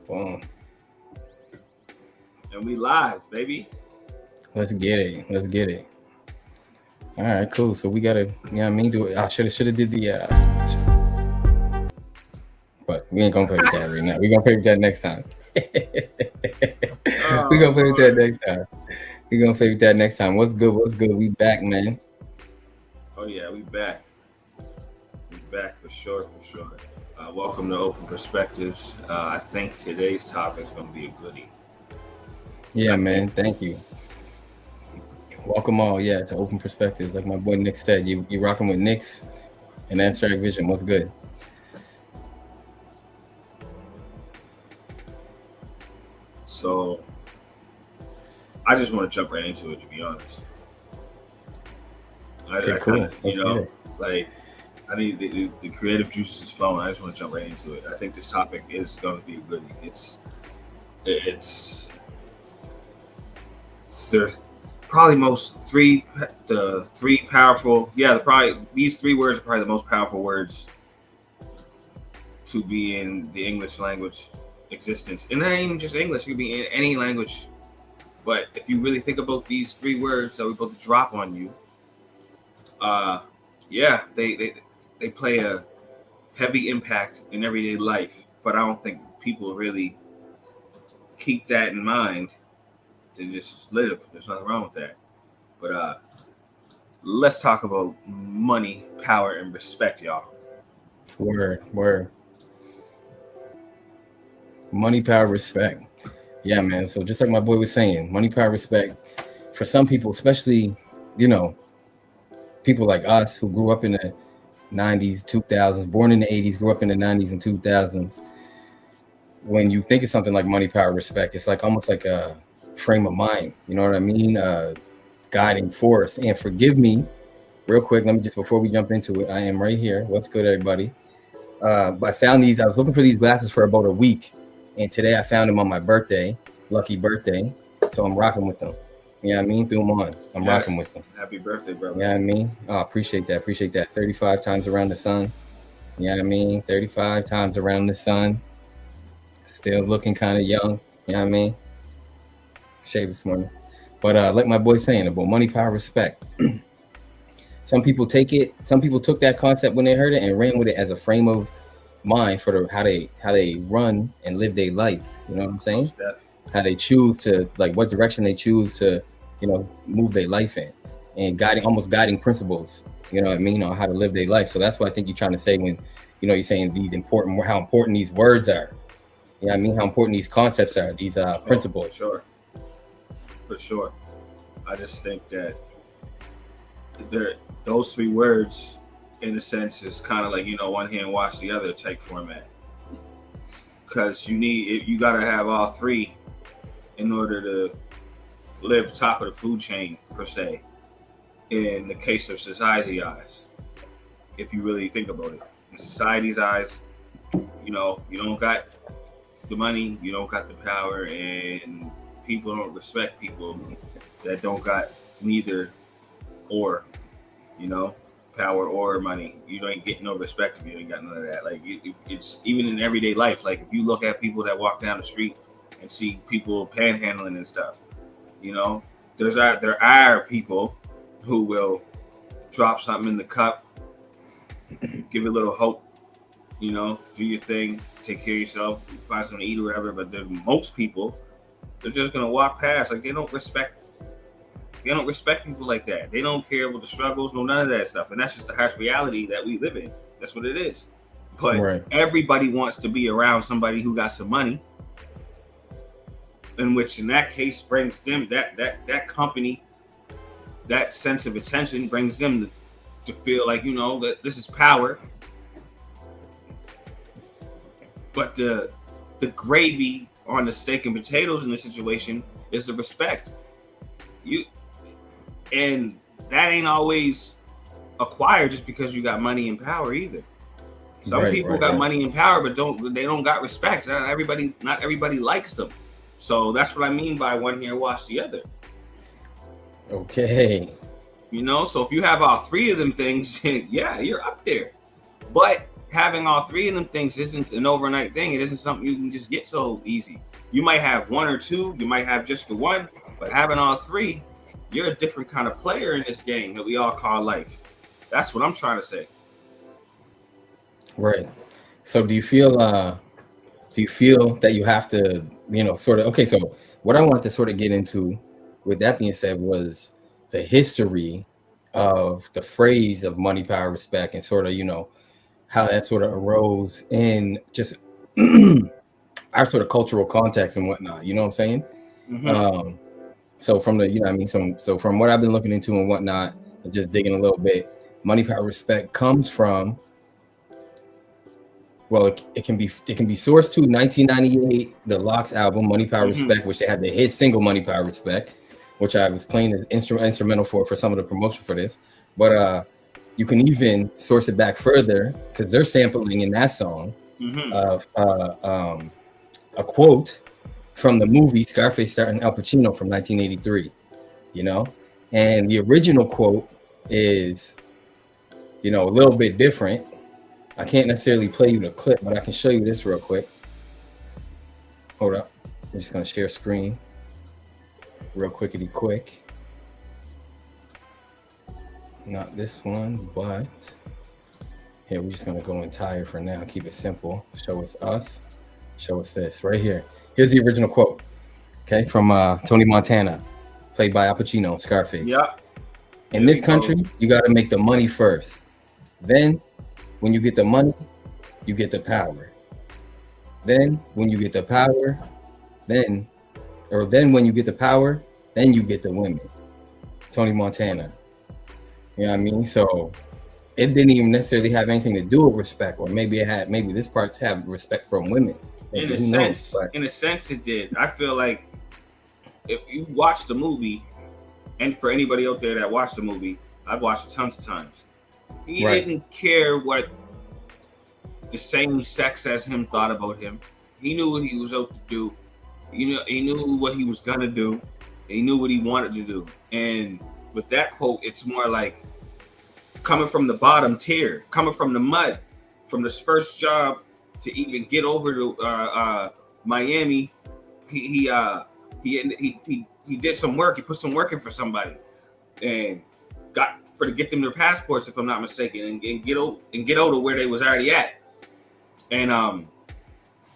Boom. And we live, baby. Let's get it. Let's get it. All right, cool. So we gotta, you know what I mean? Do it. I should have did the but we ain't gonna play with that right now. We're gonna play with that next time. We're gonna play with that next time. We're gonna play with that next time. What's good? What's good? We back, man. Oh yeah, we back. We back for sure, for sure. Welcome to Open Perspectives. I think today's topic is gonna be a goodie. Yeah, man. Thank you. Welcome all, yeah, to Open Perspectives. Like my boy Nixx said, you rocking with Nixx and Abstract Vision. What's good? So I just want to jump right into it, to be honest. Okay, cool. Like I need the creative juices is flowing. I just want to jump right into it. I think this topic is going to be a goodie. It's there's probably the three powerful. Yeah, these three words are probably the most powerful words to be in the English language existence. And that ain't even just English, it could be in any language. But if you really think about these three words that we're about to drop on you, yeah, they play a heavy impact in everyday life. But I don't think people really keep that in mind to just live. There's nothing wrong with that. But let's talk about money, power, and respect, y'all. Word. Money, power, respect. Yeah, man. So just like my boy was saying, money, power, respect. For some people, especially, people like us who grew up in the 90s, 2000s, born in the 80s, grew up in the 90s and 2000s. When you think of something like money, power, respect, it's like almost like a frame of mind. You know what I mean? Guiding force. And forgive me, real quick, let me just, before we jump into it, I am right here. What's good, everybody? But I found these. I was looking for these glasses for about a week. And today I found them on my birthday. Lucky birthday. So I'm rocking with them. You know what I mean? Threw them on. I'm rocking with them. Happy birthday, brother. You know what I mean? Oh, appreciate that. 35 times around the sun. You know what I mean? 35 times around the sun. Still looking kind of young. You know what I mean? Shaved this morning. But like my boy saying about money, power, respect. Some people took that concept when they heard it and ran with it as a frame of mind for how they run and live their life. You know what I'm saying? How they choose to, like, what direction they choose to, move their life in, and guiding principles. You know what I mean? On how to live their life. So that's what I think you're trying to say when, you're saying how important these words are. You know what I mean? How important these concepts are. These principles. For sure. I just think that those three words, in a sense, is kind of like, one hand wash the other type format. Because you got to have all three in order to live top of the food chain, per se, in the case of society's eyes. If you really think about it. In society's eyes, you don't got the money, you don't got the power, and people don't respect people that don't got neither or, power or money. You ain't getting no respect if you ain't got none of that. Like, it's even in everyday life. Like, if you look at people that walk down the street and see people panhandling and stuff, there are people who will drop something in the cup, give it a little hope, do your thing, take care of yourself, find something to eat or whatever. But there's most people, they're just gonna walk past. Like, they don't respect people like that. They don't care about the struggles, none of that stuff. And that's just the harsh reality that we live in. That's what it is. But Everybody wants to be around somebody who got some money, in which, in that case, brings them that company, that sense of attention, brings them to feel like, that this is power. But the gravy on the steak and potatoes in this situation is the respect. And that ain't always acquired just because you got money and power either. Some people got money and power, but they don't got respect. Not everybody likes them. So that's what I mean by one hand wash the other. Okay. So if you have all three of them things, yeah, you're up there. But having all three of them things isn't an overnight thing. It isn't something you can just get so easy. You might have one or two, you might have just the one, but having all three, you're a different kind of player in this game that we all call life. That's what I'm trying to say. Right. So do you feel that you have to, sort of, okay, so what I wanted to sort of get into with that being said was the history of the phrase of money, power, respect, and sort of, how that sort of arose in just our sort of cultural context and whatnot. You know what I'm saying? Mm-hmm. So from the, so from what I've been looking into and whatnot, and just digging a little bit, money, power, respect comes from, well, it can be sourced to 1998, the Lox album, Money, Power, Respect, which they had the hit single Money, Power, Respect, which I was playing as instrumental for some of the promotion for this. But you can even source it back further because they're sampling in that song a quote from the movie Scarface starring Al Pacino from 1983, and the original quote is, a little bit different. I can't necessarily play you the clip, but I can show you this real quick. Hold up. I'm just going to share screen real quickity quick. Not this one, but here, we're just going to go entire for now. Keep it simple. Show us. Show us this right here. Here's the original quote. Okay. From Tony Montana, played by Al Pacino, Scarface. Yeah. In this country, you got to make the money first. Then, when you get the money, you get the power. Then when you get the power, then when you get the power, then you get the women. Tony Montana. You know what I mean? So it didn't even necessarily have anything to do with respect, or maybe this part's have respect from women. In a sense it did. I feel like if you watch the movie, and for anybody out there that watched the movie, I've watched it tons of times. He didn't care what the same sex as him thought about him. He knew what he was out to do. He knew what he was gonna do. He knew what he wanted to do. And with that quote, it's more like coming from the bottom tier, coming from the mud, from this first job to even get over to Miami. He did some work. He put some work in for somebody, and to get them their passports, if I'm not mistaken, and get over where they was already at. And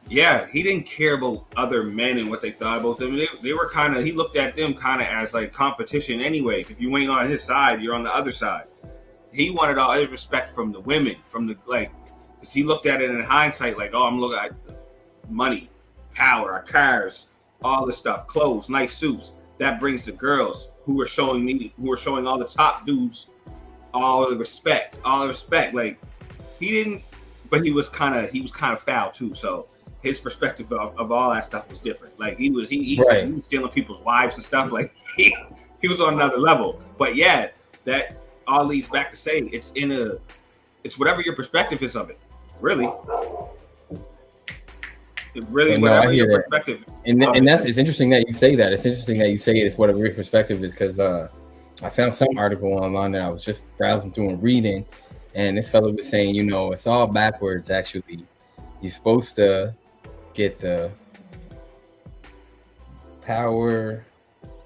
he didn't care about other men and what they thought about them. They were he looked at them kind of as like competition anyways. If you ain't on his side, you're on the other side. He wanted all his respect from the women, because he looked at it in hindsight like, oh, I'm looking at money, power, our cars, all this stuff, clothes, nice suits. That brings the girls who are showing all the top dudes all the respect. Like, he didn't, but he was kind of foul too. So his perspective of all that stuff was different. Like he was stealing people's wives and stuff. Like he was on another level. But yeah, that all leads back to say it's whatever your perspective is of it. Really. Whatever your perspective. And it's interesting that you say that. It's interesting that you say it's whatever your perspective is, because I found some article online that I was just browsing through and reading, and this fellow was saying, it's all backwards actually. You're supposed to get the power,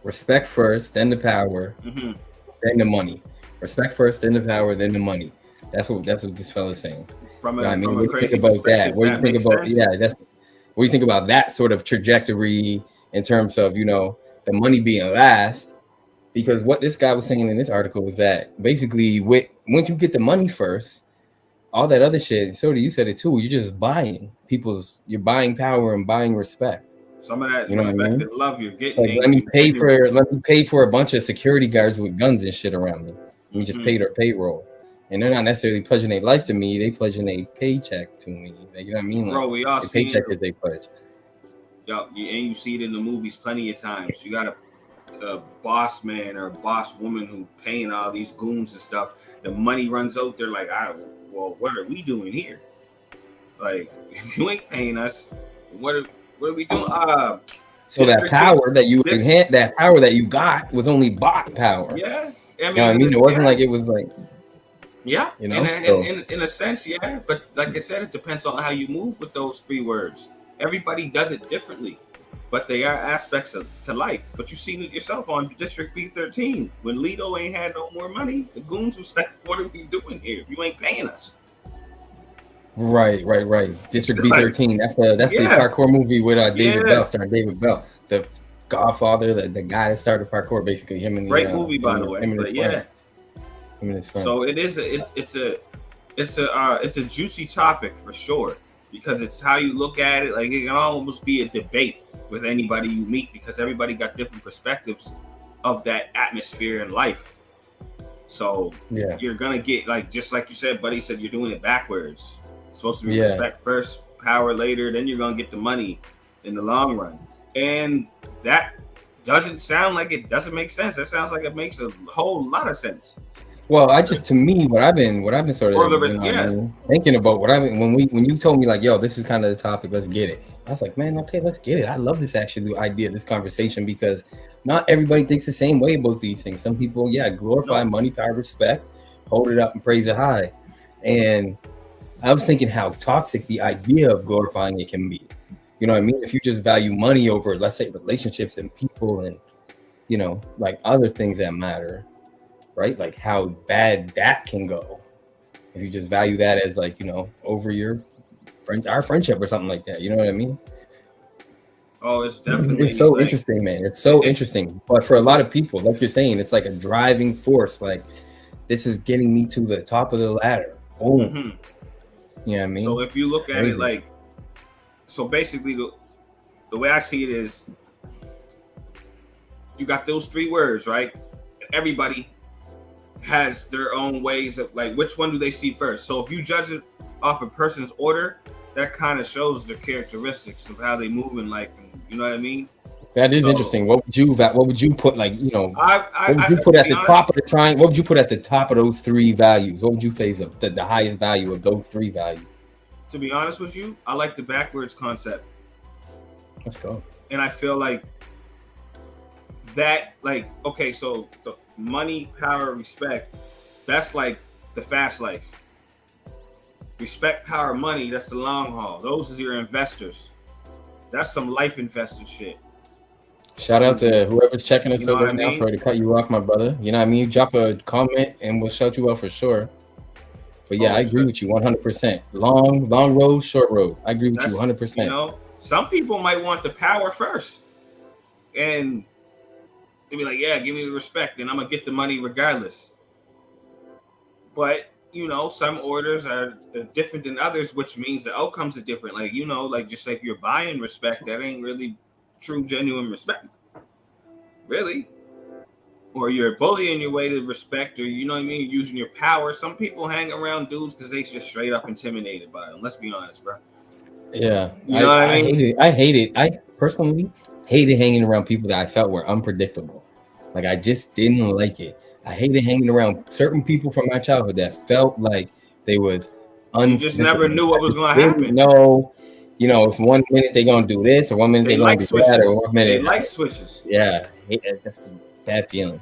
respect first, then the power, then the money. Respect first, then the power, then the money. That's what this fellow's saying. What do you think about that? What do you think about what do you think about that sort of trajectory in terms of, the money being last? Because what this guy was saying in this article was that basically once you get the money first, all that other shit, sort of you said it too, you're just buying you're buying power and buying respect. Some of that respect and love you're getting. Like, let me pay for a bunch of security guards with guns and shit around me. We just pay their payroll. And they're not necessarily pledging their life to me. They pledging a paycheck to me. Like, you know what I mean? Like, bro, we all see paycheck is they pledge. Yeah, and you see it in the movies plenty of times. You got a boss man or a boss woman who paying all these goons and stuff. The money runs out. They're like, well, what are we doing here? Like, if you ain't paying us, what are we doing? So that power that you got was only bought power. Yeah, I mean, it wasn't like it was like. Yeah, You know, so in a sense, yeah. But like I said, it depends on how you move with those 3 words. Everybody does it differently, but they are aspects to life. But you've seen it yourself on District B13. When Leto ain't had no more money, the goons was like, "What are we doing here? You ain't paying us." right. District B13. That's the parkour movie with David Bell, starring David Bell, the Godfather, the guy that started parkour, basically him and the great movie by the way. But yeah, so it is. It's a juicy topic for sure, because it's how you look at it. Like, it can almost be a debate with anybody you meet, because everybody got different perspectives of that atmosphere in life. So you're gonna get, like, just like you said, buddy said, you're doing it backwards. It's supposed to be respect first, power later, then you're gonna get the money in the long run. And that doesn't sound like it doesn't make sense. That sounds like it makes a whole lot of sense. Well, to me, what I've been sort of thinking about, when you told me, like, yo, this is kind of the topic, let's get it. I was like, man, okay, let's get it. I love this idea, this conversation, because not everybody thinks the same way about these things. Some people, glorify money, power, respect, hold it up and praise it high. And I was thinking how toxic the idea of glorifying it can be. You know what I mean? If you just value money over, let's say, relationships and people and, you know, like other things that matter. Right, like how bad that can go if you just value that as, like, you know, over our friendship or something like that. You know what I mean? Oh, it's definitely so interesting, man. It's so interesting. But for a lot of people, like you're saying, it's like a driving force. Like, this is getting me to the top of the ladder. Boom. You know what I mean? So if you look at it, like, so basically the way I see it is, you got those 3 words, right? Everybody has their own ways of, like, which one do they see first? So if you judge it off a person's order, that kind of shows their characteristics of how they move in life, and you know what I mean? That is interesting. What would you put, like, you know, what would you put at the top of the triangle? What would you put at the top of those 3 values? What would you say is the highest value of those 3 values? To be honest with you, I like the backwards concept. Let's go. And I feel like that, like, okay, so the money, power, respect, that's like the fast life. Respect, power, money, that's the long haul. Those are your investors. That's some life investor shit. Shout out to whoever's checking us out right now. Sorry to cut you off, my brother. You know what I mean? Drop a comment and we'll shout you out for sure. But yeah, I agree with you 100%. Long road, short road. I agree with you 100%. You know, some people might want the power first, and they be like, yeah, give me the respect, and I'm gonna get the money regardless. But, you know, some orders are different than others, which means the outcomes are different. Like, you know, like, just like if you're buying respect, that ain't really true, genuine respect, really. Or you're bullying your way to respect, or, you know what I mean, you're using your power. Some people hang around dudes because they just straight up intimidated by them. Let's be honest, bro. Yeah, you know what I mean. I hate it. I personally hated hanging around people that I felt were unpredictable. Like, I just didn't like it. I hated hanging around certain people from my childhood that felt like they was you just never knew what was going to happen. No, you know, if 1 minute they're gonna do this, or 1 minute they're gonna do that, or 1 minute they like switches. Yeah, that's that feeling.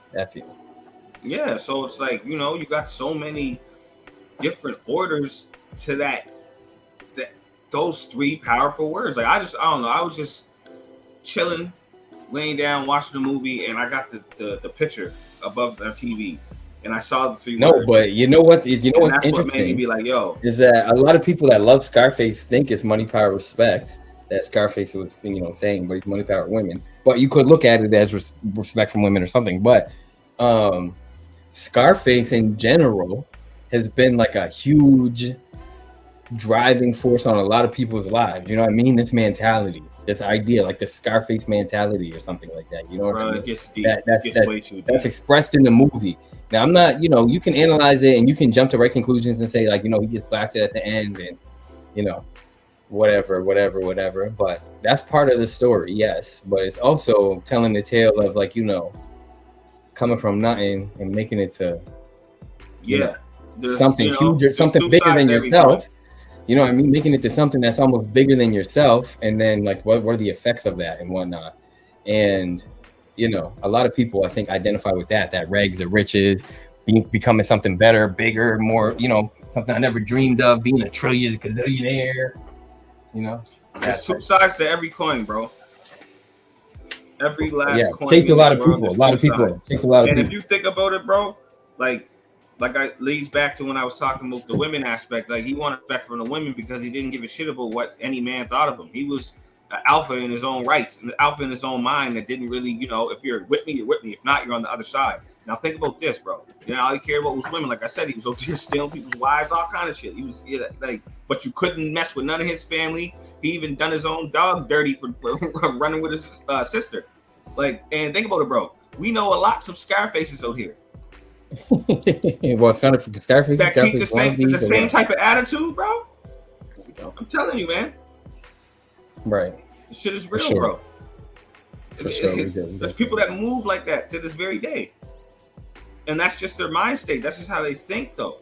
Yeah, so it's like, you know, you got so many different orders to that those 3 powerful words. Like, I don't know. I was just chilling, laying down, watching the movie, and I got the picture above the TV, and I saw the 3 words. No, but you know what's interesting? What made me be like, yo, is that a lot of people that love Scarface think it's money, power, respect. That Scarface was, you know, saying, but it's money, power, women. But you could look at it as respect from women or something. But Scarface in general has been like a huge driving force on a lot of people's lives. You know what I mean? This mentality, this idea, like the Scarface mentality or something like that. You know what I mean? It gets deep. That's way too deep. That's expressed in the movie. Now, I'm not, you know, you can analyze it and you can jump to right conclusions and say, like, you know, he gets blasted at the end and, you know, whatever. But that's part of the story, yes. But it's also telling the tale of, like, you know, coming from nothing and making it to something huge, something bigger than yourself. You know what I mean? Making it to something that's almost bigger than yourself. And then, like, what are the effects of that and whatnot? And, you know, a lot of people, I think, identify with that rags to riches, becoming something better, bigger, more, something I never dreamed of, being a gazillionaire, There's two sides to every coin, bro. Every last coin. Shaped a lot of people. And if you think about it, bro, like I leads back to when I was talking about the women aspect. Like, he wanted respect from the women because he didn't give a shit about what any man thought of him. He was an alpha in his own rights, an alpha in his own mind that didn't really, if you're with me, you're with me. If not, you're on the other side. Now think about this, bro. All he cared about was women. Like I said, he was out there stealing people's wives, all kind of shit. He was but you couldn't mess with none of his family. He even done his own dog dirty for running with his sister. And think about it, bro. We know lots of Scarfaces out here. Well, it's kind of Scarface. That keep the same type of attitude, bro. I'm telling you, man. Right. The shit is real, bro. For sure. There's people that move like that to this very day. And that's just their mind state. That's just how they think, though.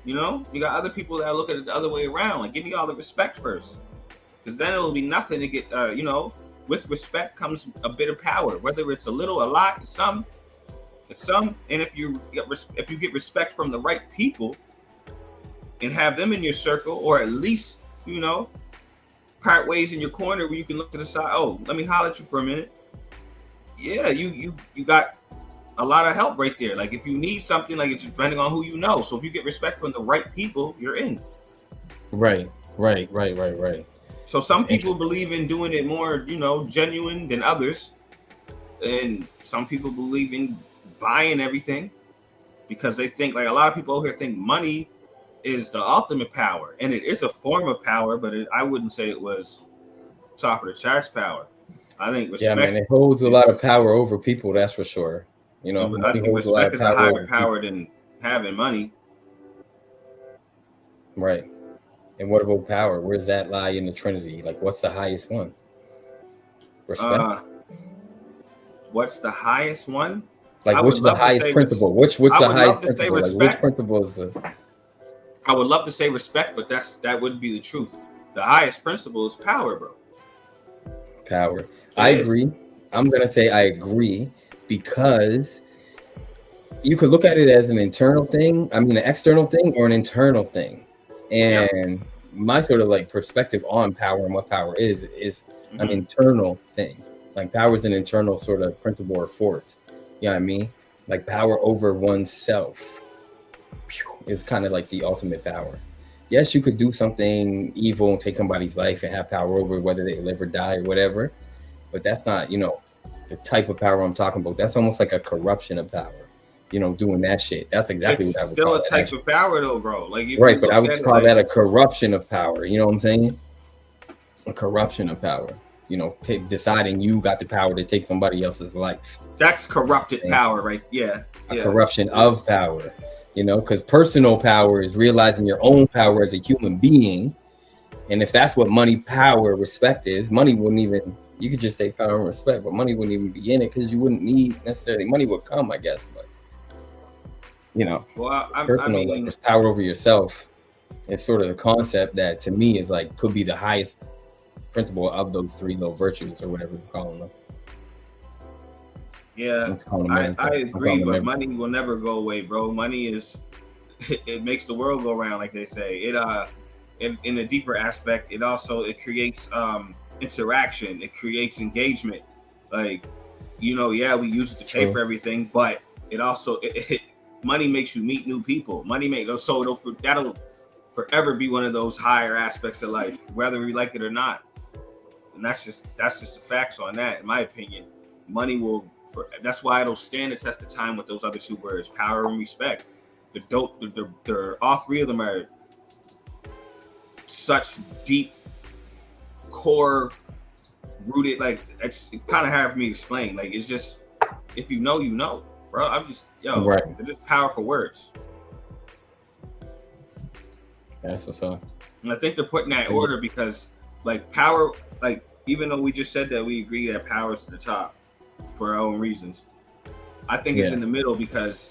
You got other people that look at it the other way around. Like, give me all the respect first. Because then it'll be nothing to get, with respect comes a bit of power. Whether it's a little, a lot, it's some. And if you get respect from the right people and have them in your circle, or at least, part ways in your corner where you can look to the side. Oh, let me holler at you for a minute. Yeah, you got a lot of help right there. Like, if you need something, like, it's depending on who you know. So if you get respect from the right people, you're in. Right. So some people believe in doing it more, genuine than others. And some people believe in buying everything because they think, like, a lot of people over here think money is the ultimate power, and it is a form of power, but I wouldn't say it was top of the charts power. I think respect. Yeah, man, it holds a lot of power over people. That's for sure. I think respect is a higher power than having money. Right. And what about power? Where does that lie in the Trinity? Like, what's the highest one? Respect. What's the highest one? Like, which is the highest principle? What's the highest principle? Like, which principle is the? I would love to say respect, but that wouldn't be the truth. The highest principle is power, bro. Power. I agree. I'm gonna say I agree because you could look at it as an internal thing. I mean, an external thing or an internal thing. And my sort of like perspective on power and what power is an internal thing. Like, power is an internal sort of principle or force. You know what I mean? Like, power over oneself is kind of like the ultimate power. Yes, you could do something evil and take somebody's life and have power over whether they live or die or whatever, but that's not, the type of power I'm talking about. That's almost like a corruption of power, doing that shit. That's exactly what I would call it. Still a type of power, though, bro. Like, right, but I would call that a corruption of power. You know what I'm saying? A corruption of power. Deciding you got the power to take somebody else's life. That's corrupted power, right? Yeah. A corruption of power. Because personal power is realizing your own power as a human being. And if that's what money, power, respect is, money wouldn't even, you could just say power and respect, but money wouldn't even be in it because you wouldn't need necessarily, money would come, I guess, but, personal, like, there's power over yourself. It's sort of the concept that to me is like, could be the highest principle of those three little virtues or whatever you're calling them. Yeah, I agree, but money will never go away, bro. Money it makes the world go round, like they say. In a deeper aspect, it creates interaction. It creates engagement. Like, we use it to pay for everything, but it also money makes you meet new people. That'll forever be one of those higher aspects of life, whether we like it or not. And that's just the facts on that, in my opinion. Money will. That's why it'll stand the test of time with those other two words, power and respect. All three of them are such deep, core rooted. Like, it's kind of hard for me to explain. Like, it's just, if you know, bro. I'm just, right. They're just powerful words. That's what's up. And I think they're putting that in order because, like, power, like, even though we just said that we agree that power is at the top for our own reasons, I think it's in the middle because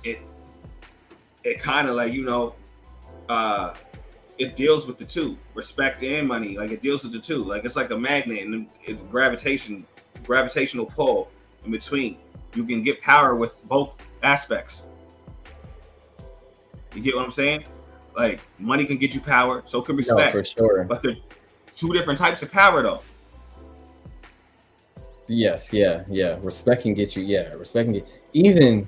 it kind of like, it deals with the two, respect and money. Like, it deals with the two. Like, it's like a magnet and it's gravitational pull in between. You can get power with both aspects. You get what I'm saying? Like money can get you power, so can No, respect. for sure. But they're two different types of power, though. Yes, yeah. Respect can get you. Yeah, respect can get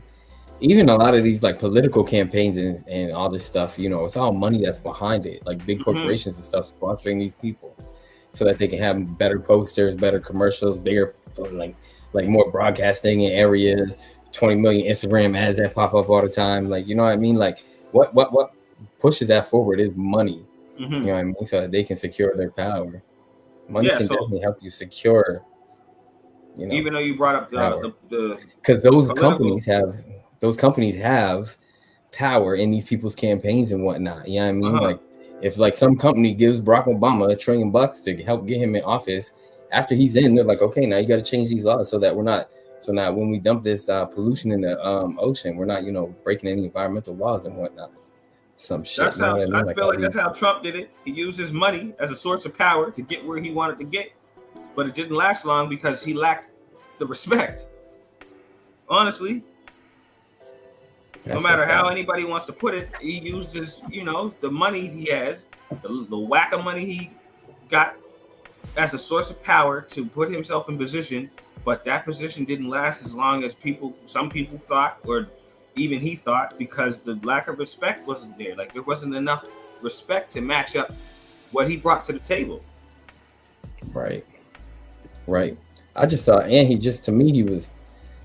even a lot of these like political campaigns and all this stuff. You know, it's all money that's behind it. Like big corporations and stuff sponsoring these people so that they can have better posters, better commercials, bigger like more broadcasting in areas. 20 million Instagram ads that pop up all the time. Like, you know what I mean? Like what pushes that forward is money. You know what I mean? So that they can secure their power. Money can definitely help you secure. You know, even though you brought up the because those companies have power in these people's campaigns and whatnot. You know what I mean? Like if like some company gives Barack Obama $1 trillion to help get him in office, after he's in, they're like, okay, now you got to change these laws so that we're not. So now when we dump this pollution in the ocean, we're not, you know, breaking any environmental laws and whatnot. Some shit. That's how I feel like that's how Trump did it. He used his money as a source of power to get where he wanted to get, but it didn't last long because he lacked the respect. Honestly, no matter how anybody wants to put it, he used his, you know, the money he has, the whack of money he got as a source of power to put himself in position. But that position didn't last as long as some people thought, or even he thought, because the lack of respect wasn't there. Like there wasn't enough respect to match up what he brought to the table. Right. I just saw, and he just, to me, he was,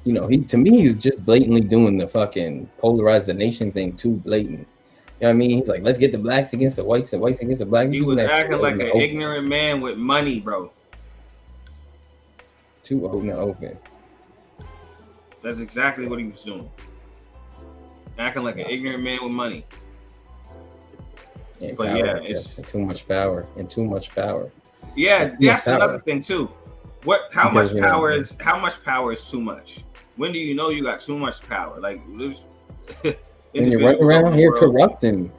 you know, he was just blatantly doing the fucking polarize the nation thing too blatant. You know what I mean? He's like, let's get the blacks against the whites and whites against the blacks. He was acting like an ignorant man with money, bro. Too open to open. That's exactly what he was doing. Acting like an ignorant man with money. And but power, yeah, it's too much power and too much power. Yeah, that's another thing too. How much power is too much? When do you know you got too much power? Like there's when you're running around here corrupting.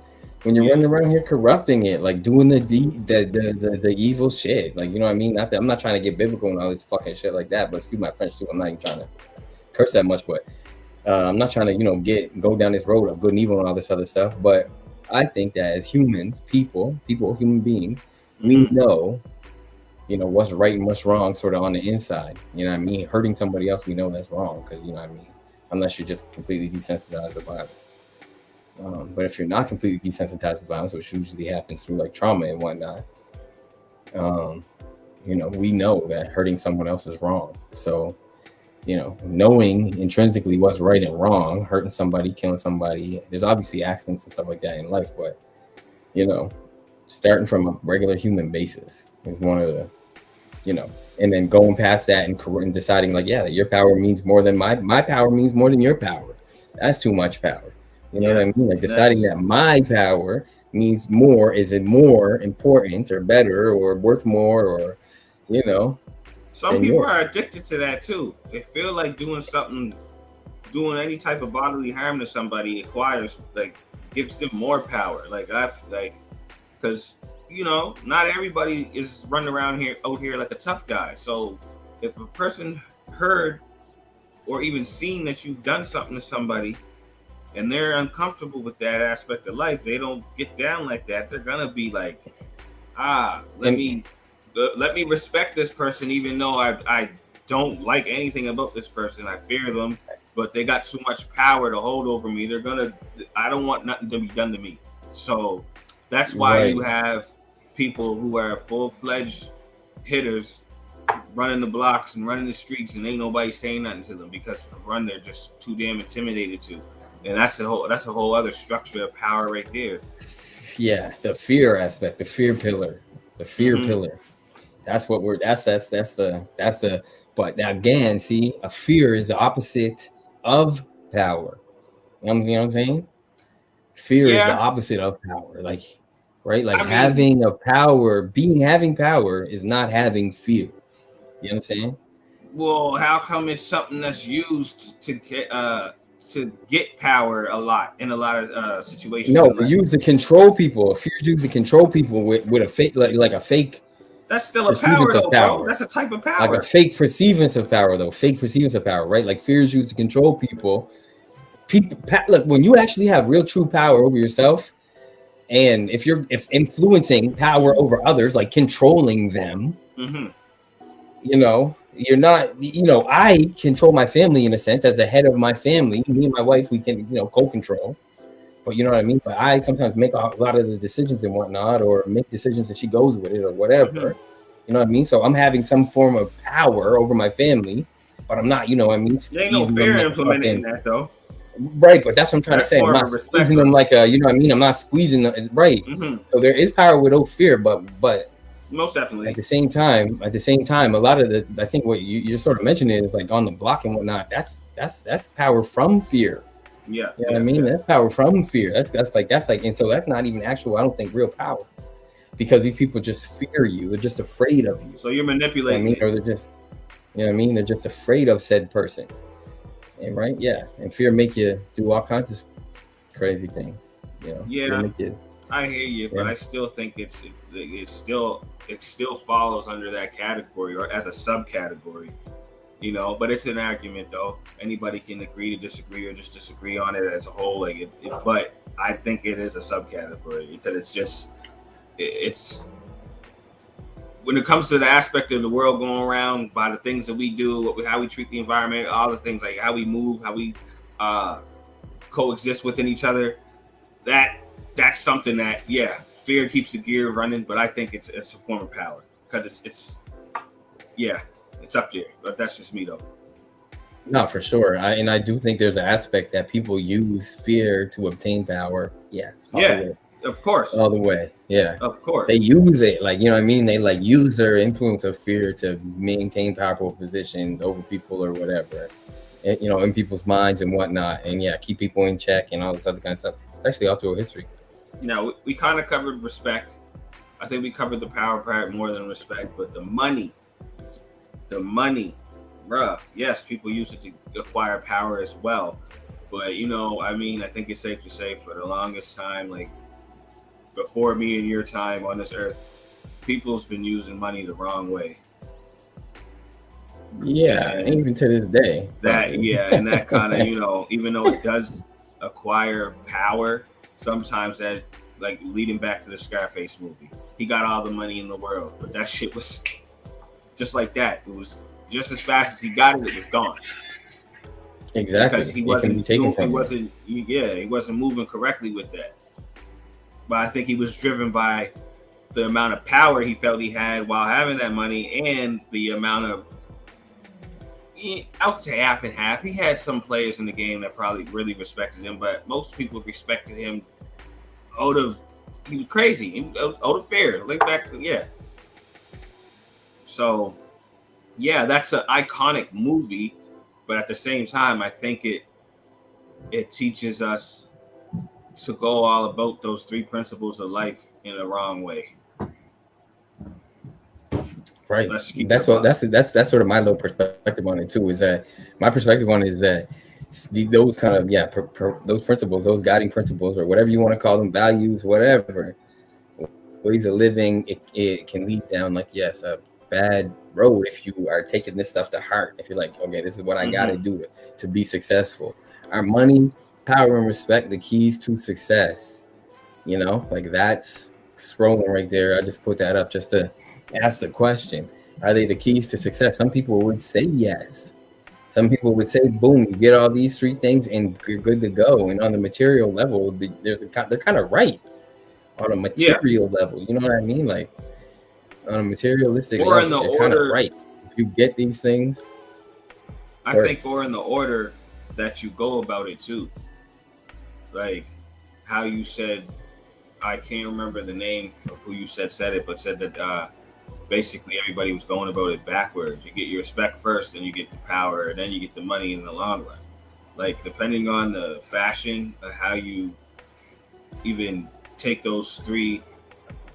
When you're running around here corrupting it, like doing the evil shit, like, you know what I mean? I'm not trying to get biblical and all this fucking shit like that, but excuse my French too. I'm not even trying to curse that much, but I'm not trying to, you know, go down this road of good and evil and all this other stuff. But I think that as humans, human beings, we know, you know, what's right and what's wrong, sort of on the inside. You know what I mean? Hurting somebody else, we know that's wrong, because, you know what I mean, unless you're just completely desensitized to violence. But if you're not completely desensitized to violence, which usually happens through like trauma and whatnot, you know, we know that hurting someone else is wrong. So, you know, knowing intrinsically what's right and wrong, hurting somebody, killing somebody, there's obviously accidents and stuff like that in life, but, you know, starting from a regular human basis is one of the, you know, and then going past that and deciding like, yeah, that your power means more than my power means more than your power. That's too much power. You know what I mean? Like deciding that my power means more, is it more important or better or worth more, or, you know. Some people are addicted to that too. They feel like doing any type of bodily harm to somebody gives them more power. Because, you know, not everybody is running around out here like a tough guy. So if a person heard or even seen that you've done something to somebody, and they're uncomfortable with that aspect of life, they don't get down like that. They're gonna be like, let me respect this person, even though I don't like anything about this person. I fear them, but they got too much power to hold over me. I don't want nothing to be done to me. So that's why you have people who are full-fledged hitters running the blocks and running the streets, and ain't nobody saying nothing to them, because for one, they're just too damn intimidated to. And that's a whole other structure of power right there. Yeah, the fear aspect, the fear pillar. That's the. But again, see, a fear is the opposite of power. You know what I'm saying? Fear is the opposite of power. Like, right? Like having power is not having fear. You know what I'm saying? Well, how come it's something that's used to get power a lot in a lot of situations? No, used to control people. Fear is used to control people with a fake, like a fake. That's still a power, though, bro. That's a type of power. Like a fake perceivance of power, though. Fake perceivance of power, right? Like fear is used to control people people look, when you actually have real true power over yourself, and if influencing power over others, like controlling them, you know, you're not, you know, I control my family in a sense as the head of my family. Me and my wife, we can, you know, co-control. But you know what I mean? But I sometimes make a lot of the decisions and whatnot, or make decisions and she goes with it or whatever. You know what I mean? So I'm having some form of power over my family, but I'm not, you know what I mean? There ain't no fear implemented in that though. Right, but that's what I'm trying to say. I'm not squeezing them like a, you know what I mean? I'm not squeezing them, right. So there is power without fear, but most definitely at the same time, a lot of the, I think what you're sort of mentioning is like on the block and whatnot. That's power from fear. Yeah, you know what I mean? That's power from fear. That's like, and so that's not even actual, I don't think, real power, because these people just fear you. They're just afraid of you. So you're manipulating. You know what I mean? Or they're just, you know what I mean? They're just afraid of said person. And right, yeah, and fear make you do all kinds of crazy things. You know, yeah. I hear you, but I still think it still follows under that category or as a subcategory. You know, but it's an argument though. Anybody can agree to disagree or just disagree on it as a whole. Like but I think it is a subcategory because it's when it comes to the aspect of the world going around by the things that we do, how we treat the environment, all the things like how we move, how we coexist within each other. That's something that fear keeps the gear running, but I think it's a form of power because it's up there, but that's just me though. No, for sure. I do think there's an aspect that people use fear to obtain power. Yes. Of course. All the way. Yeah. Of course. They use it, like, you know what I mean? They like use their influence of fear to maintain powerful positions over people or whatever, and, you know, in people's minds and whatnot, and keep people in check and all this other kind of stuff. It's actually all through history. Now, we kind of covered respect. I think we covered the power part more than respect, but the money, bruh, yes, people use it to acquire power as well. But, you know, I mean, I think it's safe to say for the longest time, like before me and your time on this earth, people's been using money the wrong way. Yeah, and even to this day. And that kind of, you know, even though it does acquire power, sometimes that, like leading back to the Scarface movie, he got all the money in the world, but that shit was just like that. It was just as fast as he got it, it was gone. Exactly. Because he wasn't moving correctly with that. But I think he was driven by the amount of power he felt he had while having that money, and the amount of, I would say half and half. He had some players in the game that probably really respected him, but most people respected him he was crazy. He was out of fear. Look back, So, that's an iconic movie, but at the same time, I think it teaches us to go all about those three principles of life in a wrong way. Right. That's sort of my little perspective on it too. Is that my perspective on it is that those kind of those principles, those guiding principles, or whatever you want to call them, values, whatever, ways of living, it can lead down a bad road if you are taking this stuff to heart. If you're like, okay, this is what I got to do to be successful. Our money, power, and respect, the keys to success. You know, like that's scrolling right there. I just put that up just to ask the question: are they the keys to success? Some people would say yes. Some people would say, boom, you get all these three things and you're good to go. And on the material level, they're kind of right on a material level. You know what I mean? Like on a materialistic level, they're kind of right. If you get these things. I think, or in the order that you go about it too. Like how you said, I can't remember the name of who you said it, but said that basically everybody was going about it backwards. You get your respect first, then you get the power, and then you get the money in the long run. Like depending on the fashion of how you even take those three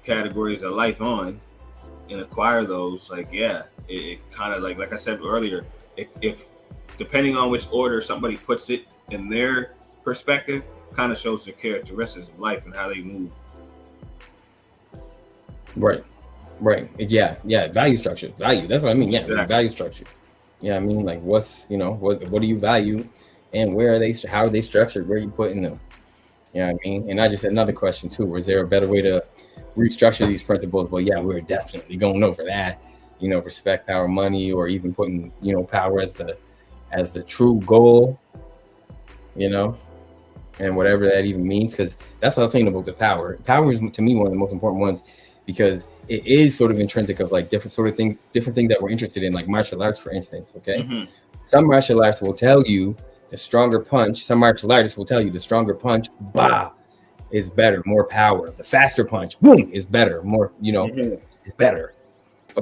categories of life on and acquire those, it kind of like I said earlier, if depending on which order somebody puts it in their perspective, kind of shows the characteristics of life and how they move. Right. Yeah. Value structure. Value. That's what I mean. Yeah. Exactly. Value structure. Yeah. I mean, like what do you value and where are they? How are they structured? Where are you putting them? You know what I mean? And I just had another question too. Was there a better way to restructure these principles? Well, yeah, we're definitely going over that. You know, respect, power, money, or even putting, you know, power as the true goal. You know, and whatever that even means, because that's what I was saying about the power. Power is, to me, one of the most important ones, because it is sort of intrinsic of like different things that we're interested in, like martial arts, for instance. Okay, some martial arts will tell you the stronger punch. Some martial artists will tell you the stronger punch, bah, is better, more power. The faster punch, boom, is better, more, you know, is better.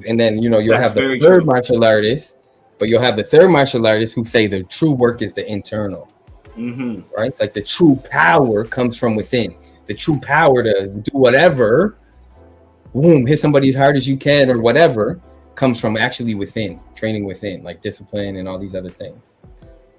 And then, you know, you'll have the third martial artist, but you'll have the third martial artist who say the true work is the internal. Right, like the true power comes from within. The true power to do whatever, boom, hit somebody as hard as you can or whatever, comes from actually within, training within, like discipline and all these other things.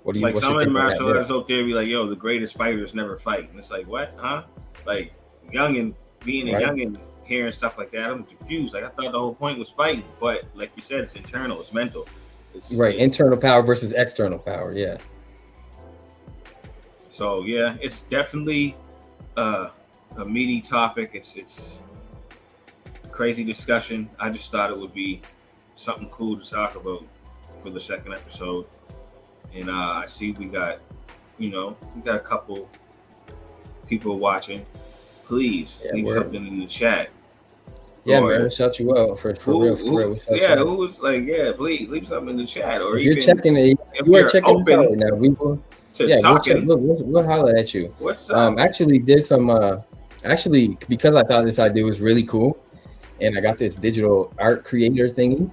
What do you? Like some of the martial artists out there be like, "Yo, the greatest fighters never fight," and it's like, what, huh? Like youngin, being a youngin, hearing stuff like that, I'm confused. Like I thought the whole point was fighting, but like you said, it's internal, it's mental. It's internal power versus external power. Yeah. So yeah, it's definitely a meaty topic. It's crazy discussion. I just thought it would be something cool to talk about for the second episode. And I see we got a couple people watching. Please leave something in the chat. Yeah, man, we'll shout you out for real. Who was like, yeah, please leave something in the chat. Or if you're checking it, you are checking it out now. We will. We'll holler at you. What's up? Actually did some because I thought this idea was really cool, and I got this digital art creator thingy,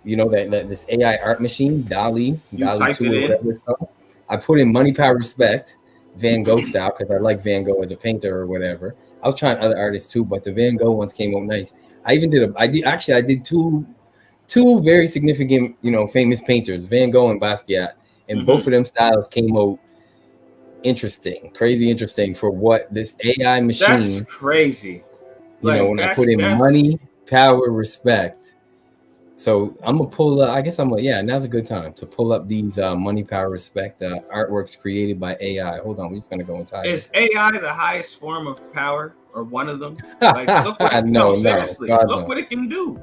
you know, that this AI art machine, DALL-E 2 or whatever it's called. I put in money, power, respect, Van Gogh style, because I like Van Gogh as a painter or whatever. I was trying other artists too, but the Van Gogh ones came out nice. I did two very significant, you know, famous painters, Van Gogh and Basquiat. And both of them styles came out crazy interesting for what this AI machine. That's crazy. You know, when I put in money, power, respect. So I'm gonna pull up. I guess now's a good time to pull up these money, power, respect artworks created by AI. Hold on, we're just gonna go and type. Is AI the highest form of power, or one of them? Like, look what seriously, look what it can do.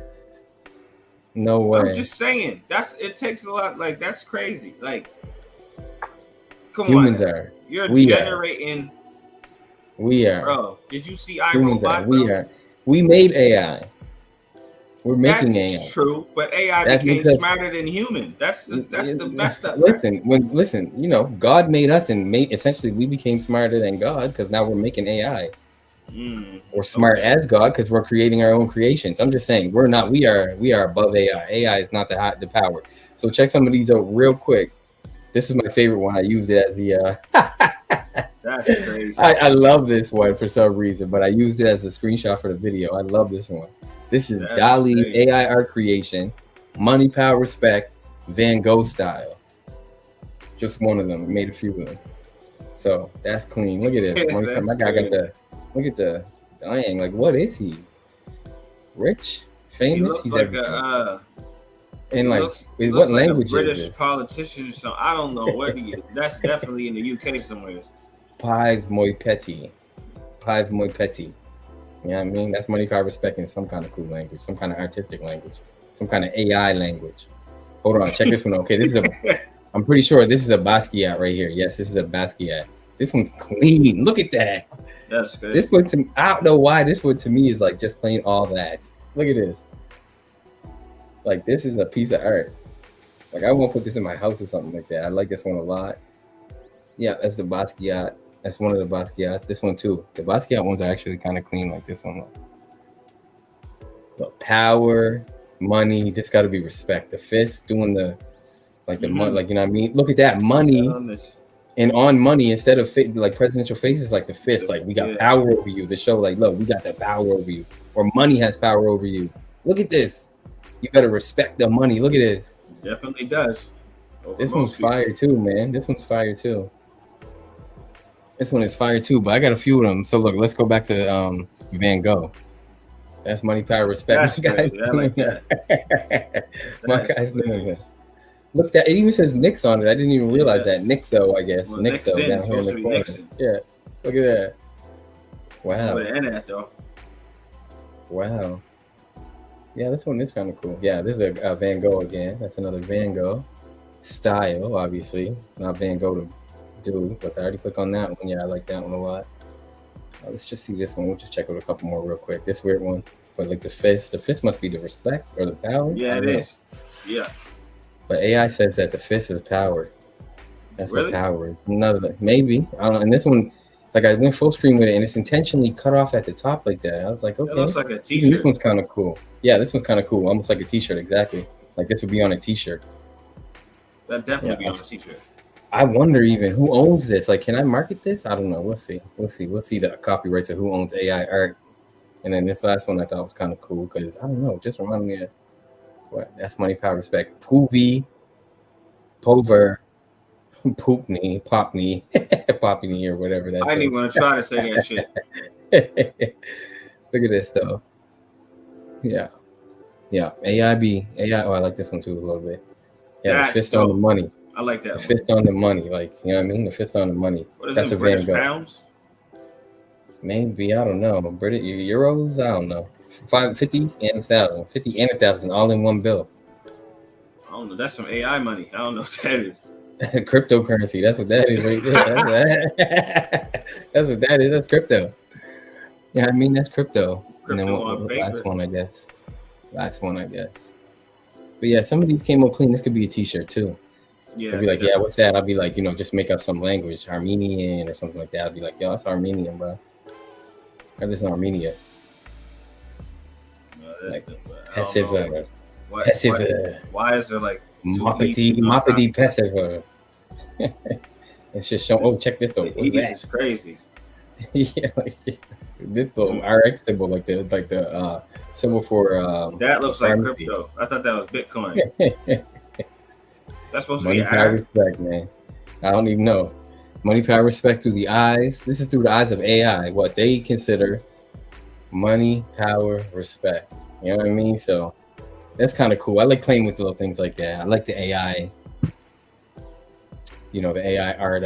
No way. I'm just saying. It takes a lot. Like, that's crazy. Like, come humans on. Are. You're we generating. We are. Bro, did you see humans iRobot? Are. We are. We made AI. We're making AI. That's true, but AI became smarter than human. That's the best of it. Listen, you know, God made us, and essentially we became smarter than God because now we're making AI. We're smart as God because we're creating our own creations. I'm just saying we are above AI. AI is not the power. So check some of these out real quick. This is my favorite one. I used it as the that's crazy. I love this one for some reason, but I used it as a screenshot for the video. I love this one. This is DALL-E AI art creation, money, power, respect, Van Gogh style. Just one of them. I made a few of them. So that's clean. Look at this. My guy got look at the dang. Like, what is he? Rich? Famous? He's like and like, what language British is this? Politician or something. I don't know what he is. That's definitely in the UK somewhere. Pive Moi Petit. You know what I mean? That's money, power, respect in some kind of cool language, some kind of artistic language, some kind of AI language. Hold on, check this one. Okay, I'm pretty sure this is a Basquiat right here. Yes, this is a Basquiat. This one's clean. Look at that. That's good. This one I don't know why this one to me is like just plain all that. Look at this. Like, this is a piece of art. Like, I won't put this in my house or something like that. I like this one a lot. Yeah, that's the Basquiat. That's one of the Basquiats. This one too. The Basquiat ones are actually kind of clean, like this one. So power, money. This got to be respect. The fist doing the money, like, you know what I mean. Look at that, money, and on money instead of like presidential faces, like the fist. Like, we got power over you. The show, like, look, we got the power over you, or money has power over you. Look at this. You better respect the money. Look at this. Definitely does. This one's fire too, man. This one's fire too. This one is fire too, but I got a few of them. So look, let's go back to Van Gogh. That's money, power, respect. That's crazy. I like that. My guy's doing this. Look, that it even says Nixx on it. I didn't even realize that. Nixxo, I guess. Well, Nixxo Nixon, down it's here in supposed the to be corner. Nixon. Yeah, look at that. Wow. With an N at though. Wow. Yeah, this one is kind of cool. Yeah, this is a Van Gogh again. That's another Van Gogh style, obviously. Not Van Gogh to do, but I already click on that one. Yeah, I like that one a lot. Let's just see this one. We'll just check out a couple more real quick. This weird one, but like the fist. The fist must be the respect or the power. Yeah, it is. Yeah. But AI says that the fist is power. That's Really? what power is. Another maybe. I don't know. And this one, like I went full screen with it, and it's intentionally cut off at the top like that. I was like, okay. It looks like a Even t-shirt. this one's kind of cool. Yeah, this one's kind of cool. Almost like a t-shirt, exactly. Like this would be on a t-shirt. That definitely be on a t-shirt. I wonder even who owns this. Like, can I market this? I don't know. We'll see. We'll see the copyrights of who owns AI art. And then this last one I thought was kind of cool because I don't know, just reminded me of what? That's money, power, respect. Poovy, Pover, Poopney, Popney, Popney, or whatever that. I didn't even want to try to say that shit. Look at this though. Yeah. AI. Oh, I like this one too a little bit. Yeah, That's the fist dope. on the money. I like that The one. fist on the money, like, you know what I mean? The fist on the money. What is That's it, a British Van Gogh. pounds? Maybe, I don't know. British euros, I don't know. 50 and 1,000. 50 and 1,000 all in one bill. I don't know. That's some AI money. I don't know what that is. Cryptocurrency. That's what that is right there. That's what that is. That's crypto. Yeah, I mean, that's crypto. And then Crypto on paper. last one, I guess. But yeah, some of these came out clean. This could be a t-shirt too. Yeah. I'd be like, yeah, what's that? I'll be like, you know, just make up some language, Armenian or something like that. I'd be like, yo, that's Armenian, bro. Or this is Armenia. Like, passive. Why is there like Moppity passive? It's just showing. Oh, check this out. What's that? Is crazy. Yeah, like this little RX symbol, like the symbol for that looks like pharmacy. crypto. I thought that was Bitcoin. That's supposed to Money, be power, respect, man. I don't even know. Money, power, respect through the eyes. This is through the eyes of AI. What they consider money, power, respect. You know what I mean? So that's kind of cool. I like playing with little things like that. I like the AI. You know, the AI art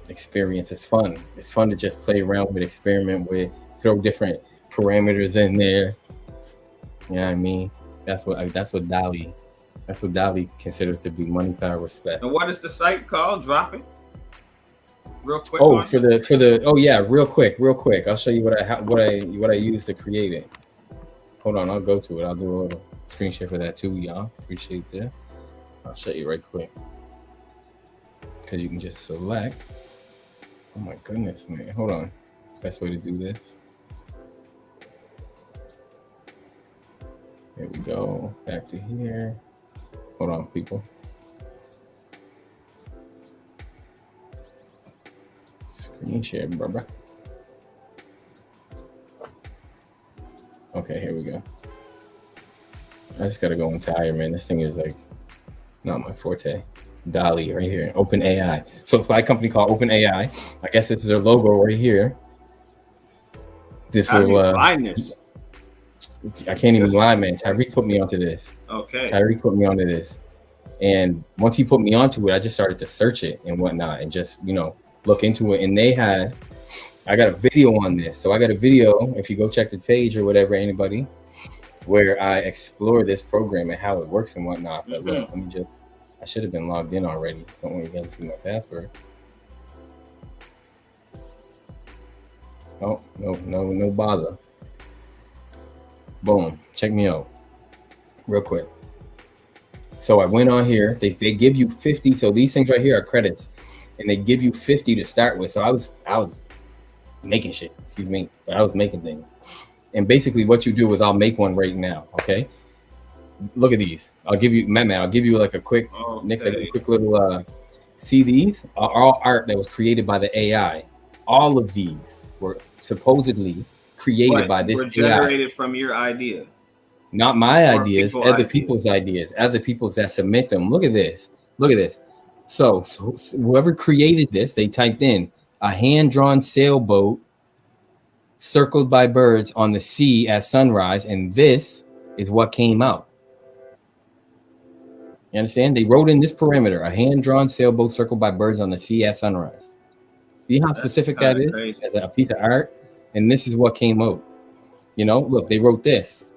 experience is fun. It's fun to just play around with, experiment with, throw different parameters in there. You know what I mean? That's what DALL-E considers to be money, power, respect. And what is the site called? Drop it. Real quick. Oh, for the oh yeah, real quick. I'll show you what I use to create it. Hold on, I'll go to it. I'll do a little screen share for that too, y'all. Appreciate that. I'll show you right quick. Because you can just select. Oh my goodness, man. Hold on. Best way to do this. Here we go. Back to here. Hold on, people. Screen share, brother. Okay, here we go. I just gotta go entire, man. This thing is like not my forte. DALL-E right here, OpenAI. So it's by a company called OpenAI. I guess this is their logo right here. This How do you will find this? I can't even lie, man. Tyreek put me onto this. Okay. Tyreek put me onto this. And once he put me onto it, I just started to search it and whatnot and just, you know, look into it. And I got a video on this. So I got a video, if you go check the page or whatever, anybody, where I explore this program and how it works and whatnot. But look, let me just, I should have been logged in already. Don't worry, you guys see my password. Oh, no bother. Boom, check me out real quick. So I went on here. They give you 50. So these things right here are credits, and they give you 50 to start with. So I was making shit. Excuse me, but I was making things. And basically, what you do is I'll make one right now. Okay. Look at these. I'll give you, man. I'll give you like a quick, next, like a quick little. See, these are all art that was created by the AI. All of these were supposedly created by this AI. Generated from your idea. Not my ideas, other people's ideas, other people's that submit them. Look at this. Look at this. So whoever created this, they typed in a hand-drawn sailboat circled by birds on the sea at sunrise, and this is what came out. You understand? They wrote in this parameter: a hand-drawn sailboat circled by birds on the sea at sunrise. See how specific that is as a piece of art? And this is what came out. You know, look, they wrote this.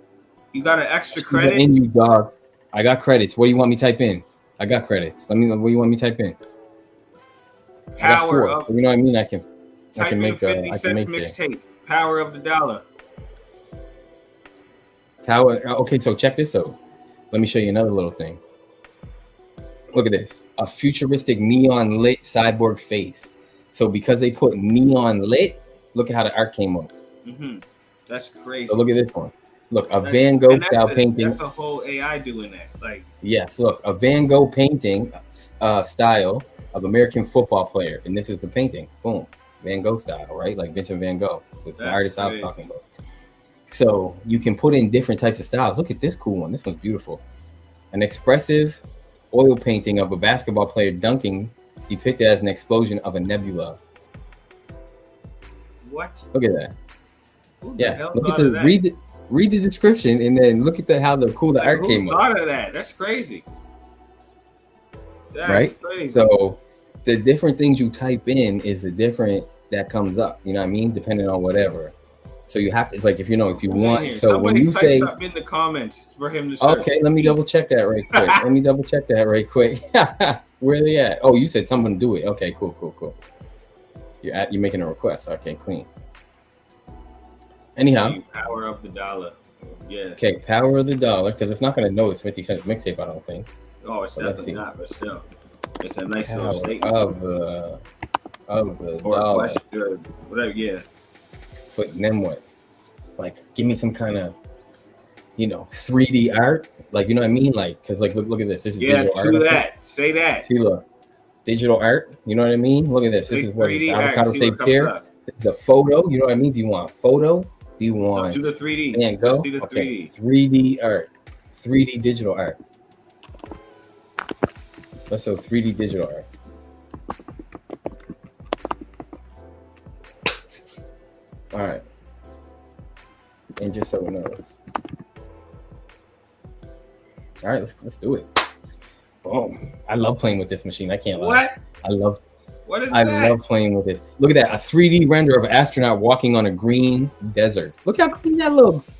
You got an extra credit? In you, dog. I got credits. What do you want me to type in? I got credits. Let me know what you want me to type in. Power of, you know what I mean? I can make 50 cents mixtape. Power of the dollar. Power. Okay, so check this out. Let me show you another little thing. Look at this. A futuristic neon lit cyborg face. So because they put neon lit, look at how the art came up. Mm-hmm. That's crazy. So look at this one. Look, a Van Gogh style painting. That's a whole AI doing that. Like, yes, look, a Van Gogh painting style of American football player, and this is the painting. Boom, Van Gogh style, right? Like Vincent Van Gogh. It's the artist I was talking about. So you can put in different types of styles. Look at this cool one. This one's beautiful. An expressive oil painting of a basketball player dunking, depicted as an explosion of a nebula. What? Look at that. Yeah, look at the read the description and then look at how the art came up. Who thought of that? That's crazy. That's right? Crazy. So the different things you type in is the different that comes up. You know what I mean? Depending on whatever. So you have to, it's like if you want. So somebody when you say up in the comments for him to search. Okay, let me double check that right quick. Where are they at? Oh, you said someone do it. Okay, cool. You're making a request. Okay, clean. Anyhow, power of the dollar. Yeah. Okay, power of the dollar, because it's not going to know it's 50 cents mixtape, I don't think. Oh, it's definitely not, but still, it's a nice power little statement of the or dollar. Or whatever. Yeah. But then what? Like, give me some kind of 3D art, like, you know what I mean? Like, because like look at this. This is digital art. Yeah, that. Say that. See, look, digital art. You know what I mean? Look at this. This is what avocado shaped chair. This is a photo. You know what I mean? Do you want a photo? Do you want do the 3D? And go. Do the 3D. Okay. 3D art. 3D digital art. Let's do 3D digital art. All right. And just so it knows. All right, let's do it. Boom. I love playing with this machine. I can't lie. What? What is that? I love playing with this. Look at that. A 3D render of an astronaut walking on a green desert. Look how clean that looks.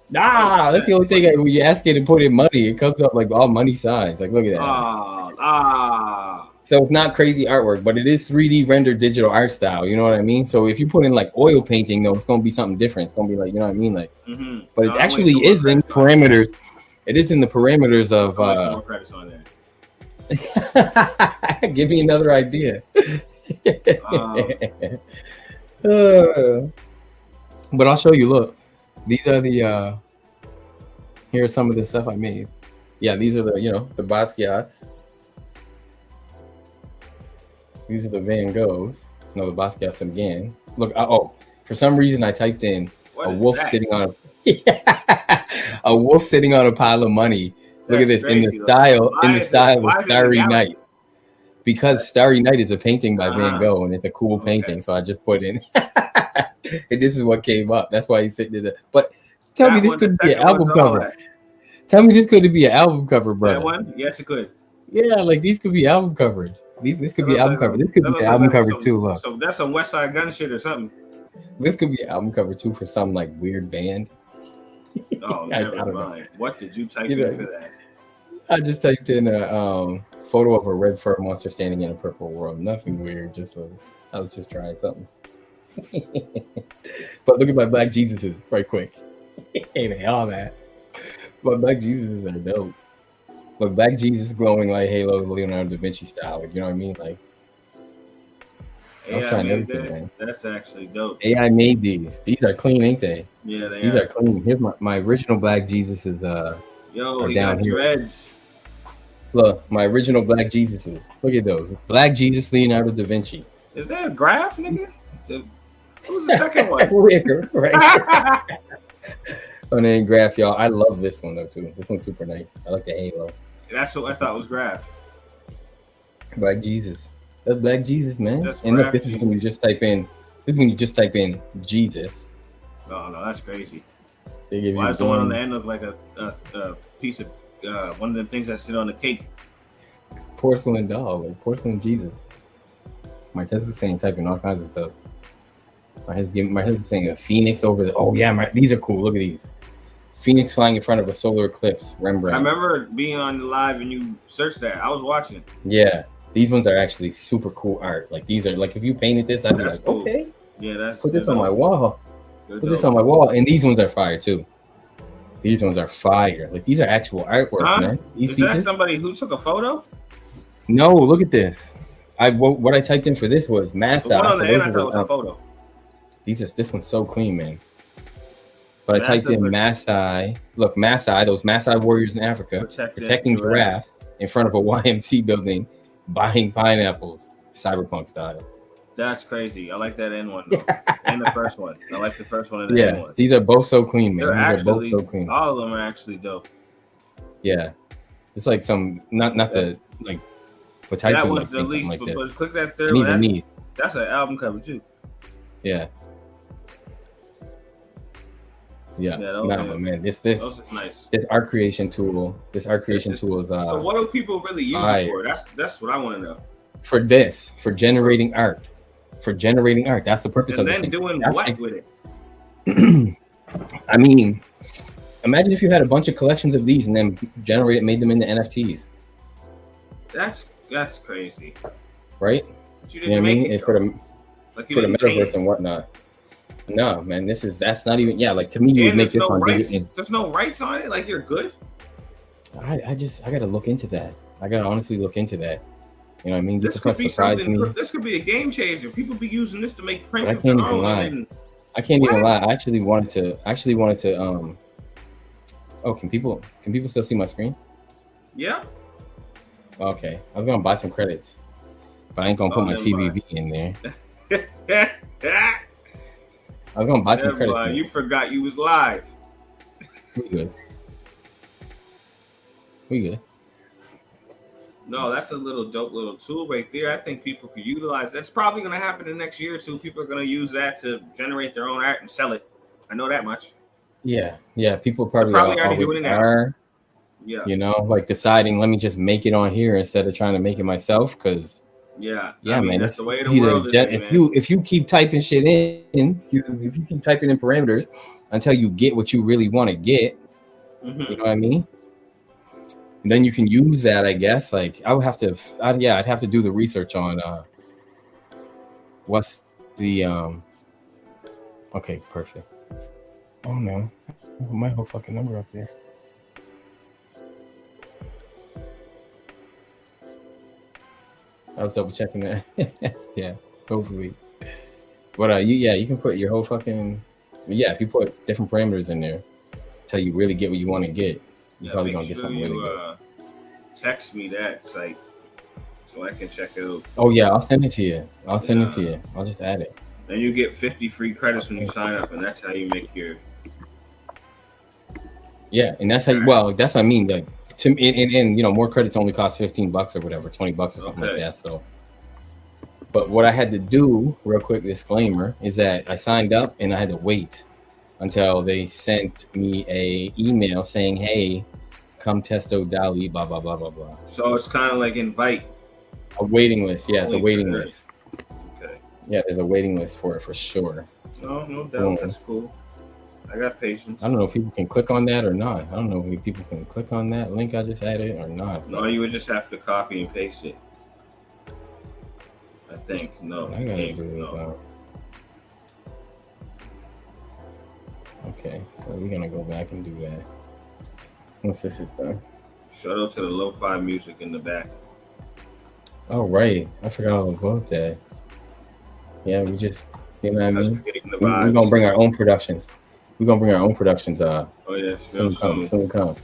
That's the only thing when you ask it to put in money, it comes up like all money signs. Like, look at that. So it's not crazy artwork, but it is 3D rendered digital art style. You know what I mean? So if you put in like oil painting, though, it's going to be something different. It's going to be like, you know what I mean? Like, but it actually is in parameters. It is in the parameters of. More credits on there. Give me another idea. But I'll show you. Look, these are the. Here's some of the stuff I made. Yeah, these are the the Basquiat's. These are the Van Goghs. No, the Basquiat's again. Look, for some reason I typed in a wolf sitting on a wolf sitting on a pile of money. Look at this in the style of Starry Night. Because Starry Night is a painting by Van Gogh and it's a cool painting, so I just put in and this is what came up. That's why he's sitting there. But tell me this could be an album cover. Tell me this could be an album cover, brother. That one? Yes, it could. Yeah, like these could be album covers. This could be album cover. This could be an album cover too. Look. So that's some West Side Gun shit or something. This could be an album cover too for some like weird band. Oh, never mind. What did you type in for that? I just typed in a photo of a red fur monster standing in a purple world. Nothing weird. I was just trying something. But look at my Black Jesuses right quick. Ain't all that. My Black Jesuses are dope. Look, Black Jesus glowing like Halo, Leonardo da Vinci style. Like, you know what I mean? Like, I was trying everything, man. That's actually dope. AI made these. These are clean, ain't they? Yeah, they These are clean. Here's my original Black Jesus is Yo, he got dreads. Look, my original Black Jesuses. Look at those. Black Jesus, Leonardo da Vinci. Is that a graph, nigga? Who's the second one? Right. And then graph, y'all. I love this one though too. This one's super nice. I like the halo. That's what I thought was graph. Black Jesus. That's Black Jesus, man. That's and look, this is when you just type in. This is when you just type in Jesus. No, that's crazy. They give Why you does the one on the one end look like a piece of one of the things that sit on the cake? porcelain doll, like porcelain Jesus. My test was saying typing all kinds of stuff. My husband's saying a phoenix over the. Oh yeah, these are cool. Look at these. Phoenix flying in front of a solar eclipse. Rembrandt. I remember being on the live and you searched that. I was watching. Yeah, these ones are actually super cool art. Like these are like if you painted this, I'd be like, cool. Okay, yeah, that's put this on my wall. Good Put this on my wall. And these ones are fire too. These ones are fire. Like these are actual artwork, man. These Is pieces. that somebody who took a photo? No, look at this. What I typed in for this was Massa. The one on the end, I thought was a photo. This one's so clean, man. But I typed in Maasai. Look, Maasai, those Maasai warriors in Africa protecting giraffes in front of a YMC building, buying pineapples, cyberpunk style. That's crazy. I like that end one though. And the first one. I like the first one and the end one. These are both so clean, man. These are both so clean. All of them are actually dope. Yeah. It's like some not the like but type that of one's like, the least, like but click that third one. That's an album cover too. Yeah. Yeah, but man, this nice. This art creation tool is so what do people really use it for? That's what I want to know. For generating art. That's the purpose of this thing. And then doing what with it? I mean, imagine if you had a bunch of collections of these and then made them into NFTs. That's crazy. Right? But you didn't make it for the metaverse and whatnot. No, man, that's not even like to me you would make this on there's no rights on it, like you're good. I gotta look into that. I gotta honestly look into that. You know what I mean? This could be something. This could be a game changer. People be using this to make prints. I can't even lie. I can't even lie. I actually wanted to. Oh, can people still see my screen? Yeah. Okay, I was gonna buy some credits, but I ain't gonna put my CVV in there. I was gonna buy some credits. You forgot you was live. We good. No, that's a dope little tool right there. I think people could utilize. That's probably gonna happen in the next year or two. People are gonna use that to generate their own art and sell it. I know that much. Yeah. People probably already doing it now. Yeah. You know, like deciding, let me just make it on here instead of trying to make it myself, because. Yeah, man. That's the way of the world is, if you keep typing shit in, if you keep typing in parameters until you get what you really want to get, you know what I mean? And then you can use that, I guess. Like I'd have to do the research on what's the okay, perfect. Oh no, I put my whole fucking number up there. I was double checking that. Yeah, hopefully. But you can put your whole fucking if you put different parameters in there until you really get what you want to get, you're probably gonna get something really good. Text me that site so I can check it out. Oh yeah, I'll send it to you. I'll just add it. And you get 50 free credits when you sign up, and that's how you make your. Yeah, and that's how. That's what I mean. Like. And more credits only cost $15 or whatever, $20 or something like that. So, but what I had to do, real quick disclaimer, is that I signed up and I had to wait until they sent me a email saying, "Hey, come testo Dali, blah blah blah blah blah." So it's kind of like invite. A waiting list, yeah, it's a waiting list. Okay. Yeah, there's a waiting list for it for sure. No doubt. That's cool. I got patience. I don't know if people can click on that or not. I don't know if people can click on that link I just added or not. No, you would just have to copy and paste it. I think. No. I gotta do this. Okay, so we're gonna go back and do that once this is done. Shout out to the lo-fi music in the back. Oh right, I forgot all about that. Yeah, we just, you know what I mean. We're gonna bring our own productions. Oh yes, soon come.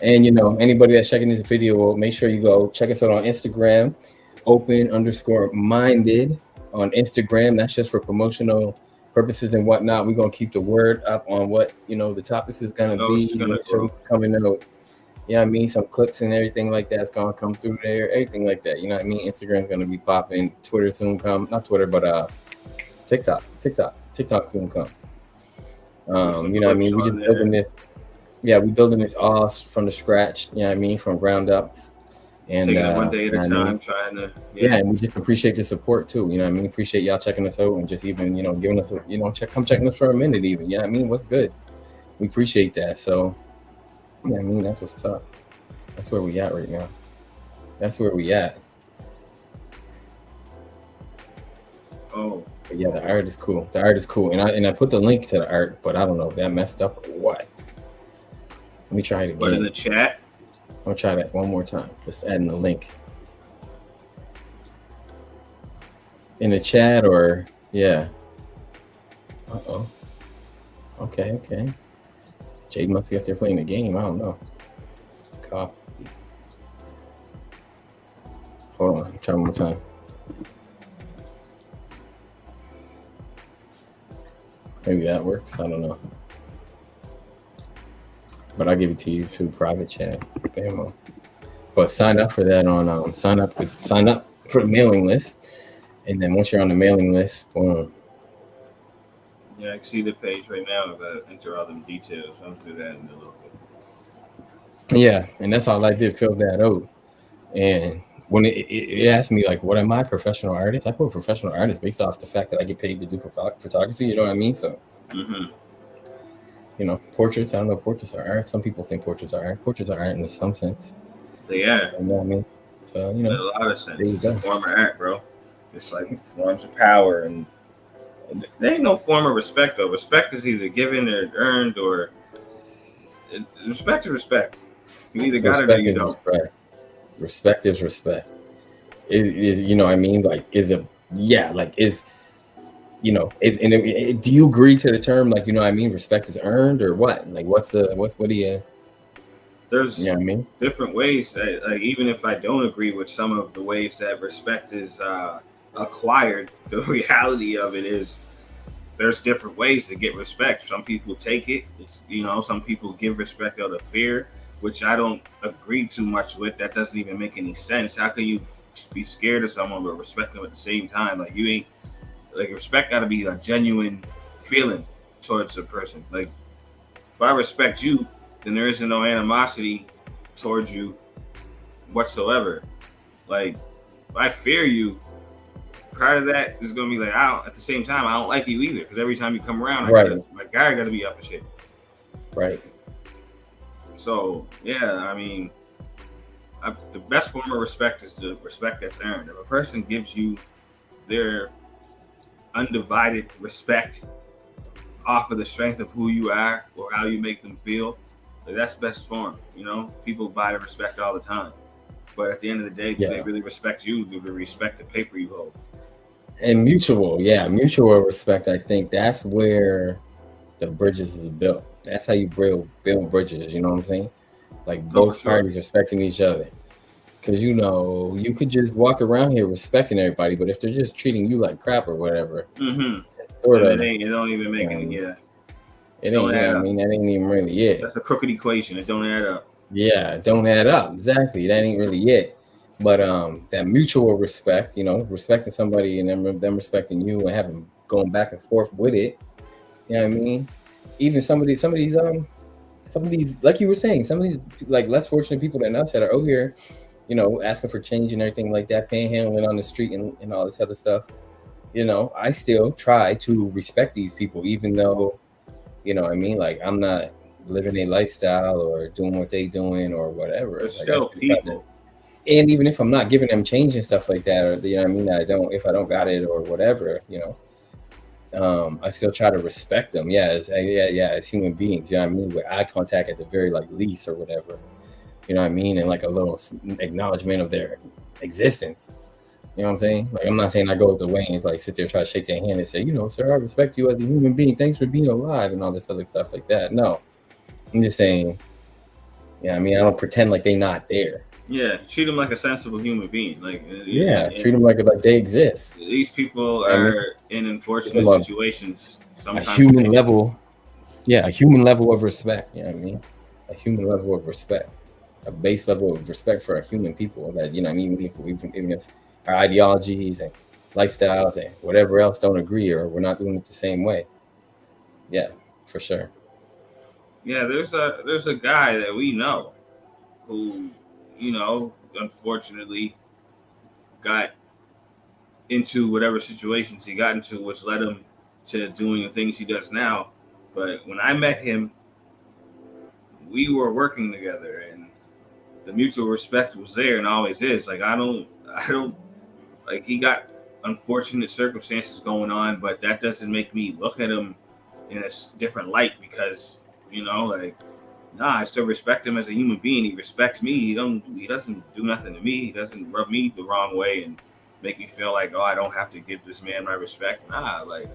And anybody that's checking this video, make sure you go check us out on Instagram, open_minded on Instagram. That's just for promotional purposes and whatnot. We're gonna keep the word up on what the topics is gonna be. Make sure it's coming out. I mean, some clips and everything like that's gonna come through there. Everything like that. You know what I mean? Instagram's gonna be popping. Twitter soon come. Not Twitter, but TikTok soon come. Put some You know what I clips mean? We on just building there. this. Yeah, we building this all from the scratch. You know what I mean? From ground up. And Taking it one day you at a know what I mean? time, trying to Yeah, and we just appreciate the support too. You know what I mean? Appreciate y'all checking us out and just even, you know, giving us a, you know, come checking us for a minute even. You know what I mean? What's good? We appreciate that. So yeah, I mean, that's what's up. That's where we at right now. That's where we at. Oh. But yeah, the art is cool. The art is cool. And I put the link to the art, but I don't know if that messed up or what. Let me try it again. Put in the chat. I'll try that one more time. Just adding the link. In the chat or yeah. Uh-oh. Okay. Jade must be up there playing the game. I don't know. Copy. Hold on. Try one more time. Maybe that works. I don't know. But I'll give it to you through private chat. Bam. But sign up for that on sign up for the mailing list. And then once you're on the mailing list, boom. Yeah, I can see the page right now. If I enter all them details, I'll do that in a little bit. Yeah, and that's all I did, fill that out. And when it asked me, like, what am I, professional artist? I put professional artist based off the fact that I get paid to do photography. You know what I mean? So, you know, portraits, I don't know if portraits are art. Some people think portraits are art. Portraits are art in some sense. They are. So, you know what I mean? So, you know. In a lot of sense. It's a form of art, bro. It's like forms of power. And there ain't no form of respect, though. Respect is either given or earned, or respect is respect. You either got it or you don't. Respect is respect. Is you know what I mean? Like, is a, yeah, like, is, you know, is, and do you agree to the term, like, you know what I mean, respect is earned or what? Like, what do you, there's, you know what I mean, different ways that, like, even if I don't agree with some of the ways that respect is acquired, the reality of it is there's different ways to get respect. Some people take it, it's, you know, some people give respect out of fear, which I don't agree too much with. That doesn't even make any sense. How can you be scared of someone but respect them at the same time? Like, you ain't, like, respect got to be a genuine feeling towards a person. Like, if I respect you, then there isn't no animosity towards you whatsoever. Like, if I fear you, part of that is going to be like, at the same time, I don't like you either, because every time you come around, my guy got to be up and shit. Right. So, yeah, I mean, the best form of respect is the respect that's earned. If a person gives you their undivided respect off of the strength of who you are or how you make them feel, that's best form. You know, people buy the respect all the time, but at the end of the day, do they really respect you? Do they respect the paper you hold? And mutual respect. I think that's where the bridges is built. That's how you build bridges. You know what I'm saying? Like, both parties respecting each other. Because, you know, you could just walk around here respecting everybody, but if they're just treating you like crap or whatever, it's sort of, it don't even make any, it ain't, you know what I mean? That ain't even really it. That's a crooked equation. It don't add up. Yeah, it don't add up. Exactly. That ain't really it. But that mutual respect, you know, respecting somebody and them respecting you and having going back and forth with it. You know what I mean? Even some of these, like you were saying, some of these, like, less fortunate people than us that are out here, you know, asking for change and everything like that, panhandling on the street and all this other stuff. You know, I still try to respect these people, even though, you know what I mean, like, I'm not living a lifestyle or doing what they doing or whatever. They're still people. And even if I'm not giving them change and stuff like that, or, you know what I mean, if I don't got it or whatever, you know, I still try to respect them. As human beings, you know what I mean, with eye contact at the very, like, least or whatever, you know what I mean, and like a little acknowledgement of their existence. You know what I'm saying? Like, I'm not saying I go up the way and like sit there try to shake their hand and say, you know, sir, I respect you as a human being. Thanks for being alive and all this other stuff like that. No, I'm just saying, I mean, I don't pretend like they not there. Yeah, treat them like a sensible human being. Like, treat them like they exist. These people are in unfortunate situations. Sometimes a human level of respect. You know what I mean? A human level of respect, a base level of respect for a human people. That, you know what I mean, even if our ideologies and lifestyles and whatever else don't agree or we're not doing it the same way. Yeah, for sure. Yeah, there's a guy that we know who, unfortunately got into whatever situations he got into, which led him to doing the things he does now. But when I met him, we were working together, and the mutual respect was there and always is. Like I don't like he got unfortunate circumstances going on, but that doesn't make me look at him in a different light because I still respect him as a human being. He respects me. He doesn't do nothing to me. He doesn't rub me the wrong way and make me feel like, I don't have to give this man my respect. Nah, like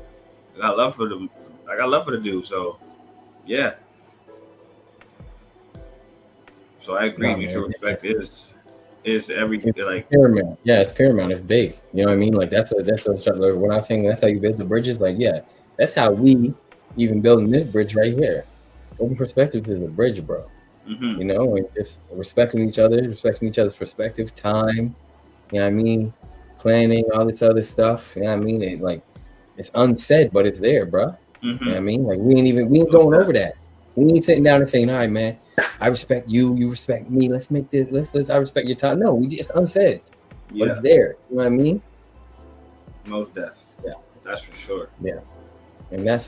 I got love for the dude. So yeah. So I agree. Mutual respect is everything. Like paramount. Yeah, it's paramount. It's big. You know what I mean? Like that's when I'm saying that's how you build the bridges. Like yeah, that's how we even building this bridge right here. Open perspective is a bridge, bro. Mm-hmm. And just respecting each other's perspective, time. You know what I mean? Planning, all this other stuff. You know what I mean? It's unsaid, but it's there, bro. Mm-hmm. You know what I mean? Like we ain't going over that. We ain't sitting down and saying, all right, man, I respect you, you respect me. Let's make this. I respect your time. No, we just unsaid, but it's there. You know what I mean? Most deaf. Yeah, that's for sure. Yeah. And that's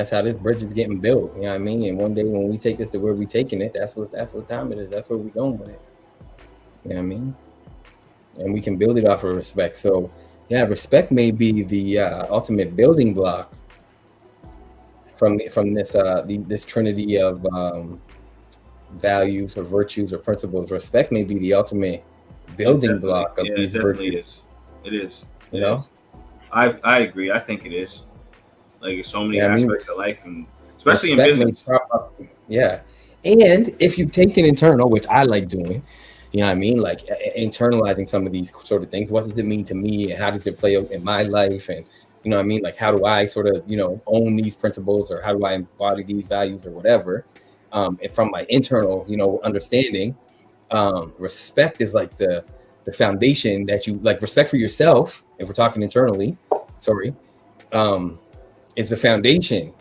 how this bridge is getting built. You know what I mean? And one day when we take this to where we taking it, that's what time it is. That's where we going with it. You know what I mean? And we can build it off of respect. So yeah, respect may be the ultimate building block from this this trinity of values or virtues or principles. Respect may be the ultimate building block of these virtues. It is. You know? I agree. I think it is. Like so many aspects of life, and especially in business. Yeah, and if you take it internal, which I like doing, you know what I mean, like internalizing some of these sort of things. What does it mean to me, and how does it play out in my life? And you know what I mean, like how do I sort of own these principles, or how do I embody these values, or whatever? And from my internal, understanding, respect is like the foundation that you like. Respect for yourself, if we're talking internally, is the foundation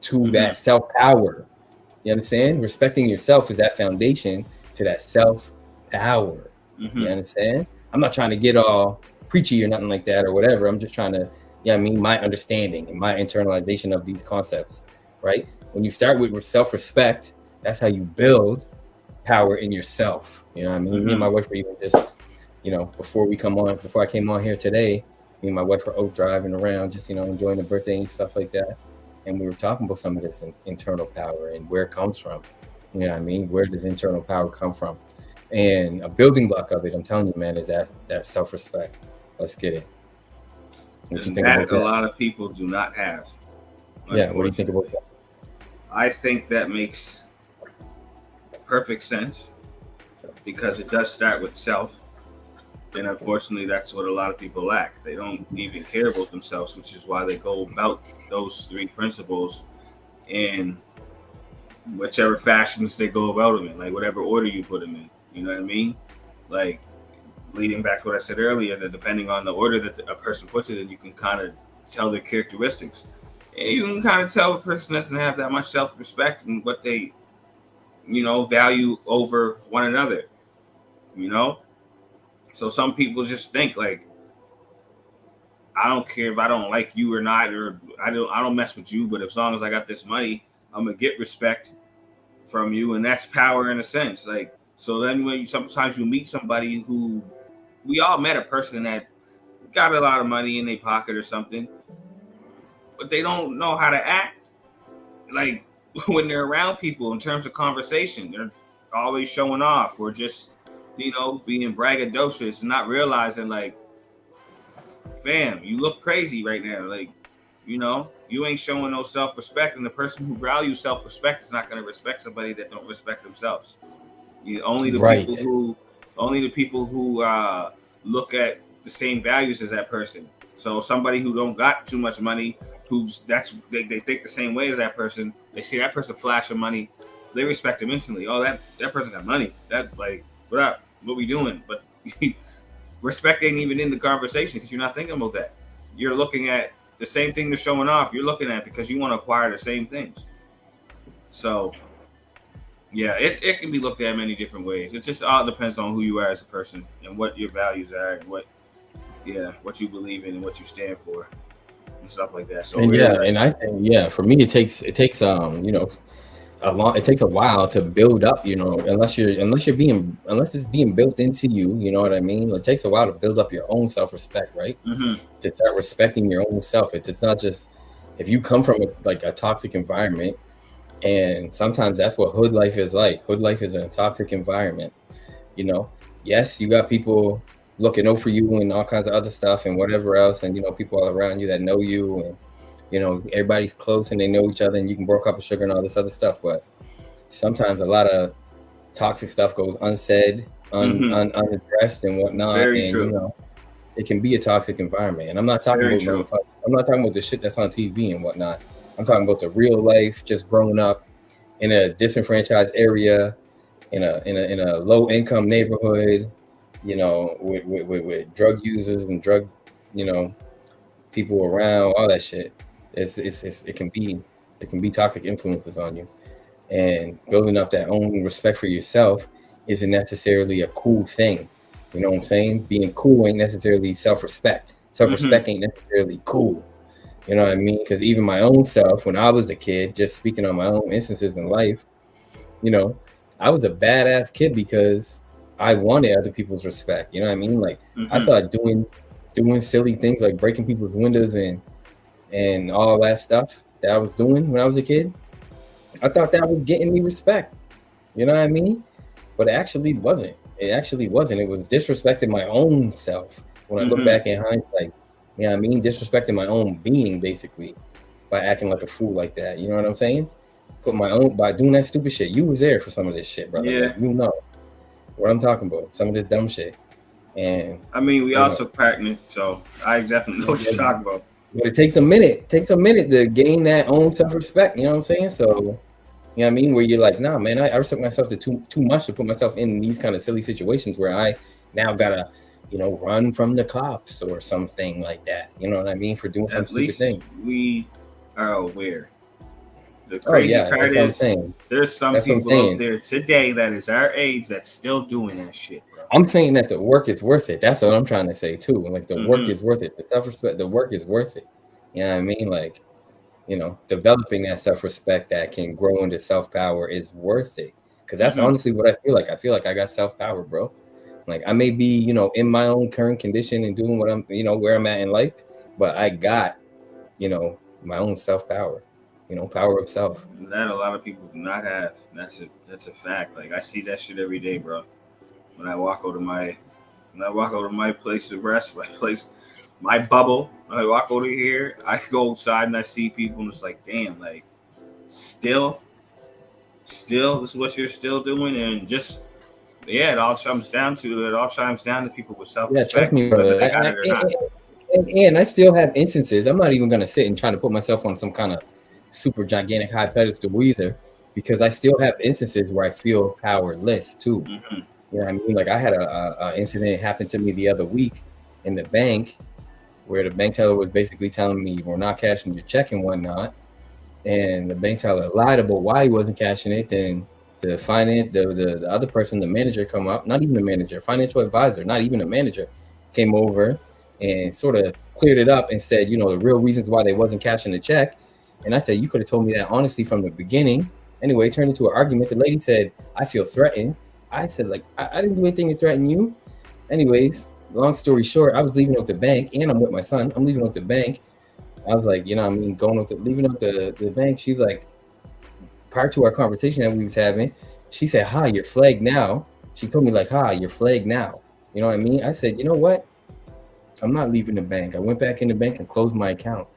to that self-power. You understand? Respecting yourself is that foundation to that self-power. You understand? I'm not trying to get all preachy or nothing like that or whatever. I'm just trying to, my understanding and my internalization of these concepts, right? When you start with self-respect, that's how you build power in yourself. You know what I mean? Me and my wife were even just, before I came on here today, me and my wife were out driving around, just, enjoying the birthday and stuff like that. And we were talking about some of this internal power and where it comes from. You know what I mean? Where does internal power come from? And a building block of it, I'm telling you, man, is that self-respect. Let's get it. What you think about that? A lot of people do not have. Yeah, what do you think about that? I think that makes perfect sense because it does start with self. And unfortunately, that's what a lot of people lack. They don't even care about themselves, which is why they go about those three principles in whichever fashions they go about them in, like whatever order you put them in. You know what I mean? Like leading back to what I said earlier, that depending on the order that a person puts it in, you can kind of tell their characteristics. And you can kind of tell a person doesn't have that much self-respect and what they, value over one another, So some people just think like, I don't care if I don't like you or not, or I don't mess with you, but as long as I got this money, I'm gonna get respect from you, and that's power in a sense. Like, so then when sometimes you meet somebody who, we all met a person that got a lot of money in their pocket or something, but they don't know how to act. Like when they're around people in terms of conversation, they're always showing off or just, being braggadocious and not realizing like, fam, you look crazy right now. Like, you ain't showing no self-respect, and the person who values self-respect is not going to respect somebody that don't respect themselves. Only the people who look at the same values as that person. So somebody who don't got too much money, they think the same way as that person. They see that person flashing money, they respect him instantly. Oh, that person got money. That like, what up? What we doing? But respect ain't even in the conversation because you're not thinking about that. You're looking at the same thing they're showing off. You're looking at because you want to acquire the same things. So yeah, it can be looked at many different ways. It just all depends on who you are as a person and what your values are and what you believe in and what you stand for and stuff like that. So And really, yeah, and I think for me it takes it takes a while to build up, unless it's being built into you, you know what I mean? It takes a while to build up your own self-respect, right? To start respecting your own self. It's not just if you come from a toxic environment, and sometimes that's what hood life is like. Hood life is a toxic environment, Yes, you got people looking out for you and all kinds of other stuff and whatever else, and people all around you that know you, and everybody's close and they know each other, and you can borrow a cup of sugar and all this other stuff. But sometimes a lot of toxic stuff goes unsaid, unaddressed, and whatnot. Very true. It can be a toxic environment. And I'm not talking about the shit that's on TV and whatnot. I'm talking about the real life, just growing up in a disenfranchised area, in a low income neighborhood, with drug users and drug, people around, all that shit. It can be toxic influences on you, and building up that own respect for yourself isn't necessarily a cool thing. You know what I'm saying? Being cool ain't necessarily self-respect. Self-respect ain't necessarily cool. You know what I mean? Because even my own self, when I was a kid, just speaking on my own instances in life, I was a badass kid because I wanted other people's respect. You know what I mean? Like I thought doing silly things like breaking people's windows and all that stuff that I was doing when I was a kid, I thought that was getting me respect. You know what I mean? But it actually wasn't. It was disrespecting my own self. When I look back in hindsight, you know what I mean? Disrespecting my own being, basically, by acting like a fool like that. You know what I'm saying? By doing that stupid shit. You was there for some of this shit, brother. Yeah. Like, you know what I'm talking about. Some of this dumb shit. And I mean, we also pregnant, so I definitely know what you're talking about. But it takes a minute. It takes a minute to gain that own self-respect. You know what I'm saying? So, you know what I mean? Where you're like, nah, man, I respect myself too much to put myself in these kind of silly situations where I now gotta, run from the cops or something like that. You know what I mean? For doing some stupid thing. We are aware. The crazy part is there's some people out there today that is our age that's still doing that shit, bro. I'm saying that the work is worth it. That's what I'm trying to say too. Like the work is worth it. The self-respect, the work is worth it. You know what I mean? Like, developing that self-respect that can grow into self-power is worth it. Because that's honestly what I feel like. I feel like I got self-power, bro. Like I may be, in my own current condition and doing what I'm, where I'm at in life, but I got, my own self-power. Power of self. That a lot of people do not have. That's a fact. Like I see that shit every day, bro. When I walk over to my place of rest, my bubble. When I walk over here, I go outside and I see people, and it's like, damn, like, still, this is what you're still doing, and just, it all chimes down to people with self-respect. Yeah, trust me, bro. And I still have instances. I'm not even gonna sit and try to put myself on some kind of super gigantic high pedestal either, because I still have instances where I feel powerless too. You know what I mean? Like I had a incident happen to me the other week in the bank where the bank teller was basically telling me we're not cashing your check and whatnot, and the bank teller lied about why he wasn't cashing it. Then to finance the other person, the manager, come up, not even the manager, financial advisor, not even a manager, came over and sort of cleared it up and said, the real reasons why they wasn't cashing the check. And I said, you could have told me that honestly from the beginning. Anyway, it turned into an argument. The lady said, I feel threatened. I said, like, I didn't do anything to threaten you. Anyways, long story short, I was leaving out the bank, and I'm with my son. I'm leaving out the bank. I was like, leaving out the bank. She's like, prior to our conversation that we was having, she said, hi, you're flagged now. She told me like, hi, you're flagged now. You know what I mean? I said, you know what? I'm not leaving the bank. I went back in the bank and closed my account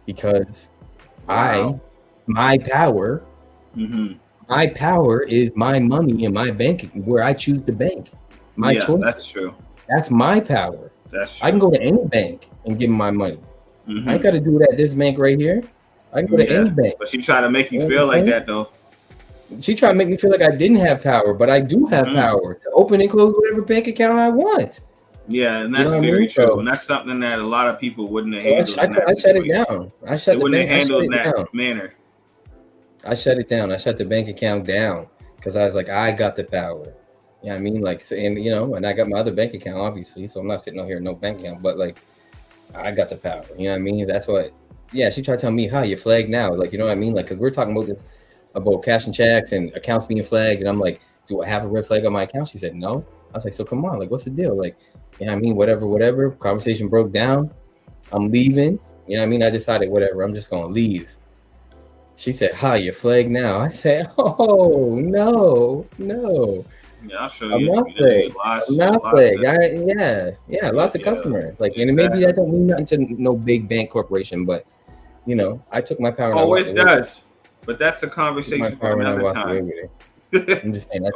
because my power is my money in my bank where I choose to bank. My choice. That's true. That's my power. That's true. I can go to any bank and give them my money. I ain't got to do it at this bank right here. I can go to any bank. But she tried to make you feel like that, though. She tried to make me feel like I didn't have power, but I do have power to open and close whatever bank account I want. Yeah, and that's very true. So, and that's something that a lot of people wouldn't have handled. I shut it down. They wouldn't have handled in that manner. I shut it down. I shut the bank account down because I was like, I got the power. You know what I mean? Like, and you know, and I got my other bank account, obviously. So I'm not sitting out here no bank account, but like, I got the power. You know what I mean? That's what. Yeah, she tried to tell me how you flag now. Like, you know what I mean? Like, because we're talking about this about cash and checks and accounts being flagged, and I'm like, do I have a red flag on my account? She said no. I was like, so come on, like, what's the deal? Like, you know what I mean? Whatever. Conversation broke down. I'm leaving. You know what I mean? I decided, whatever, I'm just gonna leave. She said, hi, you're flagged now. I said, oh, no. Yeah, I'll show I'm you. not You know, flagged. I'm not flagged. Lots of Yeah, customers. Like, and exactly. maybe that don't mean nothing to no big bank corporation, but, you know, I took my power and I Oh, walked it away. does. But that's a My conversation for power and I another walked away time. with it. I'm just saying,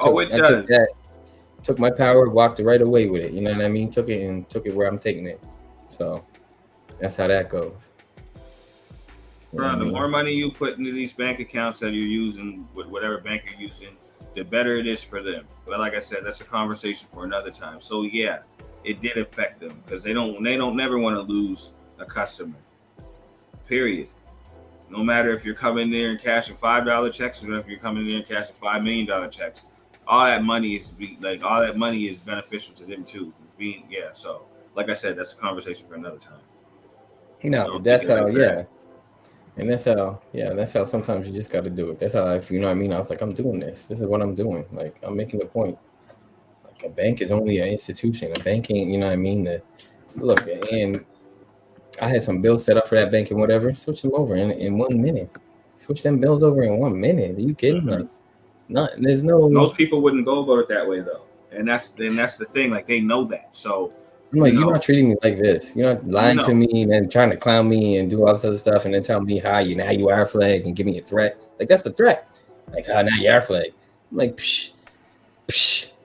took my power, walked right away with it. You know what I mean? Took it where I'm taking it. So that's how that goes. Bro, the more money you put into these bank accounts that you're using with whatever bank you're using, the better it is for them. But like I said, that's a conversation for another time. So yeah, it did affect them because they don't never want to lose a customer. Period. No matter if you're coming there and cashing $5 checks or if you're coming there and cashing $5 million checks, all that money is beneficial to them too. So like I said, that's a conversation for another time. No, that's how, yeah. And that's how sometimes you just got to do it. That's how, you know what I mean? I was like, I'm doing this. This is what I'm doing. Like, I'm making a point. Like, a bank is only an institution. A bank ain't, you know what I mean? Look, and I had some bills set up for that bank and whatever. Switch them over in 1 minute. Switch them bills over in 1 minute. Are you kidding? Mm-hmm. Like, there's no. Most people wouldn't go about it that way though, and that's the thing. Like, they know that. So I'm like, you're not treating me like this. You're not lying to me and then trying to clown me and do all this other stuff and then tell me how you are flagged and give me a threat. Like, that's the threat. Like, now you are flagged. I'm like, psh.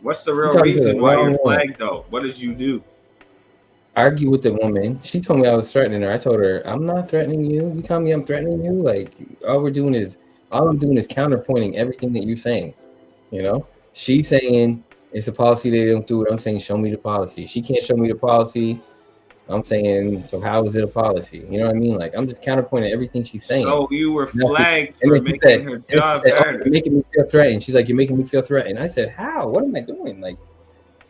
What's the real reason why you're flagged though? What did you do? Argue with the woman. She told me I was threatening her. I told her, I'm not threatening you. You tell me I'm threatening you. Like, all I'm doing is counterpointing everything that you're saying. You know, she's saying it's a policy they don't do it. I'm saying, show me the policy. She can't show me the policy. I'm saying, so how is it a policy? You know what I mean? Like, I'm just counterpointing everything she's saying. So you were flagged for making her job harder. You're making me feel threatened. She's like, you're making me feel threatened. I said, how? What am I doing? Like,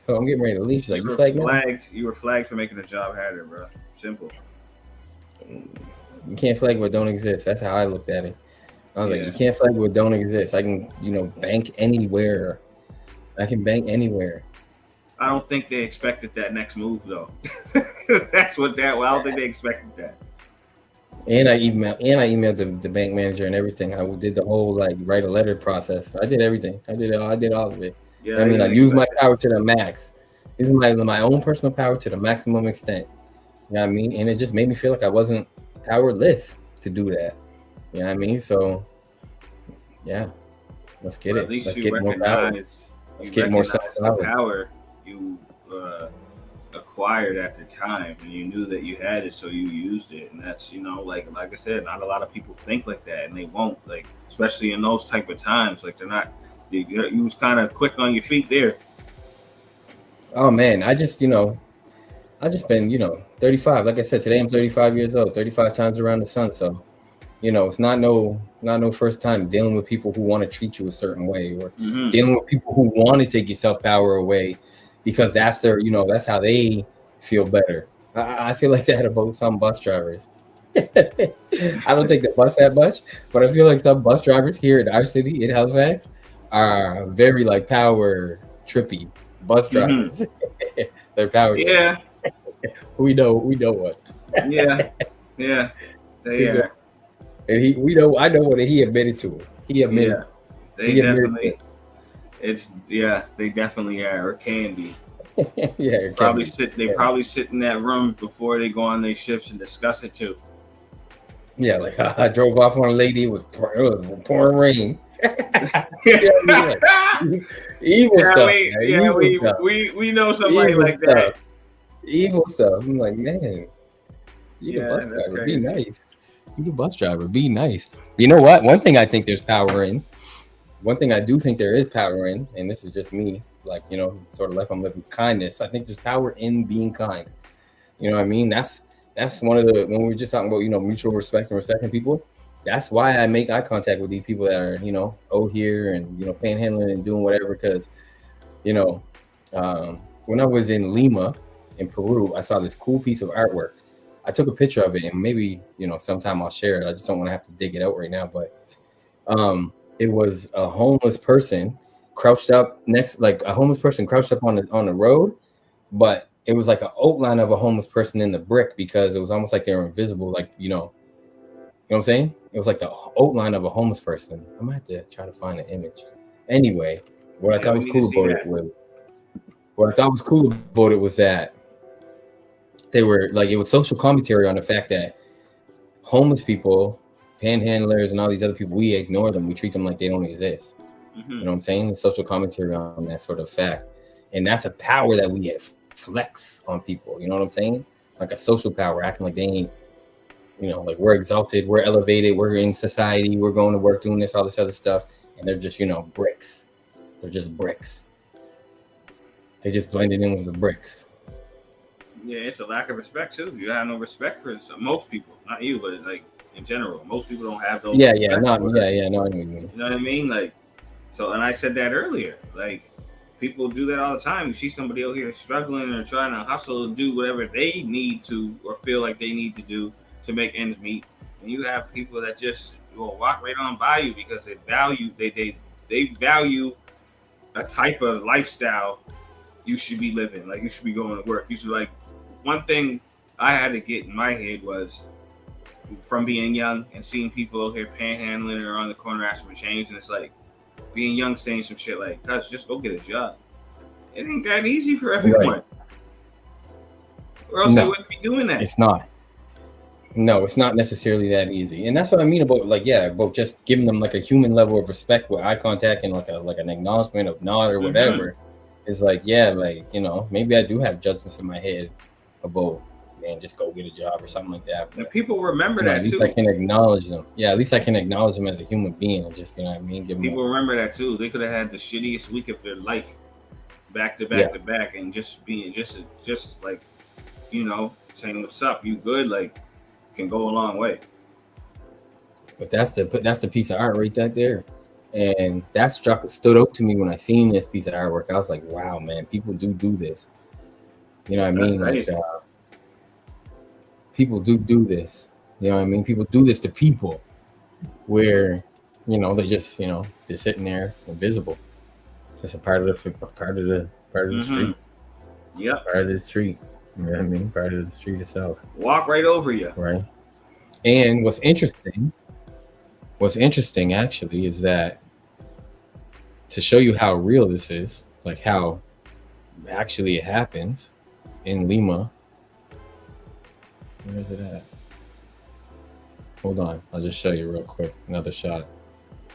so I'm getting ready to leave. She's like, you were flagged for making the job harder, bro. Simple. You can't flag what don't exist. That's how I looked at it. I was like, you can't flag what don't exist. I can, bank anywhere. I can bank anywhere. I don't think they expected that next move though. I don't think they expected that. And I emailed the bank manager and everything. I did the whole write a letter process. I did everything. I did all of it. Yeah, I mean, I used my power to the max. Using my own personal power to the maximum extent. You know what I mean? And it just made me feel like I wasn't powerless to do that. You know what I mean? So, yeah, let's get it. At least let's you get more power. Let's get more power you acquired at the time, and you knew that you had it, so you used it. And that's, like I said, not a lot of people think like that, and they won't. Like, especially in those type of times, like they're not. You was kind of quick on your feet there. Oh man, I just been 35. Like I said, today I'm 35 years old, 35 times around the sun. So, it's not no first time dealing with people who want to treat you a certain way, or dealing with people who want to take your self-power away because that's their, that's how they feel better. I feel like that about some bus drivers. I don't take the bus that much, but I feel like some bus drivers here in our city, in Halifax, are very power trippy bus drivers. They're power. Yeah. we know what. Yeah. They are. And I know what he admitted to it. He admitted. Yeah. They definitely are, or can be. Yeah. Probably sit in that room before they go on their shifts and discuss it too. Yeah, like I drove off on a lady. It was pouring rain. Evil stuff. We know somebody evil like that. Evil stuff. I'm like, man, you the bus driver, be nice. You the bus driver, be nice. You know what? One thing I think there's power in. One thing I do think there is power in, and this is just me, sort of life I'm living, kindness. I think there's power in being kind. You know what I mean? That's one of the, when we were just talking about, mutual respect and respecting people. that's why I make eye contact with these people that are, out here and, panhandling and doing whatever. Because, you know, when I was in Lima, in Peru, I saw this cool piece of artwork. I took a picture of it, and maybe, sometime I'll share it. I just don't want to have to dig it out right now. But it was a homeless person crouched up next, like a homeless person crouched up on the road, but it was like an outline of a homeless person in the brick, because it was almost like they were invisible, like, you know what I'm saying? It was like the outline of a homeless person. I'm gonna have to try to find an image. Anyway, what I thought was cool about it was that they were like, it was social commentary on the fact that homeless people, panhandlers, and all these other people, we ignore them. We treat them like they don't exist. Mm-hmm. You know what I'm saying? The social commentary on that sort of fact. And that's a power that we get flex on people. You know what I'm saying? Like a social power, acting like they ain't, like we're exalted, we're elevated, we're in society, we're going to work, doing this, all this other stuff. And they're just, bricks. They're just bricks. They just blended in with the bricks. Yeah, it's a lack of respect too. You have no respect for most people, not you, but like in general, most people don't have those. No, I know what I mean? Like, so, and I said that earlier. Like, people do that all the time. You see somebody out here struggling or trying to hustle and do whatever they need to or feel like they need to do to make ends meet, and you have people that just will walk right on by you because they value a type of lifestyle you should be living. Like, you should be going to work. You should, like, one thing I had to get in my head was from being young and seeing people out here panhandling or on the corner asking for change, and it's like being young saying some shit like, "Cuz, just go get a job." It ain't that easy for everyone. Right. Or else they wouldn't be doing that. It's not. No, it's not necessarily that easy. And that's what I mean about, about just giving them like a human level of respect with eye contact and like an acknowledgement of nod or whatever. Mm-hmm. It's like, maybe I do have judgments in my head about, man, just go get a job or something like that. But people remember that too. At least I can acknowledge them. Yeah, at least I can acknowledge them as a human being and just, people remember that too. They could have had the shittiest week of their life back to back to back, and just being just like, saying what's up, you good, like, can go a long way. But that's the piece of art right there, and that stood out to me when I seen this piece of artwork. I was like, wow, man, people do this. You know what I mean? Like, people do this. You know what I mean? People do this to people where, they just, they're sitting there invisible, just a part of the street. Yep. Part of the street. You know what I mean? Part of the street itself. Walk right over you. Right. And what's interesting actually is that, to show you how real this is, like how actually it happens in Lima. Where is it at? Hold on. I'll just show you real quick. Another shot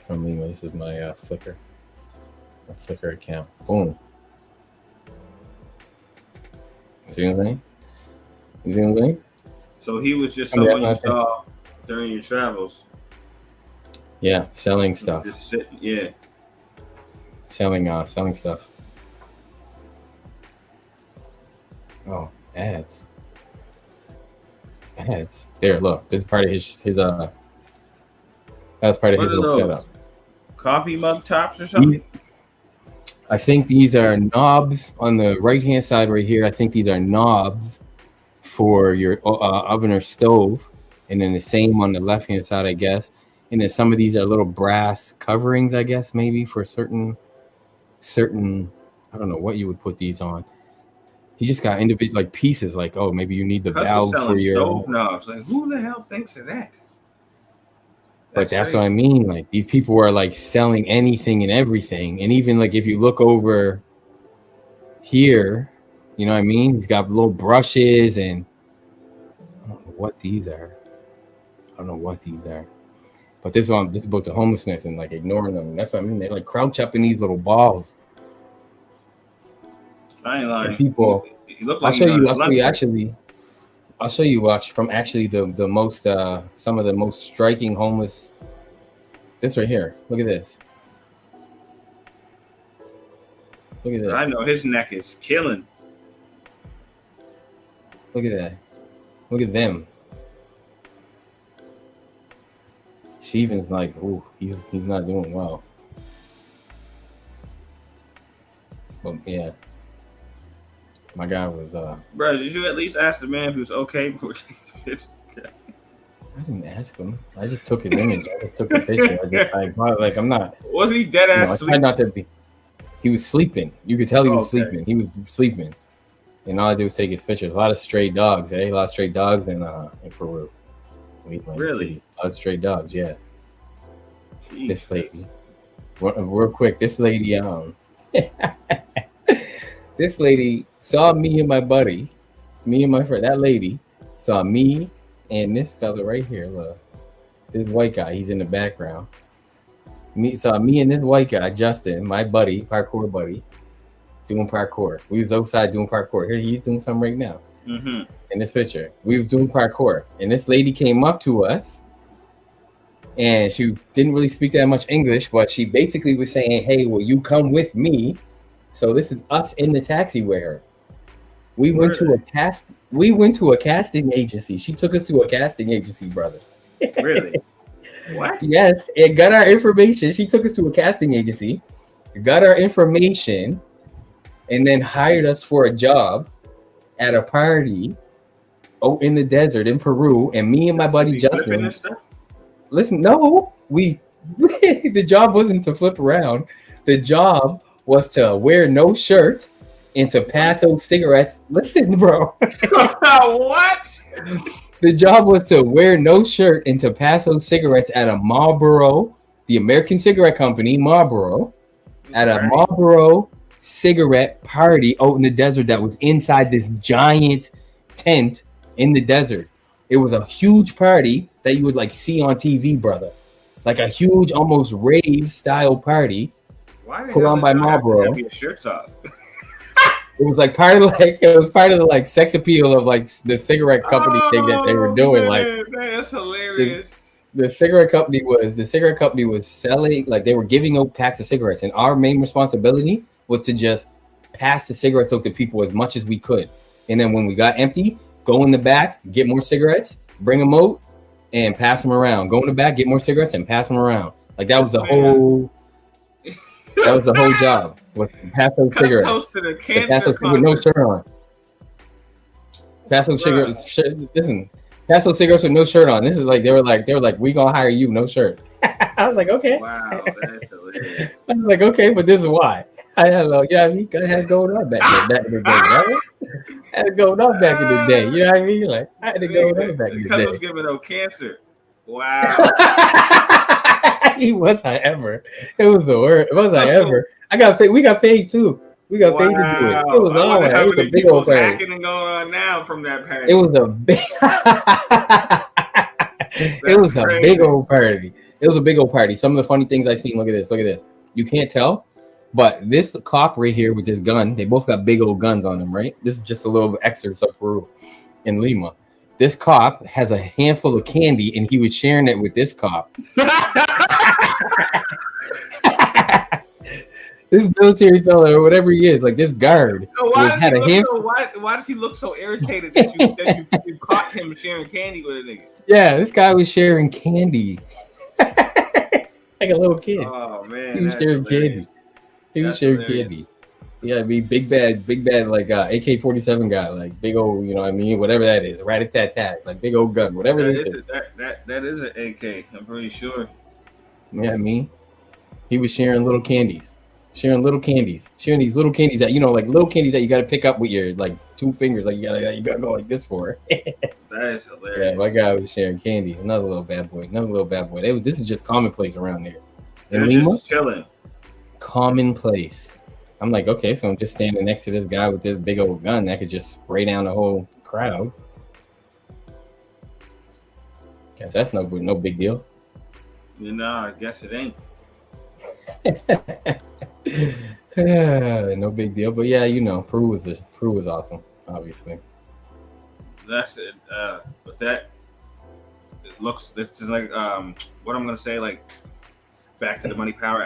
from Lima. This is my Flickr. My Flickr account. Boom. See anything? So he was just someone you saw during your travels. Yeah, selling stuff. Just sitting, yeah. Selling stuff. Oh, ads. There, look. This is part of his that was part of his little setup. Coffee mug tops or something? I think these are knobs on the right-hand side right here. I think these are knobs for your oven or stove. And then the same on the left-hand side, I guess. And then some of these are little brass coverings, I guess, maybe for certain, I don't know what you would put these on. He just got individual like pieces, like, oh, maybe you need the valve for your stove knobs. Like, who the hell thinks of that? But that's what I mean. Like, these people are like selling anything and everything. And even like if you look over here, you know what I mean? He's got little brushes, and I don't know what these are. But this is about the homelessness and like ignoring them. And that's what I mean. They like crouch up in these little balls. I ain't lying. And people, I'll show you from actually the most some of the most striking homeless. This right here. Look at this. I know his neck is killing. Look at that. Look at them. Steven's like, ooh, he's not doing well. But yeah, my guy was. Bro, did you at least ask the man if he was okay before taking the picture? I didn't ask him. I just took his image. I just took the picture. I'm not. Wasn't he dead ass I tried not to be. He was sleeping. You could tell he was sleeping. He was sleeping, and all I did was take his pictures. A lot of stray dogs, A lot of stray dogs in Peru. Really? A lot of stray dogs, yeah. Jeez. This lady, real quick. This lady, this lady saw me and my buddy, me and my friend. That lady saw me and this fella right here. Look, this white guy. He's in the background. Saw me and this white guy, Justin, my buddy, parkour buddy, doing parkour. We was outside doing parkour. Here he's doing something right now. Mm-hmm. In this picture, we was doing parkour, and this lady came up to us, and she didn't really speak that much English, but she basically was saying, "Hey, will you come with me?" So this is us in the taxi with her. We went to a casting agency. She took us to a casting agency, brother. Really? What? Yes, and got our information. She took us to a casting agency, got our information, and then hired us for a job at a party in the desert in Peru. And me and my buddy Justin. Listen, no, the job wasn't to flip around. The job was to wear no shirt and to pass those cigarettes. Listen, bro. What? The job was to wear no shirt and to pass those cigarettes at a Marlboro, the American cigarette company, Marlboro, at a Marlboro cigarette party out in the desert that was inside this giant tent in the desert. It was a huge party that you would like see on TV, brother. Like a huge, almost rave style party. Put on by Marlboro. Have your shirts off. It was like part of the sex appeal of like the cigarette company thing that they were doing. Man, that's hilarious. The cigarette company was selling, like they were giving out packs of cigarettes, and our main responsibility was to just pass the cigarettes out to people as much as we could. And then when we got empty, go in the back, get more cigarettes, bring them out, and pass them around. Go in the back, get more cigarettes, and pass them around. Like that was the whole. That was the whole job. Was pass those cigarettes. Pass those with no shirt on. Pass those cigarettes. Listen, pass those cigarettes with no shirt on. This is like they were like, we gonna hire you, no shirt. I was like, okay. Wow, that's hilarious. I was like, okay, but this is why. I had had going on back in the day, right? I had going on back in the day. You know what I mean? Like I had to go on back in the day. Because was giving no cancer. Wow. He was I ever. It was the worst. Was I ever? I got paid. We got paid too. We got paid to do it. It was all right. It was a big old party. Hacking and going on now from that party. It was a big. It was a big old party. It was a big old party. Some of the funny things I seen. Look at this. Look at this. You can't tell, but this cop right here with this gun. They both got big old guns on them, right? This is just a little excerpt of Peru in Lima. This cop has a handful of candy, and he was sharing it with this cop. This military fella or whatever he is, like this guard, had a handful. Why does he look so irritated that you caught him sharing candy with a nigga? Yeah, this guy was sharing candy, like a little kid. Oh man, he was sharing candy. He was sharing candy. Yeah, be big bad, like AK-47 guy, like big old, you know what I mean? Whatever that is, rat-a-tat-tat, like big old gun, whatever it is. That is an AK, I'm pretty sure. Yeah, I mean, he was sharing little candies. Sharing these little candies that, you know, like little candies that you got to pick up with your like 2 fingers, like you gotta go like this for. That is hilarious. Yeah, my guy was sharing candy. Another little bad boy. This is just commonplace around here. In Lima, just chilling. Commonplace. I'm like, okay, so I'm just standing next to this guy with this big old gun that could just spray down the whole crowd. Guess that's no big deal. You know, I guess it ain't. No big deal, but yeah, you know, Peru was awesome, obviously. That's it. But that this is like what I'm gonna say, like back to the money power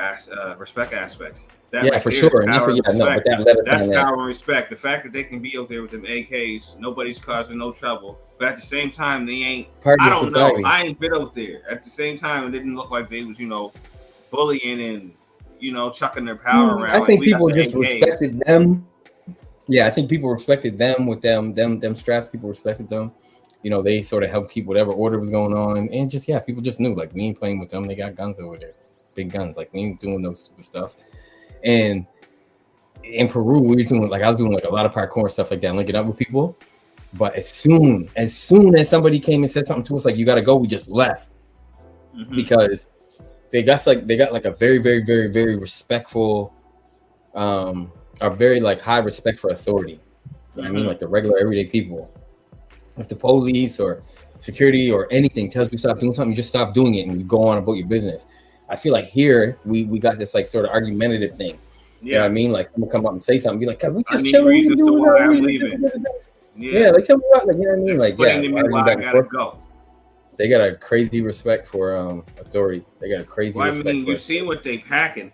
respect aspect. That Yeah, right for there is sure. And that's power what, and yeah, no, but respect. that let us That's on that. power and respect. The fact that they can be out there with them AKs, nobody's causing no trouble. But at the same time, they ain't. Part I of don't know. society. I ain't been out there. At the same time, it didn't look like they was, bullying and chucking their power I around. Like think we got people the just AKs. respected them. Yeah, I think people respected them with them straps. People respected them. They sort of helped keep whatever order was going on, and just people just knew like we ain't playing with them. They got guns over there, big guns. Like we ain't doing those stupid stuff. And in Peru, we were doing I was doing like a lot of parkour and stuff like that, linking up with people. But as soon as somebody came and said something to us like you got to go, we just left because they got like a very very very very respectful, a very like high respect for authority. I mean, like the regular everyday people. If the police or security or anything tells you to stop doing something, you just stop doing it and you go on about your business. I feel like here we got this like sort of argumentative thing. You know what I mean? Like someone come up and say something, be like, "Cause we just chilling, reasons to why I'm leaving." Yeah, like tell me what, like you know what I mean? Explain to me why I gotta go. They got a crazy respect for authority. They got a crazy respect. I mean, you see what they packing.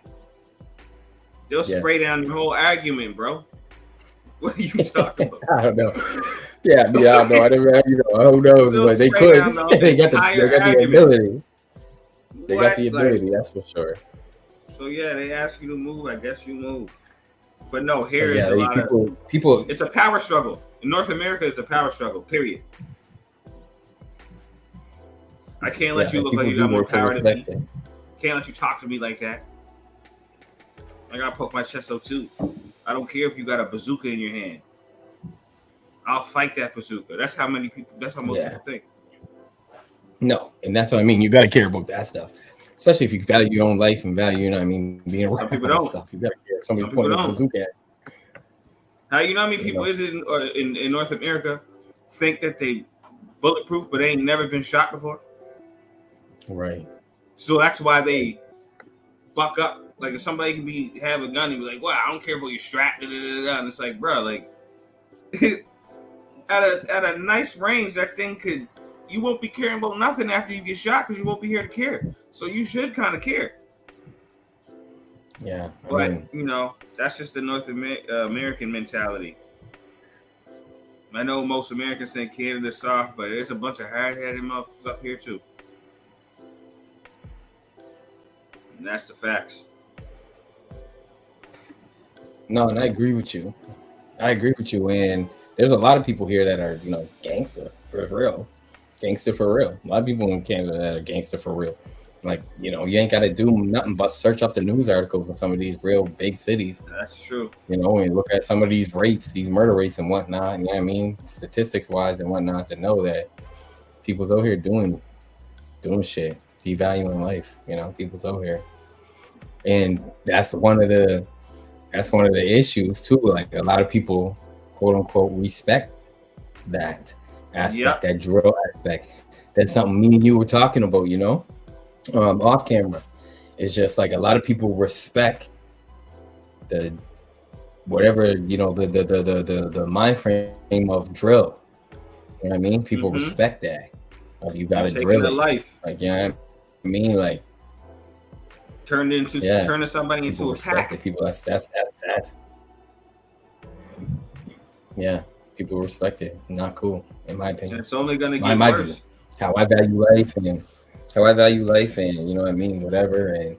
They'll spray down the whole argument, bro. What are you talking about? I don't know. Yeah, I don't know. I never, who knows? But they could. They got the ability. They got the ability, that's for sure. So yeah, they ask you to move. I guess you move. But no, here is a lot of people. It's a power struggle in North America. It's a power struggle. Period. I can't let you look like you got more power than me. Can't let you talk to me like that. I gotta poke my chest out too. I don't care if you got a bazooka in your hand. I'll fight that bazooka. That's how most people think. No, and that's what I mean. You gotta care about that stuff, especially if you value your own life and value, being around people don't. Stuff. You gotta care. Somebody's pointing a bazooka at. How how many people is it in North America think that they bulletproof, but they ain't never been shot before? Right. So that's why they buck up. Like if somebody can have a gun and be like, "Well, I don't care about your strap," and it's like, bro, like at a nice range, that thing could. You won't be caring about nothing after you get shot because you won't be here to care. So you should kind of care. Yeah, but that's just the North American mentality. I know most Americans think Canada's soft, but there's a bunch of hard-headed motherfuckers up here too. And that's the facts. No, and I agree with you. And there's a lot of people here that are, gangster for real. Gangster for real. A lot of people in Canada that are gangster for real. Like, you ain't got to do nothing but search up the news articles in some of these real big cities. That's true. And look at some of these rates, these murder rates and whatnot. You know what I mean? Statistics wise and whatnot, to know that people's out here doing shit, devaluing life. People's out here. And that's one of the issues too. Like a lot of people, quote unquote, respect that aspect, that drill aspect. That's something me and you were talking about, off camera. It's just like a lot of people respect the whatever, the mind frame of drill. You know what I mean? People respect that. You gotta drill it. Life. Like, like turning somebody into a pack. People, that's yeah. People respect it. Not cool, in my opinion. And it's only gonna get worse. View. How I value life, and you know what I mean, whatever, and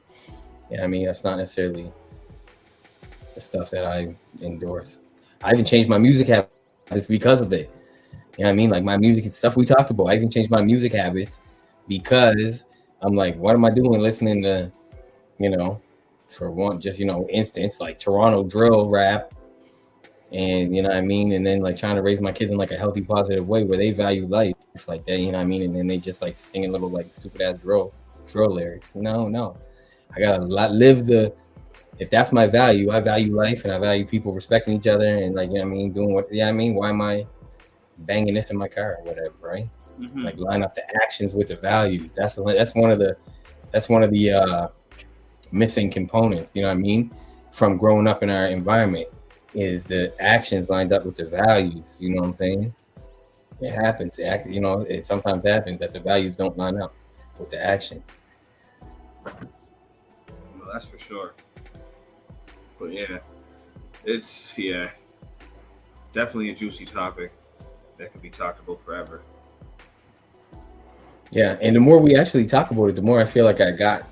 that's not necessarily the stuff that I endorse. I even changed my music habits because of it. You know what I mean? Like my music stuff we talked about. I even changed my music habits because I'm like, what am I doing listening to, for one, just, instance, like Toronto drill rap, and you know what I mean, and then like trying to raise my kids in like a healthy, positive way where they value life like that, you know what I mean, and then they just like singing little like stupid ass drill lyrics. No, I gotta live if that's my value, I value life and I value people respecting each other and like, you know what I mean, doing what, why am I banging this in my car or whatever, right? Like line up the actions with the values. That's one of the missing components, you know what I mean, from growing up in our environment, is the actions lined up with the values. You know what I'm saying? It happens. It sometimes happens that the values don't line up with the actions. Well, that's for sure. But yeah, it's definitely a juicy topic that could be talked about forever. Yeah, and the more we actually talk about it, the more I feel like I got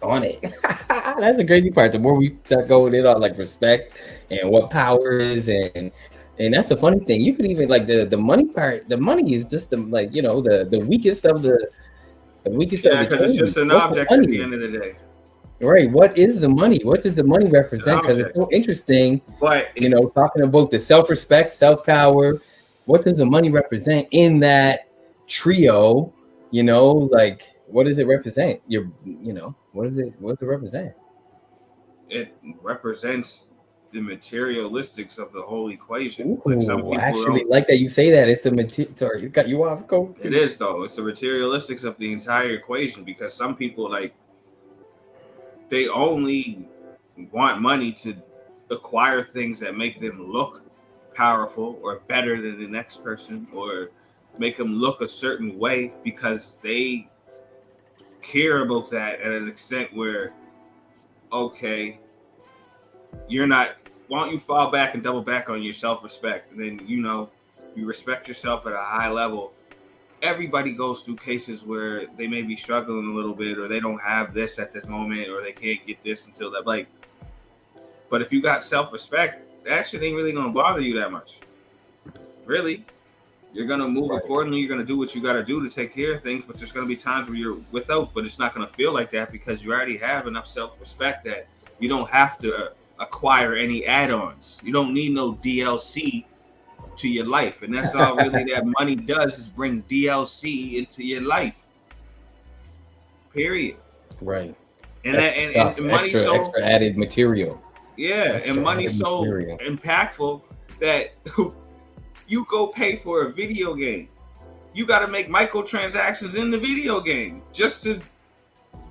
on it. That's the crazy part. The more we start going in on like respect and what power is, and that's the funny thing. You could even like the money part. The money is just the like the weakest of the weakest of the because it's just an object at the end of the day. Right. What is the money? What does the money represent? Because it's so interesting. But talking about the self-respect, self-power. What does the money represent in that trio? Like what does it represent? What does it represent? It represents the materialistics of the whole equation. Ooh, like some people actually like that you say that. It's the material. Sorry, you got you off. Go. It is though. It's the materialistics of the entire equation, because some people they only want money to acquire things that make them look powerful or better than the next person, or make them look a certain way, because they care about that at an extent where, okay, you're not, why don't you fall back and double back on your self-respect? And then, you respect yourself at a high level. Everybody goes through cases where they may be struggling a little bit, or they don't have this at this moment, or they can't get this until that, but if you got self-respect, that shit ain't really gonna bother you that much. Really. You're gonna move accordingly. You're gonna do what you gotta do to take care of things, but there's gonna be times where you're without, but it's not gonna feel like that, because you already have enough self-respect that you don't have to acquire any add-ons. You don't need no DLC to your life, and that's all really that money does, is bring DLC into your life. Period. Right. And money extra added material. Yeah, and money's so impactful that you go pay for a video game. You got to make microtransactions in the video game just to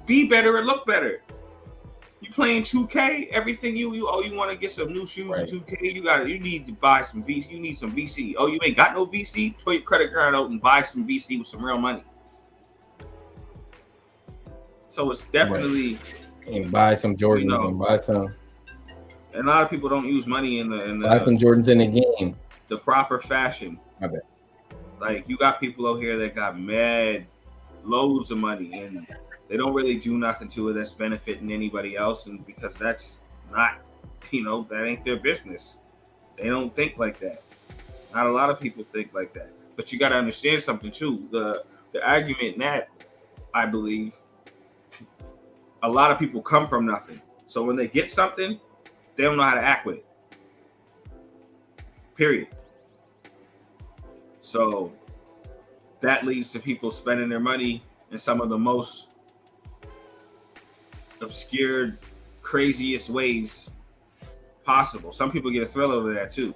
be better and look better. You playing 2K, everything you want to get some new shoes in 2K, you need to buy some VC, you need some VC. Oh, you ain't got no VC? Pull your credit card out and buy some VC with some real money. So it's definitely and buy some Jordans and buy some. And a lot of people don't use money in the buy some Jordans in the game. The proper fashion. I bet. Like, you got people out here that got mad loads of money, and they don't really do nothing to it that's benefiting anybody else, and because that's not, that ain't their business. They don't think like that. Not a lot of people think like that. But you got to understand something too. The argument in that, I believe, a lot of people come from nothing. So when they get something, they don't know how to act with it. Period. So that leads to people spending their money in some of the most obscure, craziest ways possible. Some people get a thrill out of that too.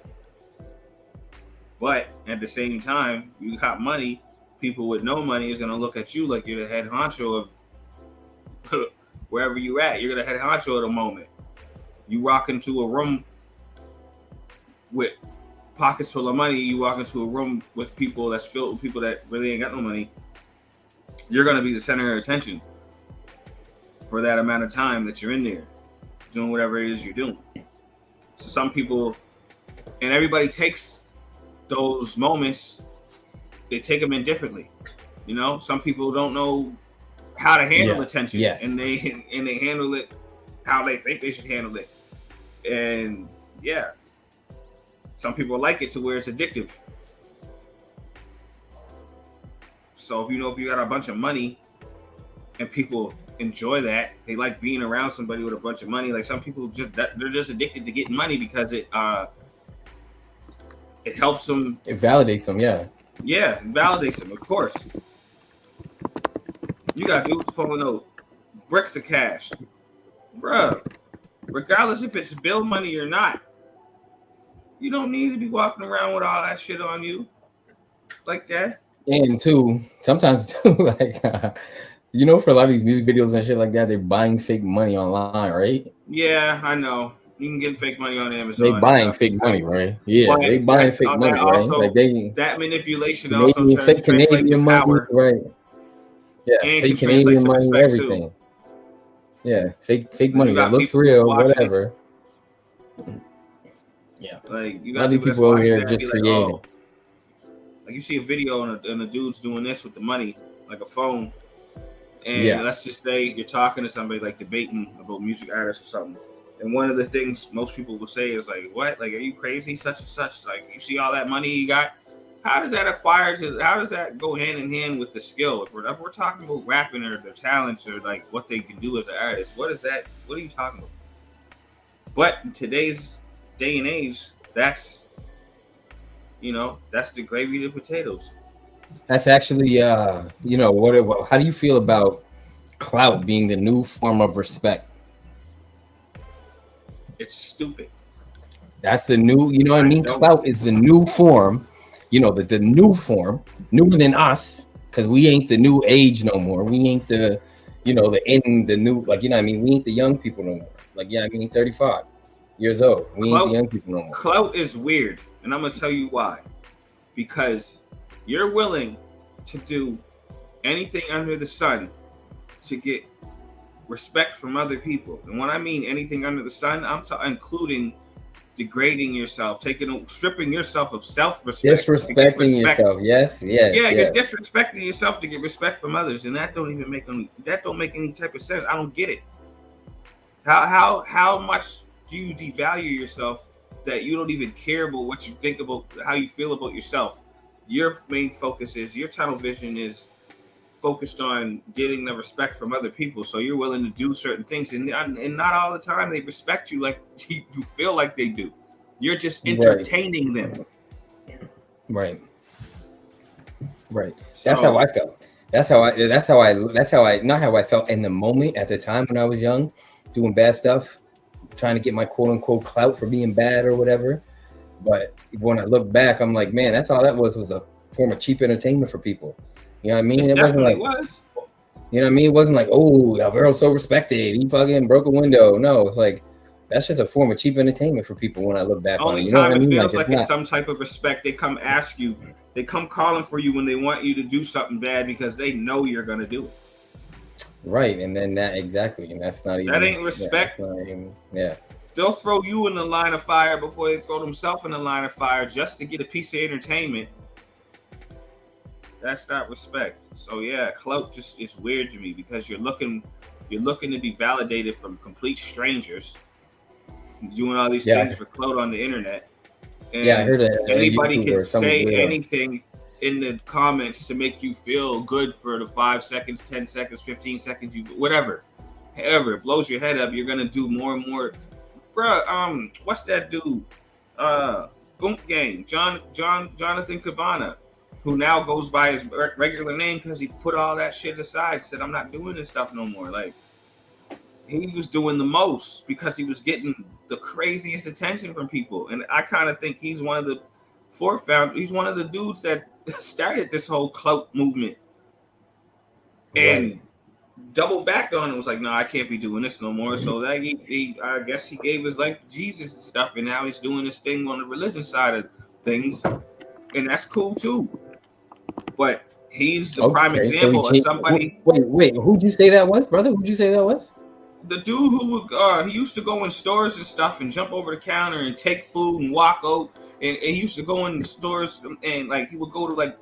But at the same time, you got money. People with no money is going to look at you like you're the head honcho of wherever you're at. You're the head honcho at the moment. You walk into a room with pockets full of money. You walk into a room with people that's filled with people that really ain't got no money. You're going to be the center of attention for that amount of time that you're in there doing whatever it is you're doing. So some people, and everybody takes those moments, they take them in differently. Some people don't know how to handle attention, and they handle it how they think they should handle it. And some people like it to where it's addictive. So if you got a bunch of money and people enjoy that, they like being around somebody with a bunch of money. Like, some people they're just addicted to getting money because it helps them. It validates them. Yeah, it validates them. Of course, you got dudes pulling out bricks of cash, bruh. Regardless if it's bill money or not, you don't need to be walking around with all that shit on you like that. And sometimes for a lot of these music videos and shit like that, they're buying fake money online, right? Yeah, I know. You can get fake money on Amazon. They buying fake money, right? Yeah, they buying fake money, also, right? Like that manipulation also fake Canadian money, right? Yeah, fake Canadian money, everything. Too. Yeah, fake money that looks real, whatever. Yeah. Like you A lot got of people that's people over watching here that just be like, creating. oh, like you see a video and a dude's doing this with the money, like a phone, and let's just say you're talking to somebody like debating about music artists or something, and one of the things most people will say is like, what? Like, are you crazy? Such and such. Like, you see all that money you got? How does that how does that go hand in hand with the skill? If we're talking about rapping or their talents or like what they can do as an artist, what is that? What are you talking about? But in today's day and age, that's the gravy to potatoes. That's actually, how do you feel about clout being the new form of respect? It's stupid. That's the new, you know what I mean? Clout is the new form, the new form, newer than us, because we ain't the new age no more. We ain't the new, like, you know what I mean? We ain't the young people no more. Like, 35 years old. We ain't the young people no more. Clout is weird, and I'm going to tell you why. Because you're willing to do anything under the sun to get respect from other people. And when I mean anything under the sun, I'm including degrading yourself, stripping yourself of self-respect. Disrespecting yourself. Yes. You're disrespecting yourself to get respect from others, and that don't make any type of sense. I don't get it. How much do you devalue yourself that you don't even care about what you think about, how you feel about yourself? Your main focus is, your tunnel vision is focused on getting the respect from other people, so you're willing to do certain things, and not all the time they respect you like you feel like they do. You're just entertaining them. Right. That's how I felt. That's how I not how I felt in the moment at the time when I was young, doing bad stuff, trying to get my quote unquote clout for being bad or whatever. But when I look back, I'm like, man, that's all that was a form of cheap entertainment for people. You know what I mean? It wasn't like, you know what I mean? It wasn't like, oh, Alvaro's so respected, he fucking broke a window. No, it's like, that's just a form of cheap entertainment for people when I look back on it. You know what I mean? It feels like it's some type of respect. They come ask you, they come calling for you when they want you to do something bad because they know you're gonna do it. Right, and then and that's not even, that ain't respect. They'll throw you in the line of fire before they throw themselves in the line of fire just to get a piece of entertainment. That's not respect. So yeah, clout just is weird to me because you're looking to be validated from complete strangers doing all these things for clout on the internet. And I heard anybody can say anything in the comments to make you feel good for the 5 seconds, 10 seconds, 15 seconds, whatever. However, it blows your head up. You're gonna do more and more. Bruh, what's that dude? Boom Gang, Jonathan Cabana, who now goes by his regular name because he put all that shit aside. Said, I'm not doing this stuff no more. Like, he was doing the most because he was getting the craziest attention from people. And I kind of think he's one of the he's one of the dudes that started this whole clout movement. And double backed on it, was like, no, I can't be doing this no more. So that I guess he gave his life to Jesus and stuff, and now he's doing this thing on the religion side of things, and that's cool too. But he's the prime example of somebody. Wait, who'd you say that was, brother? Who'd you say that was? The dude who would he used to go in stores and stuff and jump over the counter and take food and walk out, and he used to go in stores and like he would go to like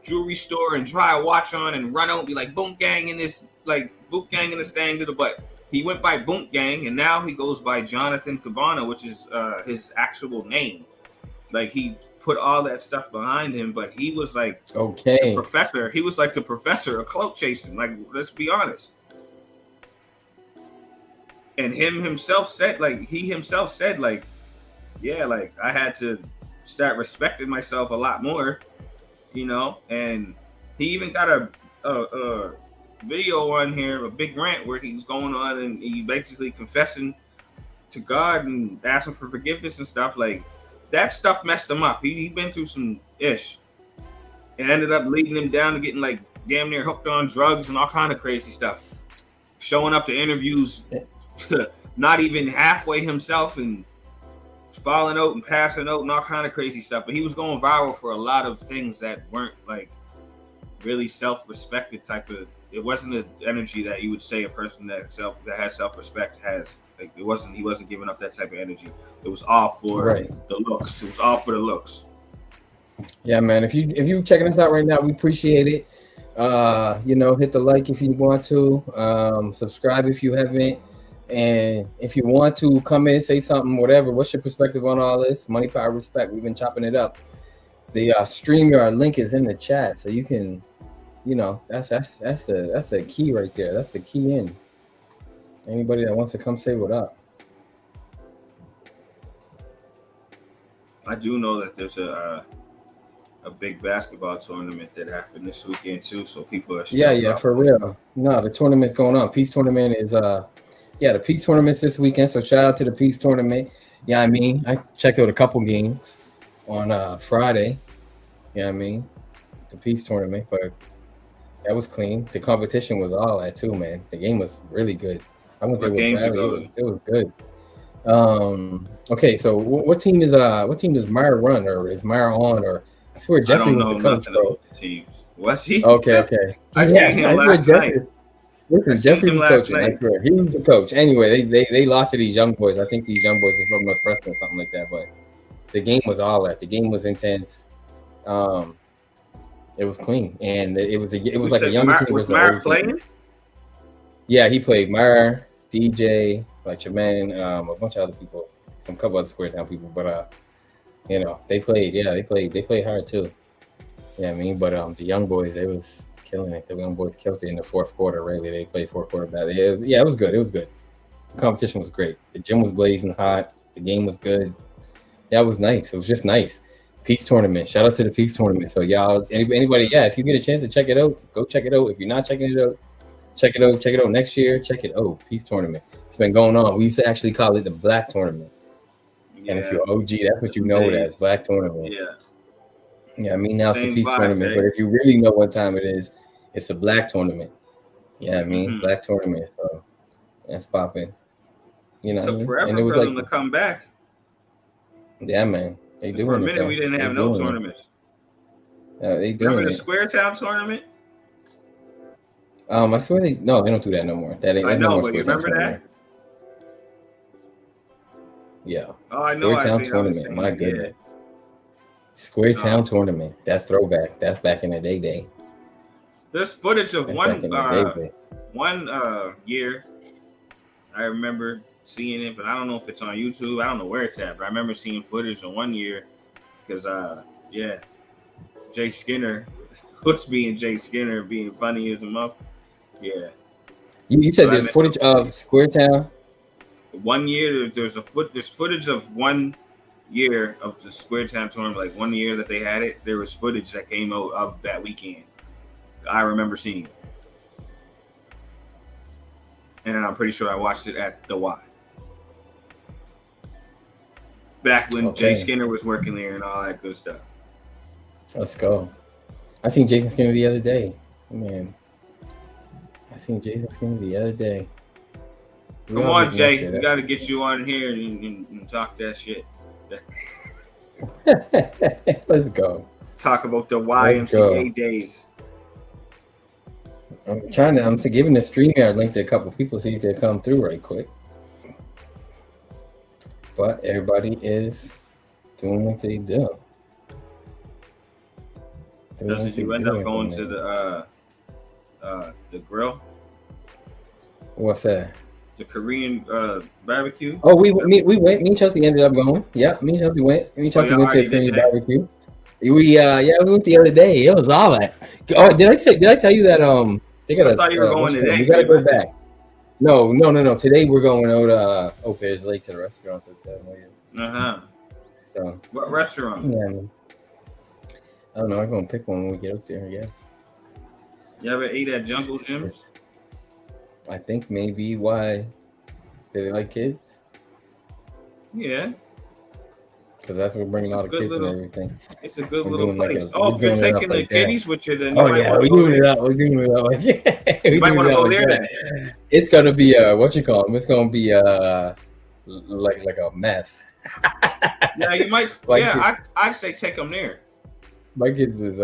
jewelry store and try a watch on and run out and be like, boom gang in this, like boot gang in this thing to the butt. He went by Boom Gang and now he goes by Jonathan Cabana, which is his actual name. Like, he put all that stuff behind him, but he was like the professor. He was like the professor of clout chasing. Like, let's be honest. And he himself said, yeah, like I had to start respecting myself a lot more, you know. And he even got a video on here, a big rant where he's going on and he basically confessing to God and asking for forgiveness and stuff. Like, that stuff messed him up. He been through some ish. It ended up leading him down to getting like damn near hooked on drugs and all kind of crazy stuff. Showing up to interviews not even halfway himself and falling out and passing out and all kind of crazy stuff. But he was going viral for a lot of things that weren't like really self-respected type of. It wasn't an energy that you would say a person that has self-respect has. Like he wasn't giving up that type of energy. It was all for the looks. It was all for the looks. Yeah, man. If you checking us out right now, we appreciate it. Hit the like if you want to. Subscribe if you haven't. And if you want to come in, say something, whatever. What's your perspective on all this? Money, power, respect. We've been chopping it up. The StreamYard link is in the chat, so you can, that's the key right there. That's the key in. Anybody that wants to come say what up. I do know that there's a big basketball tournament that happened this weekend too, so people are still for real. No, the tournament's going on. Peace tournament is the Peace tournament's this weekend. So shout out to the Peace tournament. Yeah, I mean, I checked out a couple games on Friday. Yeah, I mean, the Peace tournament, but that was clean. The competition was all that too, man. The game was really good. I went there with Bradley. It was good. Okay, so what team does Meyer run, or is Meyer on, or I swear Jeffrey was the coach, bro. Was he? Okay. I seen him last night. Listen, Jeffrey was coaching. I swear he was the coach. Anyway, they lost to these young boys. I think these young boys are from Northwestern or something like that. But the game was all that. The game was intense. It was clean, and it was like a young team. Was Meyer playing? Yeah, he played. Meyer, DJ, like Jermaine, a bunch of other people, a couple other Square Town people. But they played. Yeah, they played hard too. Yeah, I mean, but the young boys, they was killing it. The young boys killed it in the fourth quarter. Really, they played fourth quarter bad. It was good. It was good. The competition was great. The gym was blazing hot. The game was good. Yeah, it was nice. It was just nice. Peace tournament. Shout out to the Peace tournament. So y'all, anybody, if you get a chance to check it out, go check it out. If you're not checking it out, check it out. Check it out next year. Check it out. Peace tournament. It's been going on. We used to actually call it the Black tournament. Yeah, and if you're OG, that's what you know it as, Black tournament. Yeah, I mean, now it's the Peace tournament. But if you really know what time it is, it's the Black tournament. Yeah, I mean, Black tournament. So that's popping. It took forever for them to come back. Yeah, man. They doing for a minute, we didn't have no tournaments. They doing Remember the Square Town tournament? I swear they don't do that no more. That ain't. I know, no but you remember that? Yeah. Oh, I know. Square Town tournament. My goodness. Square Town tournament. That's throwback. That's back in the day. There's footage of one year. I remember seeing it, but I don't know if it's on YouTube. I don't know where it's at, but I remember seeing footage of 1 year because Jay Skinner was being Jay Skinner, being funny as a muff. Yeah. You said there's footage of Square Town? 1 year, there's footage of 1 year of the Square Town tournament, like 1 year that they had it. There was footage that came out of that weekend. I remember seeing it. And I'm pretty sure I watched it at the Y. Back when Jay Skinner was working there and all that good stuff. Let's go. I seen Jason Skinner the other day. Man. I seen Jason Skinner the other day. Come on, Jay. We got to get you on here and talk that shit. Let's go. Talk about the YMCA days. I'm giving the StreamYard link to a couple people, see if they come through right quick. But everybody is doing what they do. Did you end up going to the grill? What's that? The Korean barbecue? Oh, we went. Me and Chelsea ended up going. Yeah, me and Chelsea went. Me and Chelsea went to the Korean barbecue. We we went the other day. It was all that. Oh, did I tell you that they got I thought you were going today. We gotta go back. No. Today we're going out Bears Lake to the restaurants at So what restaurant? Yeah, I don't know. I'm gonna pick one when we get up there, I guess. You ever ate at Jungle Gyms? I think maybe why they like kids. Yeah. Because that's what we're bringing all the kids and everything. It's a good little place. If you're taking the kiddies with you, then we're doing it up. We're doing it up. You might want to go there then. It's gonna be what you call them? It's gonna be like a mess. Yeah, you might. I'd say take them there. My kids is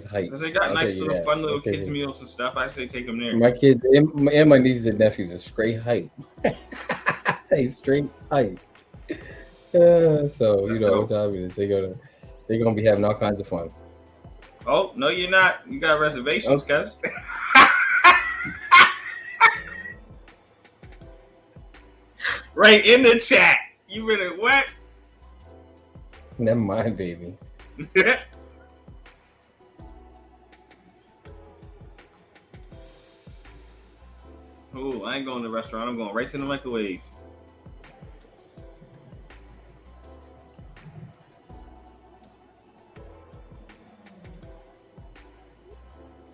hype. Because they got nice little fun little kids meals and stuff. I say take them there. My kids and my nieces and nephews are straight hype. Hey, straight hype. So you Let's know go. what time it is. They're gonna be having all kinds of fun. Oh no, you're not. You got reservations, cuz. Right in the chat. You really what? Never mind, baby. Oh, I ain't going to the restaurant. I'm going right to the microwave.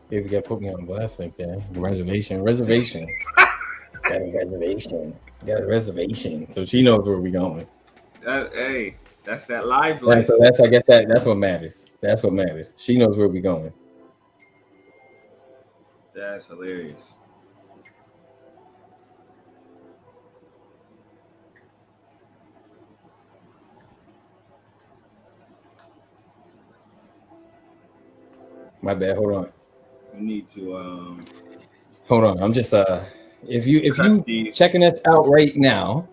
Baby, gotta put me on blast like that. Reservation. Got a reservation. Got a reservation. So she knows where we're going. Hey, that's that live life. So I guess that's what matters. That's what matters. She knows where we're going. That's hilarious. My bad. Hold on. You need to Hold on. I'm just if you these. checking us out right now,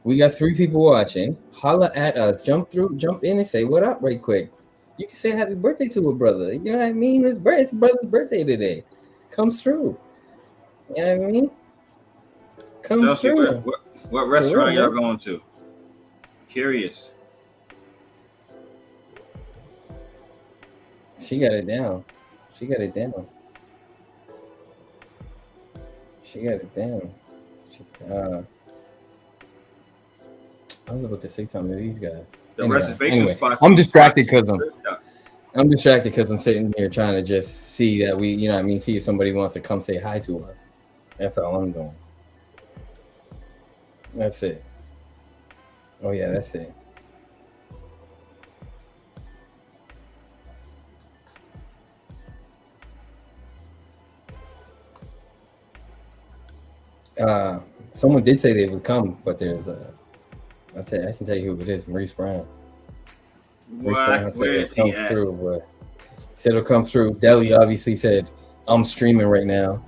we got 3 people watching. Holla at us. Jump in and say what up right quick. You can say happy birthday to a brother. You know what I mean? It's brother's birthday today. Comes through. You know what I mean? Comes through. What restaurant y'all going to? Curious. She got it down. She got it down. I was about to say something to these guys. The reservation spots. I'm distracted because I'm sitting here trying to just see that we, you know what I mean, see if somebody wants to come say hi to us. That's all I'm doing. That's it. Oh yeah, that's it. Someone did say they would come, but there's I can tell you who it is, Maurice Brown. Maurice Brown said it'll come through, but he said it'll come through. Deli obviously said, I'm streaming right now.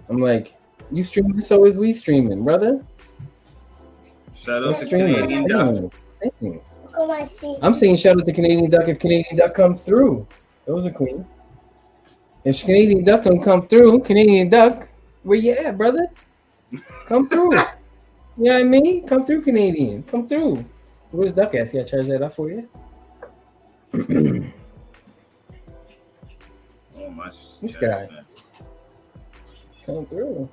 I'm like, you streaming, so is we streaming, brother. Shout out to Canadian Duck. I'm saying shout out to Canadian Duck if Canadian Duck comes through. Those are clean. If Canadian Duck don't come through, Canadian Duck, where you at, brother? Come through. You know what I mean? Come through, Canadian. Come through. Where's Duck at? See, I charge that up for you. Oh my! This guy. Man. Come through.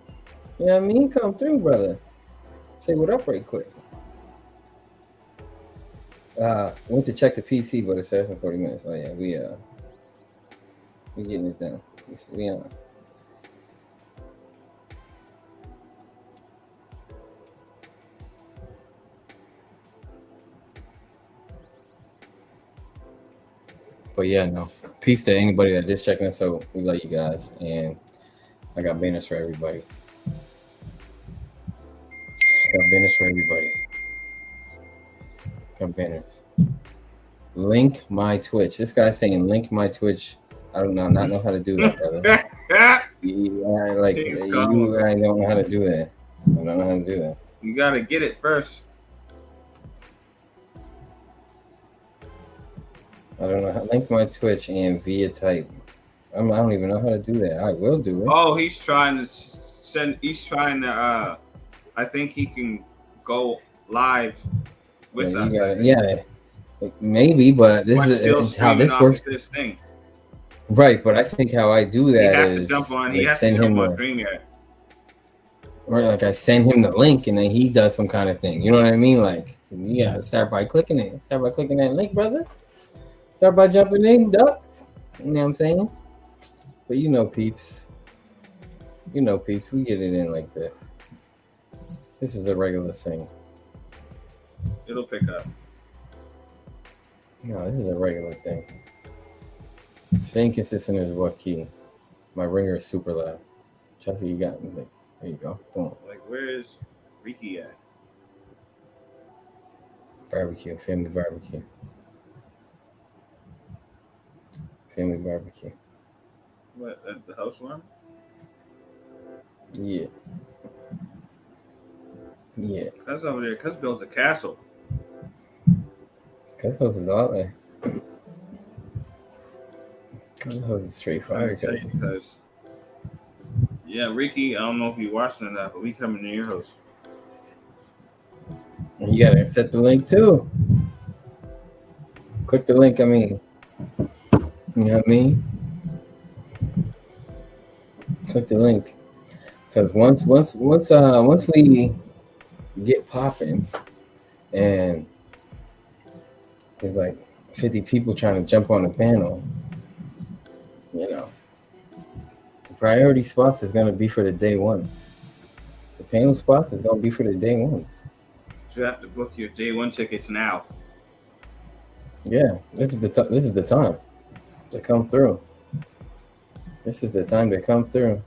You know what I mean? Come through, brother. Say what up right quick. Went to check the PC, but it says in 40 minutes. Oh yeah, we getting it done. We on. But yeah, no. Peace to anybody that is checking us out. We love you guys, and I got banners for everybody. Got banners. Link my Twitch. This guy's saying link my Twitch. I don't know how to do that, brother. I don't know how to do that. I don't know how to do that. You gotta get it first. I don't know how to link my Twitch and via type. I don't even know how to do that. I will do it. Oh, he's trying to send. He's trying to. I think he can go live with us. Yeah, maybe, but this is how this works. This thing. Right, but I think how I do that he has to jump on StreamYard. Right, like I send him the link and then he does some kind of thing. You know what I mean? Like, you gotta start by clicking it. Start by clicking that link, brother. Start by jumping in, duck. You know what I'm saying? But you know, peeps. We get it in like this. This is a regular thing. It'll pick up. No, this is a regular thing. Staying consistent is what key. My ringer is super loud. Chelsea, you got me. There you go. Boom. Like, where is Ricky at? Barbecue. Family barbecue. Family barbecue. What? At the housewarming? Yeah. Yeah. Cuz over there, Cuz built a castle. Cuz host is all that. Cuz host is straight fire, cuz. Because yeah, Ricky, I don't know if you watching or not, but we coming to your house. You gotta set the link too. Click the link, I mean. You know what I mean? Click the link. Because once we get popping and there's like 50 people trying to jump on the panel, you know, the priority spots is gonna be for the day ones. The panel spots is gonna be for the day ones. So you have to book your day one tickets now. Yeah, this is the time to come through. This is the time to come through.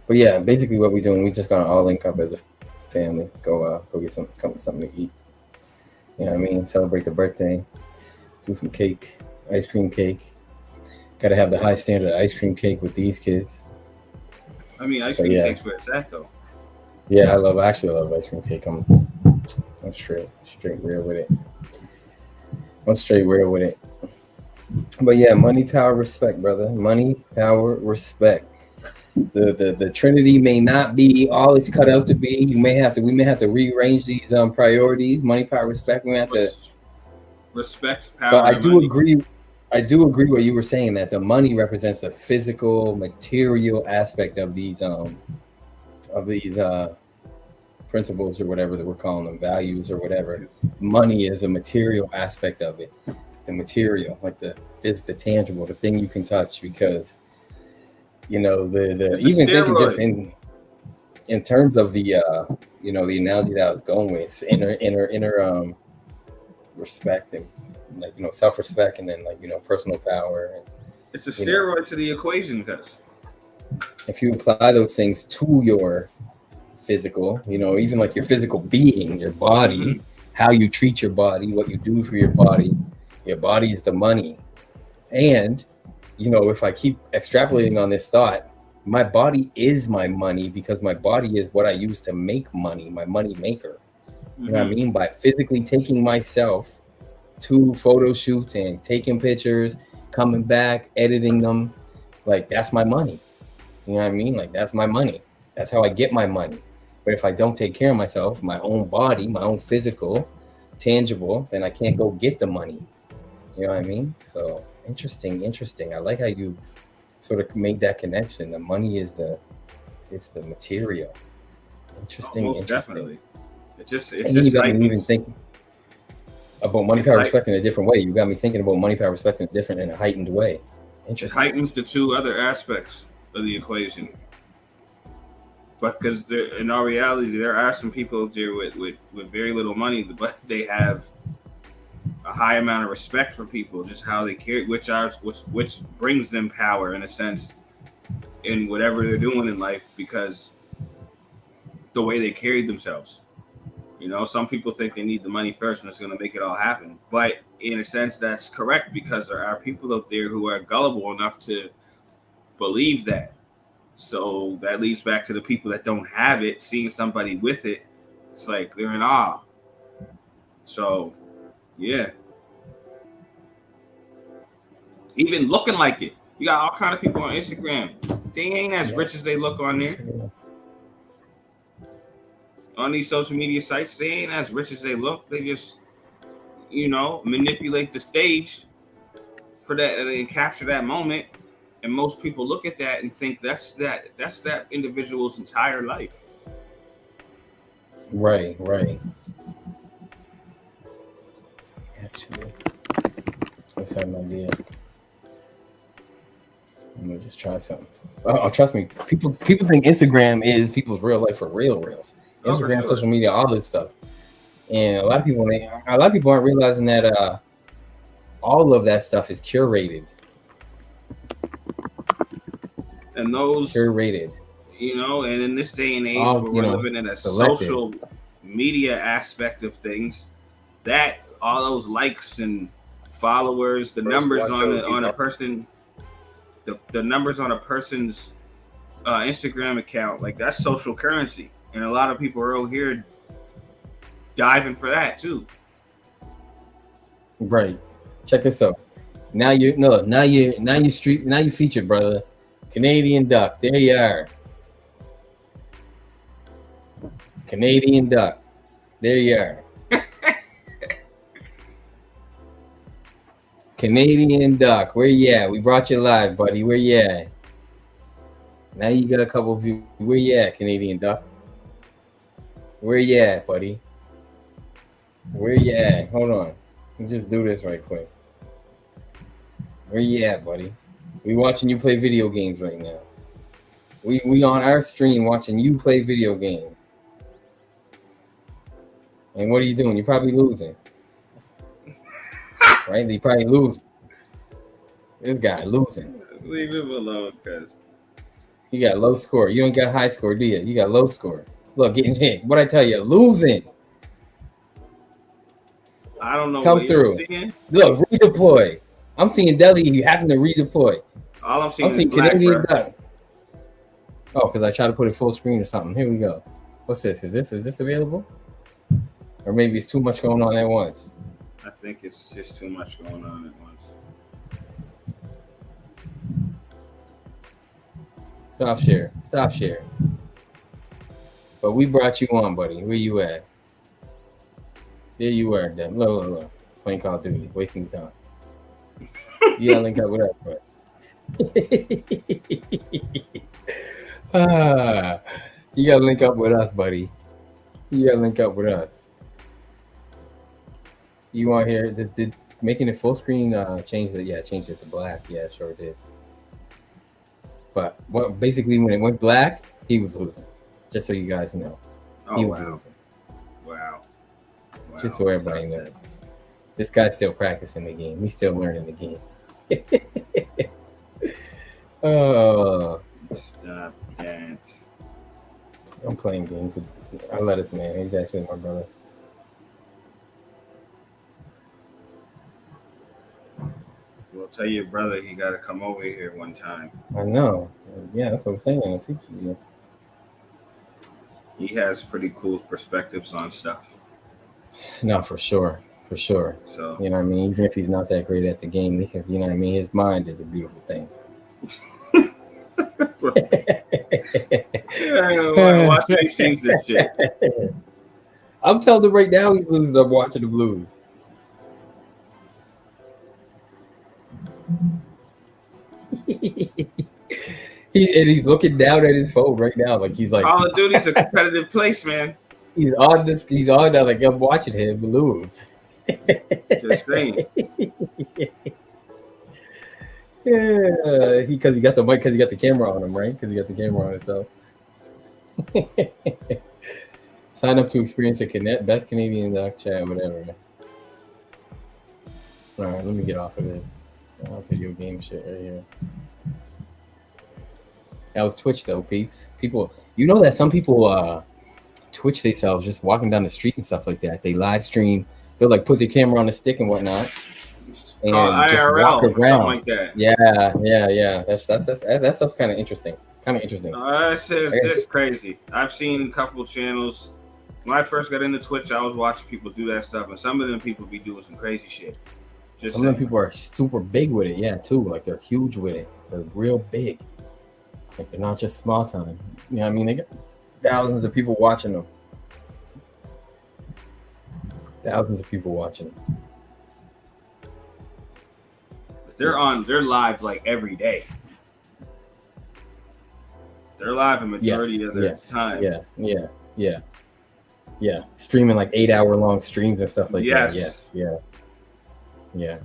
But yeah, basically what we're doing, we just gonna all link up as a family, go get something to eat. You know what I mean? Celebrate the birthday, do some cake, ice cream cake. Gotta have the high standard ice cream cake with these kids. I mean, ice cream cake's where it's at though. Yeah, I actually love ice cream cake. I'm straight real with it. I'm straight real with it. But yeah, money, power, respect, brother. Money, power, respect. The Trinity may not be all it's cut out to be. We may have to rearrange these priorities. Money, power, respect. We have to respect, power. But I do agree. I do agree what you were saying, that the money represents the physical, material aspect of these principles or whatever that we're calling them, values or whatever. Money is a material aspect of it. The material, like the tangible, the thing you can touch, because you know the even thinking just in terms of the the analogy that I was going with, inner respect and self-respect, and then personal power. It's a steroid to the equation, because if you apply those things to your physical, even like your physical being, your body, how you treat your body, what you do for your body is the money. And if I keep extrapolating on this thought, my body is my money, because my body is what I use to make money, my money maker. You know what I mean? By physically taking myself to photo shoots and taking pictures, coming back, editing them, like that's my money. You know what I mean? Like that's my money. That's how I get my money. But if I don't take care of myself, my own body, my own physical, tangible, then I can't go get the money. You know what I mean? So interesting. I like how you sort of made that connection. The money is the material. Interesting. Definitely. It's just you got me even thinking about money, power, respect in a different way. You got me thinking about money, power, respect in a heightened way. Interesting. It heightens the two other aspects of the equation. But because in our reality, there are some people there with very little money, but they have a high amount of respect for people, just how they carry, which brings them power in a sense in whatever they're doing in life, because the way they carried themselves. Some people think they need the money first and it's going to make it all happen. But in a sense, that's correct, because there are people out there who are gullible enough to believe that. So that leads back to the people that don't have it, seeing somebody with it, it's like they're in awe. So, yeah. Even looking like it. You got all kind of people on Instagram. They ain't as rich as they look on there. On these social media sites, they ain't as rich as they look. They just, manipulate the stage for that and capture that moment. And most people look at that and think that's that individual's entire life. Right. Actually, let's have an idea. I'm gonna just try something. Oh, trust me, people think Instagram is people's real life for reals. Instagram, sure. Social media, all this stuff, and a lot of people aren't realizing that all of that stuff is curated. And those curated, and in this day and age where we're living in a social media aspect of things, that all those likes and followers, the numbers on a person, the numbers on a person's Instagram account, like that's social currency. And a lot of people are out here diving for that too. Right. Check this out. Now you featured, brother. Canadian duck. There you are. Canadian duck. There you are. Canadian duck. Where you at? We brought you live, buddy. Where you at? Now you got a couple of you. Where you at, Canadian duck? Where you at, buddy? Where you at? Hold on. Let me just do this right quick. Where you at, buddy? We watching you play video games right now. We on our stream watching you play video games. And what are you doing? You're probably losing. Right? You probably losing. This guy losing. Leave him alone, cuz. You got low score. You don't got high score, do you? You got low score. Look, getting hit. What I tell you, losing. I don't know. Come what through. You're seeing. Look, redeploy. I'm seeing Delhi. You having to redeploy. All I'm seeing is Canadian black, duck. Oh, because I try to put it full screen or something. Here we go. What's this? Is this available? Or maybe it's too much going on at once. I think it's just too much going on at once. Stop share. Stop share. But we brought you on, buddy. Where you at? There you are, then. Look. Playing Call of Duty. Wasting time. You gotta link up with us, bro. You gotta link up with us, buddy. You gotta link up with us. You want here? Did making it full screen change it? Yeah, changed it to black. Yeah, sure did. But basically when it went black, he was losing. Just so you guys know, he was losing. Wow. Just so everybody knows, this guy's still practicing the game. He's still learning the game. Oh, stop that! I'm playing games with our lettuce man. He's actually my brother. Well, tell your brother he got to come over here one time. I know. Yeah, that's what I'm saying. He has pretty cool perspectives on stuff. No, for sure. So you know what I mean. Even if he's not that great at the game, he can. You know what I mean. His mind is a beautiful thing. Watch me sing this shit. I'm telling him right now he's losing. I'm watching the Blues. He's looking down at his phone right now, like he's like. Call of Duty's a competitive place, man. He's on this. He's on that. Like I'm watching him lose. Just saying. Yeah, because he got the mic, because he got the camera on him, right? Because he got the camera on himself. Sign up to experience a best Canadian duck chat, whatever. All right, let me get off of this video game shit right here. That was Twitch though, peeps. People, you know that some people Twitch themselves just walking down the street and stuff like that. They live stream. They'll like put their camera on the stick and whatnot. And IRL just walk around. Something like that. Yeah. That stuff's kind of interesting. It's crazy. I've seen a couple channels. When I first got into Twitch, I was watching people do that stuff, and some of them people be doing some crazy shit. Some of them people are super big with it, yeah, too. Like they're huge with it. They're real big. Like they're not just small time. You know what I mean? They got thousands of people watching them. They're live like every day. They're live a majority of their time. Yeah. Streaming like 8-hour long streams and stuff like that. Yeah.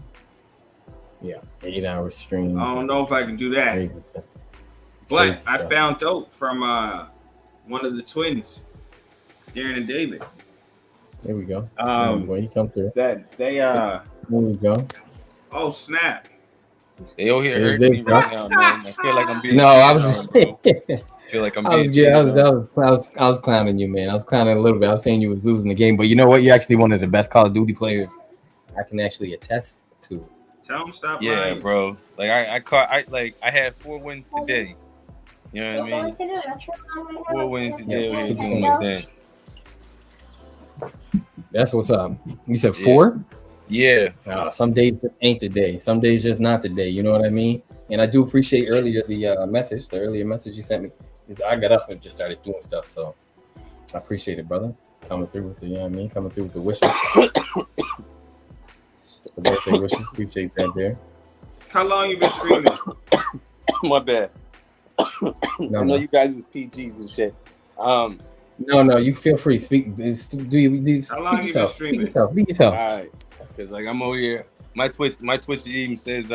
8-hour streams. I don't know if I can do that. But I found dope from one of the twins, Darren and David. There we go. When you come through. That they There we go. Oh snap! They all here hurting me right now, man. I feel like I'm being. No, I was. I feel like I'm being. I was clowning you, man. I was clowning a little bit. I was saying you was losing the game, but you know what? You're actually one of the best Call of Duty players I can actually attest to. Tell them stop. Yeah, lying. bro. Like I had 4 wins today. You know what I mean? 4 wins today. Doing my thing. That's what's up. You said 4? Yeah. Some days just ain't the day. Some days just not the day. You know what I mean? And I do appreciate the earlier message you sent me. Is I got up and just started doing stuff. So I appreciate it, brother. Coming through with the, you know what I mean? Coming through with the wishes. The birthday wishes. Appreciate that there. How long you been streaming? My bad. No, I know you guys is PGs and shit. No, you feel free. Speak. How long you been streaming? Be yourself. All right, because like I'm over here. My Twitch even says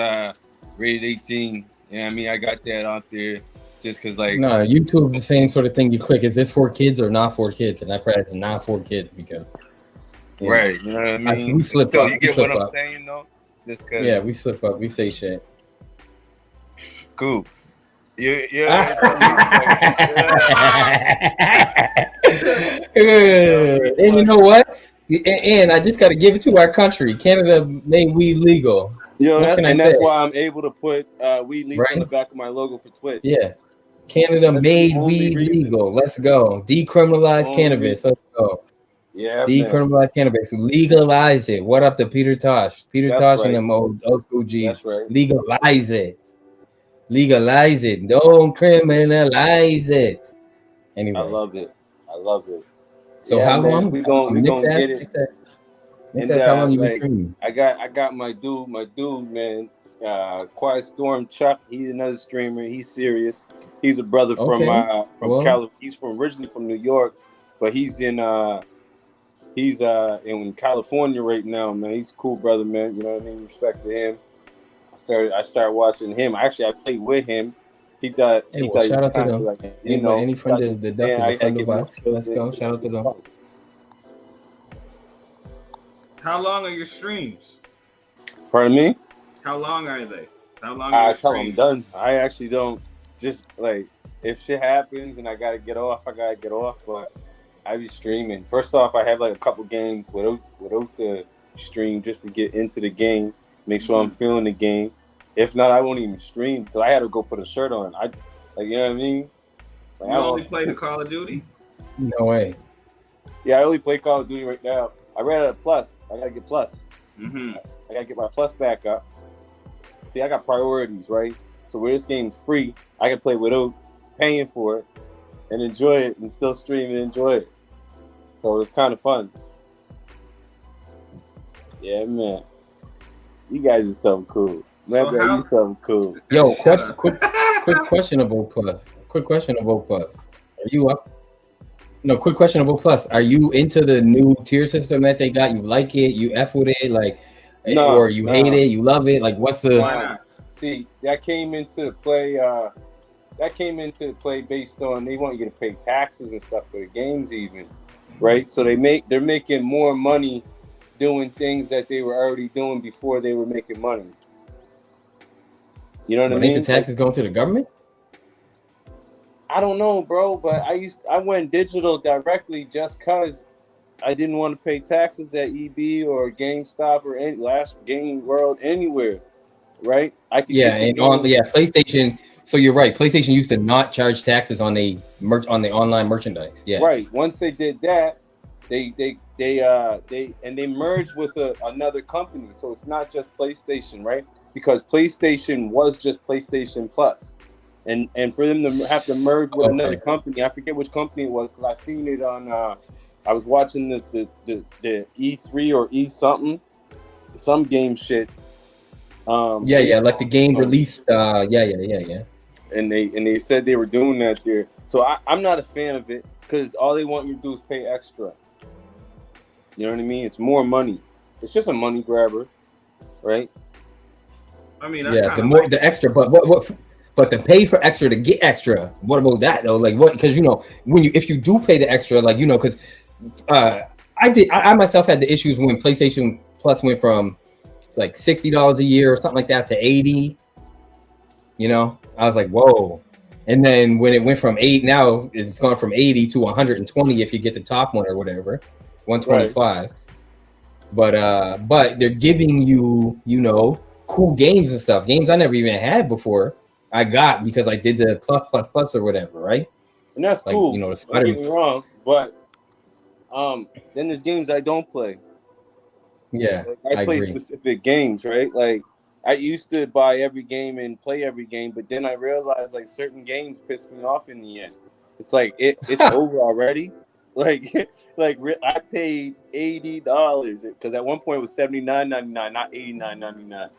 rated 18. Yeah, I mean I got that out there just because like. No, YouTube's the same sort of thing. You click, is this for kids or not for kids? And I press it's not for kids because. Right. You know what I mean? We slip up. You get what I'm saying though? Just cause. Yeah, we slip up. We say shit. Cool. Yeah. And you know what? And I just got to give it to our country. Canada made weed legal. That's why I'm able to put weed legal on the back of my logo for Twitch. Yeah. Canada made weed legal. Let's go. Decriminalize cannabis. Let's go. Yeah. Decriminalize cannabis. Legalize it. What up to Peter Tosh? Peter Tosh and them old school G's. That's right. Legalize it. Legalize it. Don't criminalize it. Anyway. I love it. So how long? We gonna get it. Nixx, how long you been streaming? I got my dude, man. Quiet Storm Chuck. He's another streamer. He's serious. He's a brother from California. He's originally from New York, but he's in California right now, man. He's a cool brother, man. You know what I mean? Respect to him. I started watching him. I played with him. He thought. Shout out to them. Like, any friend of the Duck is a friend of us. Let's go. Shout out to them. How long are your streams? Pardon me? How long are they? How long are I tell them I'm done. I actually don't just like if shit happens and I gotta get off, but I be streaming. First off, I have like a couple games without the stream just to get into the game, make sure I'm feeling the game. If not, I won't even stream because I had to go put a shirt on. You know what I mean? Like, you only play the Call of Duty? No way. Yeah, I only play Call of Duty right now. I ran out of plus. I gotta get plus. I gotta get my plus back up. See, I got priorities, right? So where this game's free, I can play without paying for it and enjoy it and still stream and enjoy it. So it's kind of fun. Yeah, man. You guys are something cool. Man, you something cool. Yo, quick questionable plus. Quick questionable plus. Are you up? No, quick questionable plus. Are you into the new tier system that they got? You like it? You F with it? Like, or you hate it? You love it? Like, what's the? Why not? See, that came into play. Based on they want you to pay taxes and stuff for the games, even, right? So they're making more money doing things that they were already doing before they were making money. You know what I mean? Ain't the taxes going to the government? I don't know, bro, but I went digital directly just cause I didn't want to pay taxes at EB or GameStop or any Last Game World anywhere, right? PlayStation. So you're right. PlayStation used to not charge taxes on the online merchandise. Yeah, right. Once they did that, they merged with another company, so it's not just PlayStation, right? Because PlayStation was just PlayStation Plus. And for them to have to merge with another company, I forget which company it was because I seen it on. I was watching the E3 or E something, some game shit. Like the game released. And they said they were doing that there. So I'm not a fan of it because all they want you to do is pay extra. You know what I mean? It's more money. It's just a money grabber, right? I mean, the extra, but to pay for extra to get extra. What about that though? Like what? Because if you do pay the extra, because I myself had the issues when PlayStation Plus went from like $60 a year or something like that to $80. I was like, whoa. And then when it went from now it's gone from 80 to 120 if you get the top one or whatever, 125. Right. But they're giving you cool games and stuff, games I never even had before. I got because I did the plus or whatever, right? And that's cool. The Don't get me wrong, but Then there's games I don't play. Yeah, like, I play agree. specific games, right? Like I used to buy every game and play every game, but then I realized like certain games piss me off in the end. It's like it's over already. Like I paid $80 because at one point it was $79.99, not $89.99.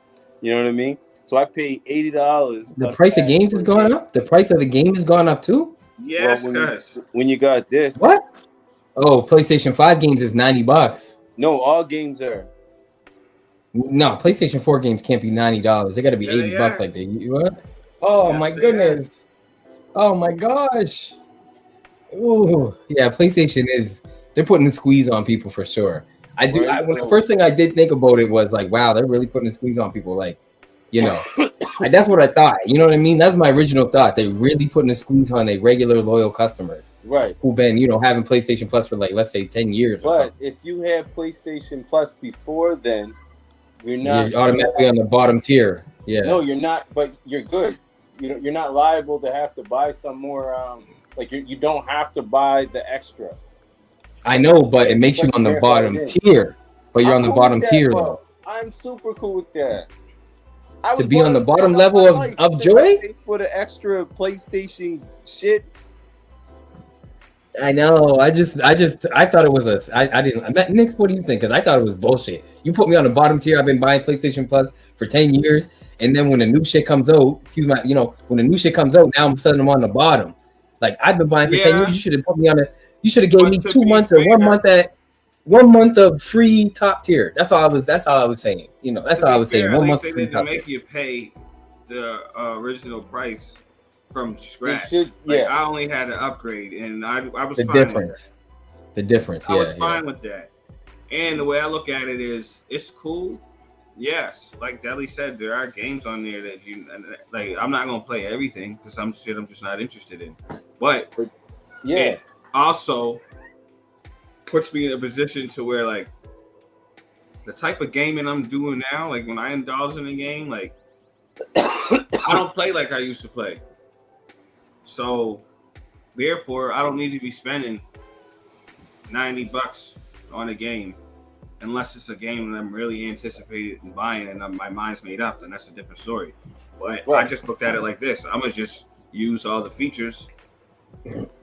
You know what I mean? So I paid $80. The price of games has gone up. The price of the game has gone up too. Yes, well, when you got this, what? Oh, PlayStation 5 games is $90. No, all games are. No, PlayStation 4 games can't be $90. They got to be $80 like they. What? Oh my goodness! Oh my gosh! Ooh, yeah, PlayStation is. They're putting the squeeze on people for sure. I do. The first thing I did think about it was like, wow, they're really putting the squeeze on people. Like, you know, that's what I thought. You know what I mean? That's my original thought. They really putting the squeeze on their regular loyal customers, right? Who've been, you know, having PlayStation Plus for like, let's say 10 years. But if you had PlayStation Plus before then, you're automatically on the bottom tier. Yeah. No, you're not. But you're good. You're not liable to have to buy some more. Like you don't have to buy the extra. I know, but it makes you on the bottom tier. But you're on the bottom tier though. I'm super cool with that. To be on the bottom level of joy for the extra PlayStation shit. I know. I thought it was I didn't. Nixx, what do you think? Because I thought it was bullshit. You put me on the bottom tier. I've been buying PlayStation Plus for 10 years, and then when the new shit comes out, when the new shit comes out, now I'm suddenly I'm on the bottom. Like I've been buying for 10 years. You should have put me on a. You should have gave me 2 months or 1 month of free top tier. That's all I was saying. You know, that's all I was saying. 1 month. They didn't make you pay the original price from scratch. I only had to upgrade, and I was fine with that. The difference. I was fine with that. And the way I look at it is, it's cool. Yes, like Deli said, there are games on there that like. I'm not gonna play everything because some shit I'm just not interested in. But it also puts me in a position to where like the type of gaming I'm doing now, like when I indulge in a game, like I don't play like I used to play. So therefore I don't need to be spending $90 on a game unless it's a game that I'm really anticipated and buying and my mind's made up, then that's a different story. But I just looked at it like this. I'm gonna just use all the features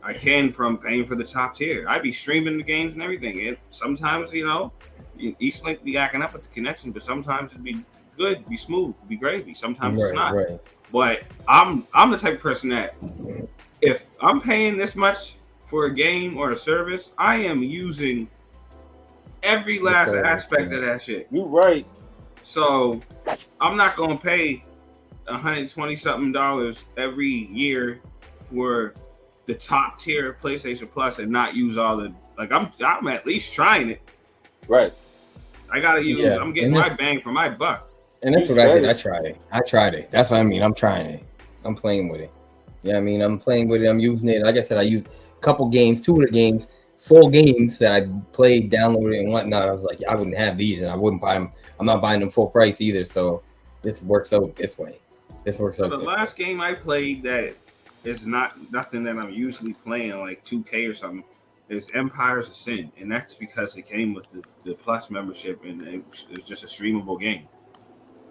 I can from paying for the top tier. I'd be streaming the games and everything. And sometimes, Eastlink be acting up with the connection, but sometimes it'd be good, be smooth, be gravy. Sometimes it's not. Right. But I'm the type of person that if I'm paying this much for a game or a service, I am using every last aspect of that shit. You're right. So I'm not gonna pay $120 something every year for the top tier PlayStation Plus and not use all the I'm at least trying it. Right. I gotta use. Yeah. I'm getting my bang for my buck. And that's what I did. I tried it. That's what I mean. I'm trying it. I'm playing with it. Yeah, I mean, I'm playing with it. I'm using it. Like I said, I used a couple games, 2 of the games, full games that I played, downloaded, and whatnot. I was like, I wouldn't have these, and I wouldn't buy them. I'm not buying them full price either. So this works out this way. This works out. The last game I played that is nothing that I'm usually playing, like 2K or something, is Empires of Sin, and that's because it came with the Plus membership, and it's just a streamable game.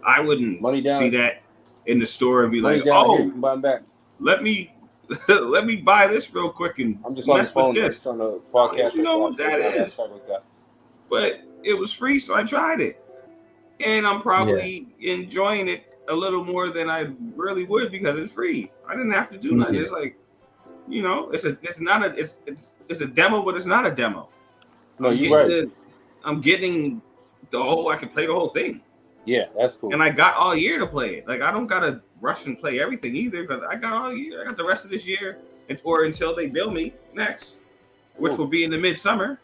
I wouldn't see that in the store and be like, let me buy this real quick and I'm just mess on the phone with this. On the podcast. You know what that is. But it was free, so I tried it. And I'm probably enjoying it a little more than I really would because it's free. I didn't have to do nothing. It's like, it's a demo, but it's not a demo. No, you're right. I'm getting I can play the whole thing. Yeah, that's cool. And I got all year to play it. Like I don't gotta rush and play everything either, because I got all year. I got the rest of this year, or until they bill me next, which will be in the midsummer.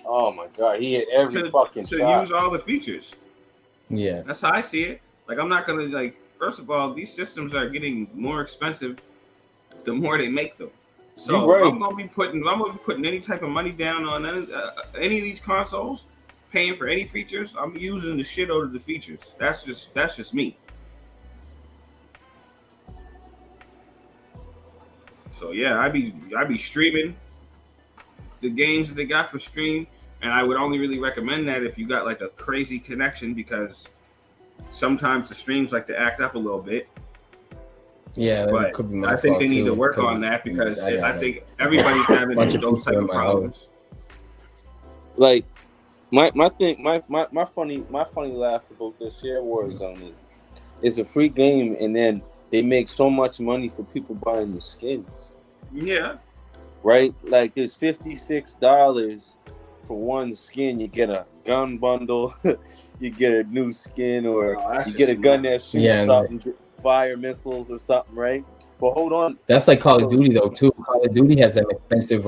Oh my god, he hit every fucking to shot. Use all the features. Yeah, that's how I see it. Like I'm not gonna first of all, these systems are getting more expensive the more they make them. So I'm gonna be putting any type of money down on any of these consoles, paying for any features. I'm using the shit out of the features. That's just me. So yeah, I be streaming the games that they got for stream, and I would only really recommend that if you got like a crazy connection, because sometimes the streams like to act up a little bit. Yeah, but could be my I think fault they need too, to work on that, because I think like everybody's having bunch of those people type in of my problems. Like my funny laugh about this here Warzone is it's a free game, and then they make so much money for people buying the skins. Yeah. Right? Like there's $56 for one skin. You get a gun bundle, you get a new skin, or you get a gun that shoots something, fire missiles or something, right? But hold on. That's like Call of Duty though too. Call of Duty has an expensive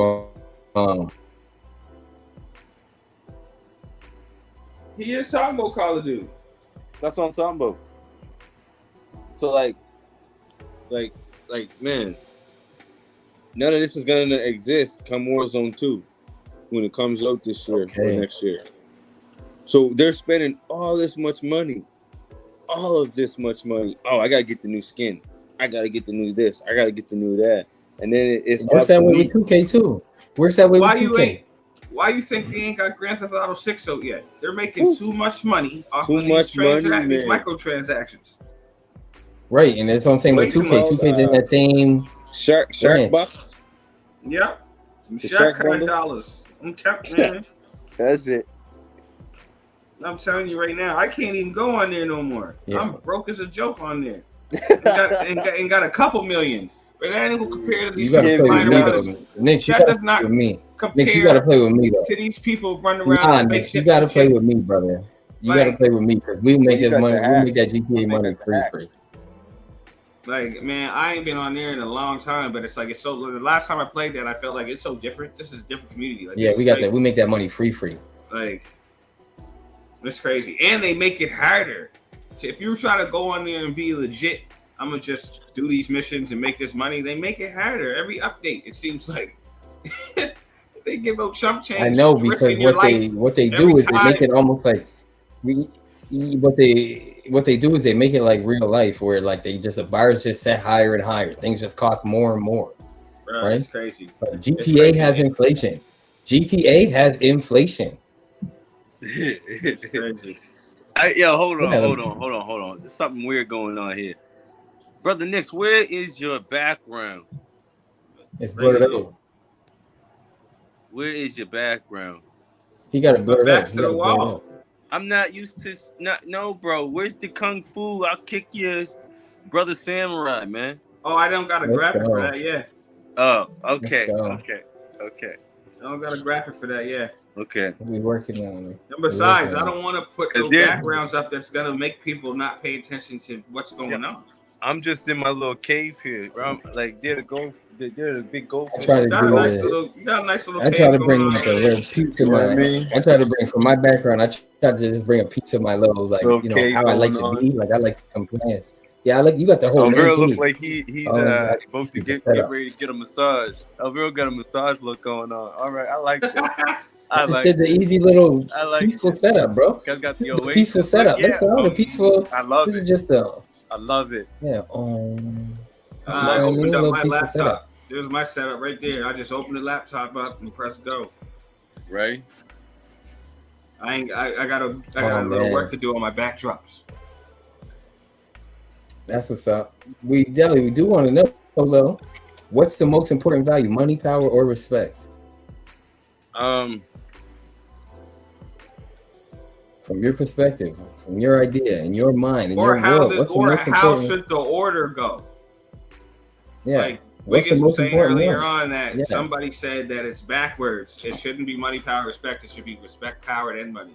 He is talking about Call of Duty. That's what I'm talking about. So like man, none of this is gonna exist come Warzone 2 when it comes out this year or next year. So they're spending all this much money. Oh, I gotta get the new skin. I gotta get the new this. I gotta get the new that. And then it's works that way with 2K too. Works that way with 2K. Why you think they ain't got Grand Theft Auto 6 out yet? They're making too much money off of these microtransactions. Right, and that's what I'm saying with 2K. 2K's in that same shark bucks. Yep. Shark kind of dollars. I'm man. That's it. I'm telling you right now, I can't even go on there no more. Yeah. I'm broke as a joke on there. and got a couple million. But that ain't gonna compare to these people flying around. Nixx, you gotta play with me. Nixx, you gotta play with me though. To these people running around. Nixx, you gotta play with me, brother. You gotta play with me, because we make this money. We make that GTA money free. Like, man, I ain't been on there in a long time, but it's like it's so. The last time I played that, I felt like it's so different. This is a different community. Like, yeah, we got that. We make that money free. Like, it's crazy, and they make it harder. So if you try to go on there and be legit, I'm gonna just do these missions and make this money. They make it harder every update. It seems like they give out chump change. I know, because what they do is they make it almost like what they do is they make it like real life, where like the bars just set higher and higher. Things just cost more and more. Right? It's crazy. But GTA has inflation. GTA has inflation. It's crazy. Hold on. There's something weird going on here. Brother Nixx, where is your background? It's blurred out. Where is your background? He got it blurred out. Back to the wall. I'm not used to no, bro. Where's the kung fu? I'll kick yours, brother samurai, man. Oh, I don't got a graphic for that yet. Oh, okay. I don't got a graphic for that yet. Okay. We're working on it. And besides, I don't want to put no backgrounds up that's gonna make people not pay attention to what's going on. I'm just in my little cave here. I'm like, they're the big gold. I try to you got a nice little. I try to bring like a little piece of my. I try to bring from my background. I try to just bring a piece of my little, like, you know, how I like to be. Like, I like some plants. Yeah, I like, you got the whole. Alvaro looks like he's supposed to get ready to get a massage. Alvaro got a massage look going on. All right, I like that. I just did the easy little peaceful setup, bro. I got the peaceful setup. That's all the peaceful. I love it. This is just the. I love it. Yeah. I opened up my laptop. Setup. There's my setup right there. I just opened the laptop up and press go. Right. I got a little work to do on my backdrops. That's what's up. We do want to know though, what's the most important value? Money, power, or respect? From your perspective, from your idea, in your mind, in your world, how should the order go? Yeah. Like Wiggins was saying earlier on that somebody said that it's backwards. It shouldn't be money, power, respect. It should be respect, power, and money.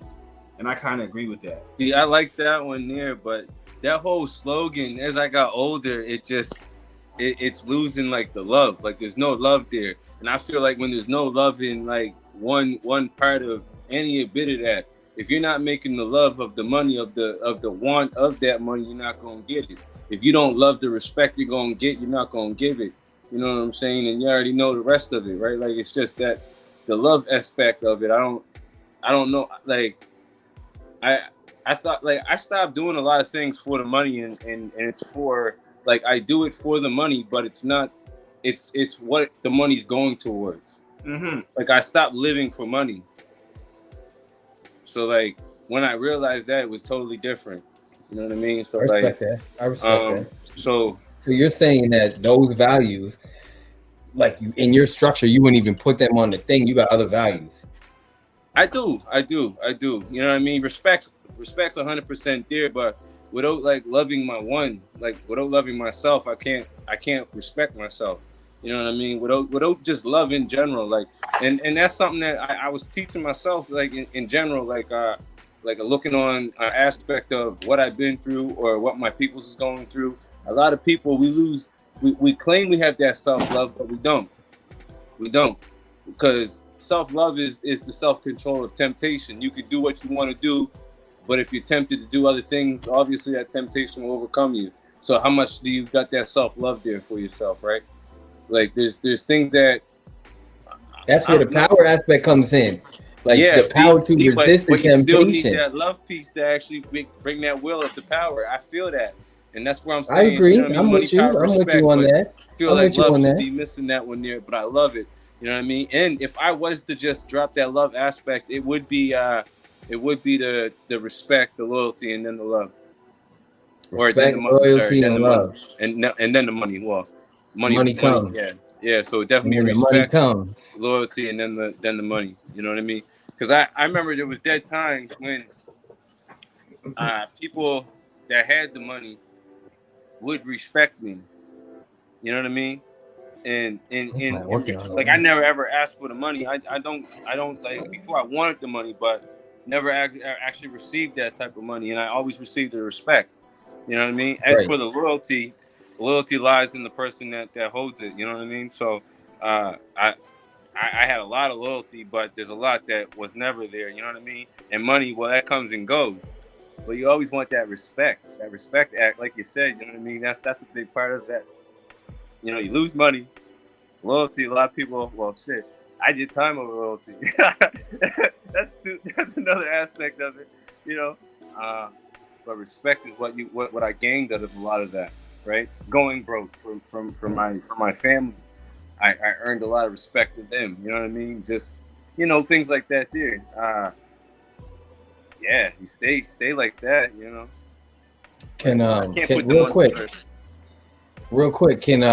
And I kind of agree with that. See, I like that one there, but that whole slogan, as I got older, it's losing like the love. Like there's no love there. And I feel like when there's no love in like one part of any bit of that, if you're not making the love of the money, of the want of that money, you're not gonna get it. If you don't love the respect you're gonna get, you're not gonna give it. You know what I'm saying? And you already know the rest of it, right? Like it's just that the love aspect of it. I don't know. Like I thought, like, I stopped doing a lot of things for the money, and it's for, like, I do it for the money, but it's not, it's what the money's going towards. Like I stopped living for money. So like when I realized that, it was totally different. You know what I mean? So I respect that. I respect that. So you're saying that those values, like in your structure, you wouldn't even put them on the thing. You got other values. I do. You know what I mean? Respect's 100% there, but without like loving my one, like without loving myself, I can't respect myself. You know what I mean? Without just love in general, like, and that's something that I was teaching myself, like in general, like looking on an aspect of what I've been through or what my people's is going through. A lot of people, we claim we have that self-love, but we don't, because self-love is the self-control of temptation. You can do what you want to do, but if you're tempted to do other things, obviously that temptation will overcome you. So how much do you got that self-love there for yourself, right? Like there's things that's where the power aspect comes in. Like the power to resist the temptation. You still need that love piece to actually bring that will of the power. I feel that. And that's where I'm saying. I agree. You know what I mean? I'm with you on that. I feel like love should be missing that one there, but I love it. You know what I mean? And if I was to just drop that love aspect, it would be the respect, the loyalty, and then the love. Respect, loyalty, and love. And then the money. Well, money comes. Yeah. So definitely respect, loyalty, and then the money. You know what I mean? Because I remember there was that time when people that had the money would respect me. You know what I mean? And like I never ever asked for the money. I don't like before I wanted the money, but never actually received that type of money, and I always received the respect. You know what I mean? As for the loyalty lies in the person that holds it. You know what I mean? So I had a lot of loyalty, but there's a lot that was never there. You know what I mean? And money, well, that comes and goes. But you always want that respect act, like you said. You know what I mean? That's a big part of that. You know, you lose money, loyalty. A lot of people, well, shit, I did time over loyalty. That's another aspect of it. You know, but respect is what I gained out of a lot of that. Right, going broke from my family, I earned a lot of respect with them. You know what I mean? Just things like that. There, yeah, you stay like that. You know. Can real quick, can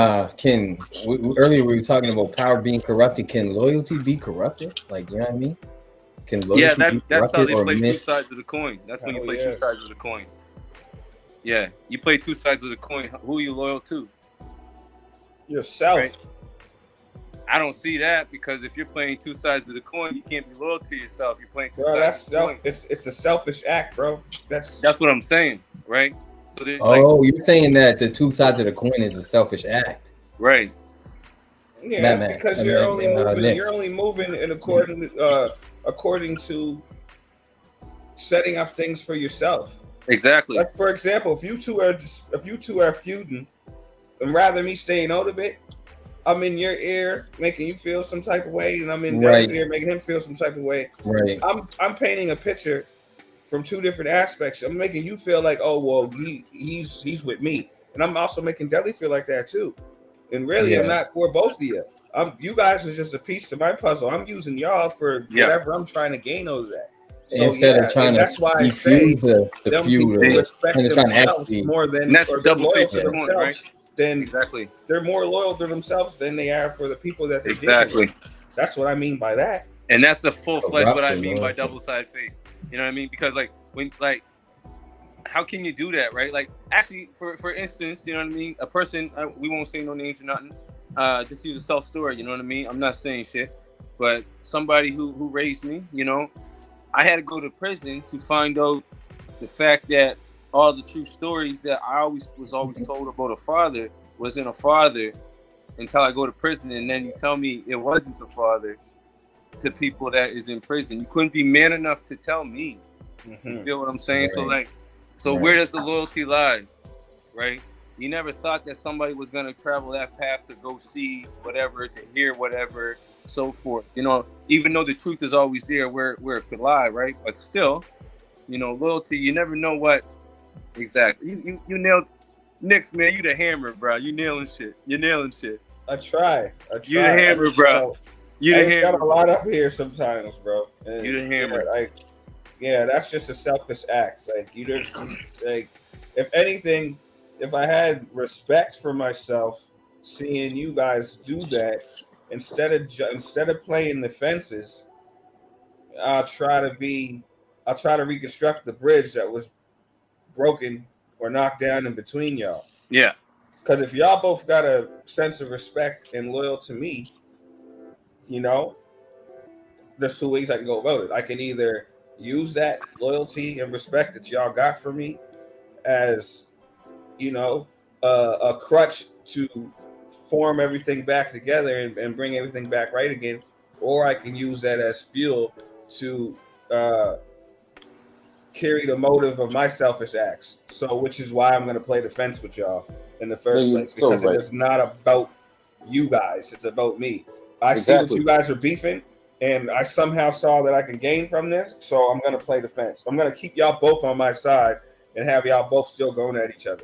earlier we were talking about power being corrupted. Can loyalty be corrupted? Like, you know what I mean? Can loyalty that's how they play two sides of the coin. That's when you play two sides of the coin. Yeah, you play two sides of the coin. Who are you loyal to? Yourself. Right? I don't see that, because if you're playing two sides of the coin, you can't be loyal to yourself. You're playing two sides of the coin. It's a selfish act, bro. That's what I'm saying, right? So you're saying that the two sides of the coin is a selfish act, right? Yeah, because you're only moving in according to setting up things for yourself. Exactly. Like, for example, if you two are feuding, and rather me staying out of it, I'm in your ear making you feel some type of way, and I'm in Dell's ear making him feel some type of way. Right. I'm painting a picture from two different aspects. I'm making you feel like, oh well, he's with me, and I'm also making Deli feel like that too. And really, I'm not for both of you. You guys are just a piece of my puzzle. I'm using y'all for whatever I'm trying to gain over that. So, instead of trying to defuse the feud, and trying to actually more than they're loyal to themselves. Right? Then exactly, they're more loyal to themselves than they are for the people that they exactly. That's what I mean by that. And that's a full-fledged what I mean by double-sided face. You know what I mean? Because how can you do that, right? Like, actually, for instance, you know what I mean? A person, we won't say no names or nothing. Just use a self-story. You know what I mean? I'm not saying shit, but somebody who raised me, you know, I had to go to prison to find out the fact that all the true stories that I was always told about a father wasn't a father until I go to prison, and then you tell me it wasn't the father to people that is in prison. You couldn't be man enough to tell me. You feel what I'm saying? Right. So where does the loyalty lie? Right? You never thought that somebody was gonna travel that path to go see whatever, to hear whatever, so forth. You know, even though the truth is always there where it could lie, right? But still, you know, loyalty, you never know what exactly. You nailed Nixx, man, you the hammer, bro. You nailing shit. I try. You the hammer, bro. You I the just got hammer. a lot up here sometimes, bro. And You the hammer. that's just a selfish act. Like you just like, if anything, if I had respect for myself, seeing you guys do that instead of playing the fences, I'll try to reconstruct the bridge that was broken or knocked down in between y'all. Yeah. Because if y'all both got a sense of respect and loyal to me, you know, there's two ways I can go about it. I can either use that loyalty and respect that y'all got for me as, you know, a crutch to form everything back together and bring everything back right again, or I can use that as fuel to carry the motive of my selfish acts. So, which is why I'm going to play the fence with y'all in the first place, because it is not about you guys; it's about me. I see that you guys are beefing, and I somehow saw that I can gain from this, so I'm going to play the fence. I'm going to keep y'all both on my side and have y'all both still going at each other.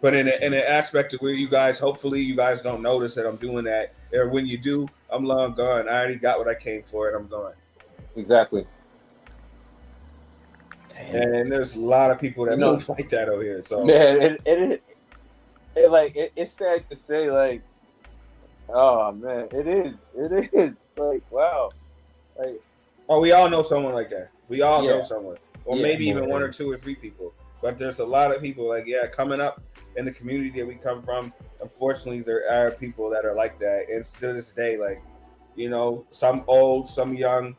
But in an aspect of where you guys, hopefully you guys don't notice that I'm doing that, or when you do, I'm long gone. I already got what I came for, and I'm gone. Exactly. Damn. And there's a lot of people that move like that over here. So man, it's sad to say, like, oh man, it is like, wow, like, oh, we all know someone like that. We all know someone, or maybe even one or two or three people. But there's a lot of people like, coming up in the community that we come from. Unfortunately, there are people that are like that, and to this day, like, you know, some old, some young,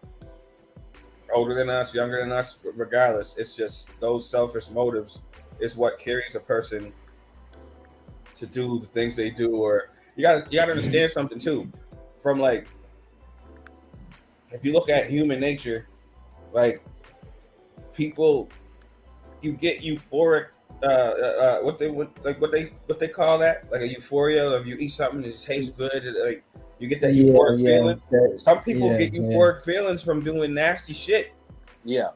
older than us, younger than us, regardless, it's just those selfish motives is what carries a person to do the things they do. Or you gotta understand something too, from like, if you look at human nature, like, people, you get euphoric, what they call that, like a euphoria of you eat something and it tastes good, like you get that euphoric feeling. Some people get euphoric feelings from doing nasty shit. Yeah.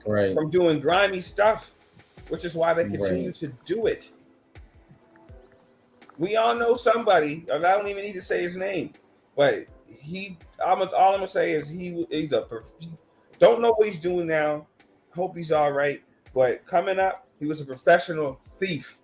Right. From doing grimy stuff, which is why they continue to do it. We all know somebody, and I don't even need to say his name, but all I'm gonna say is he's don't know what he's doing now. Hope he's all right. But coming up, he was a professional thief.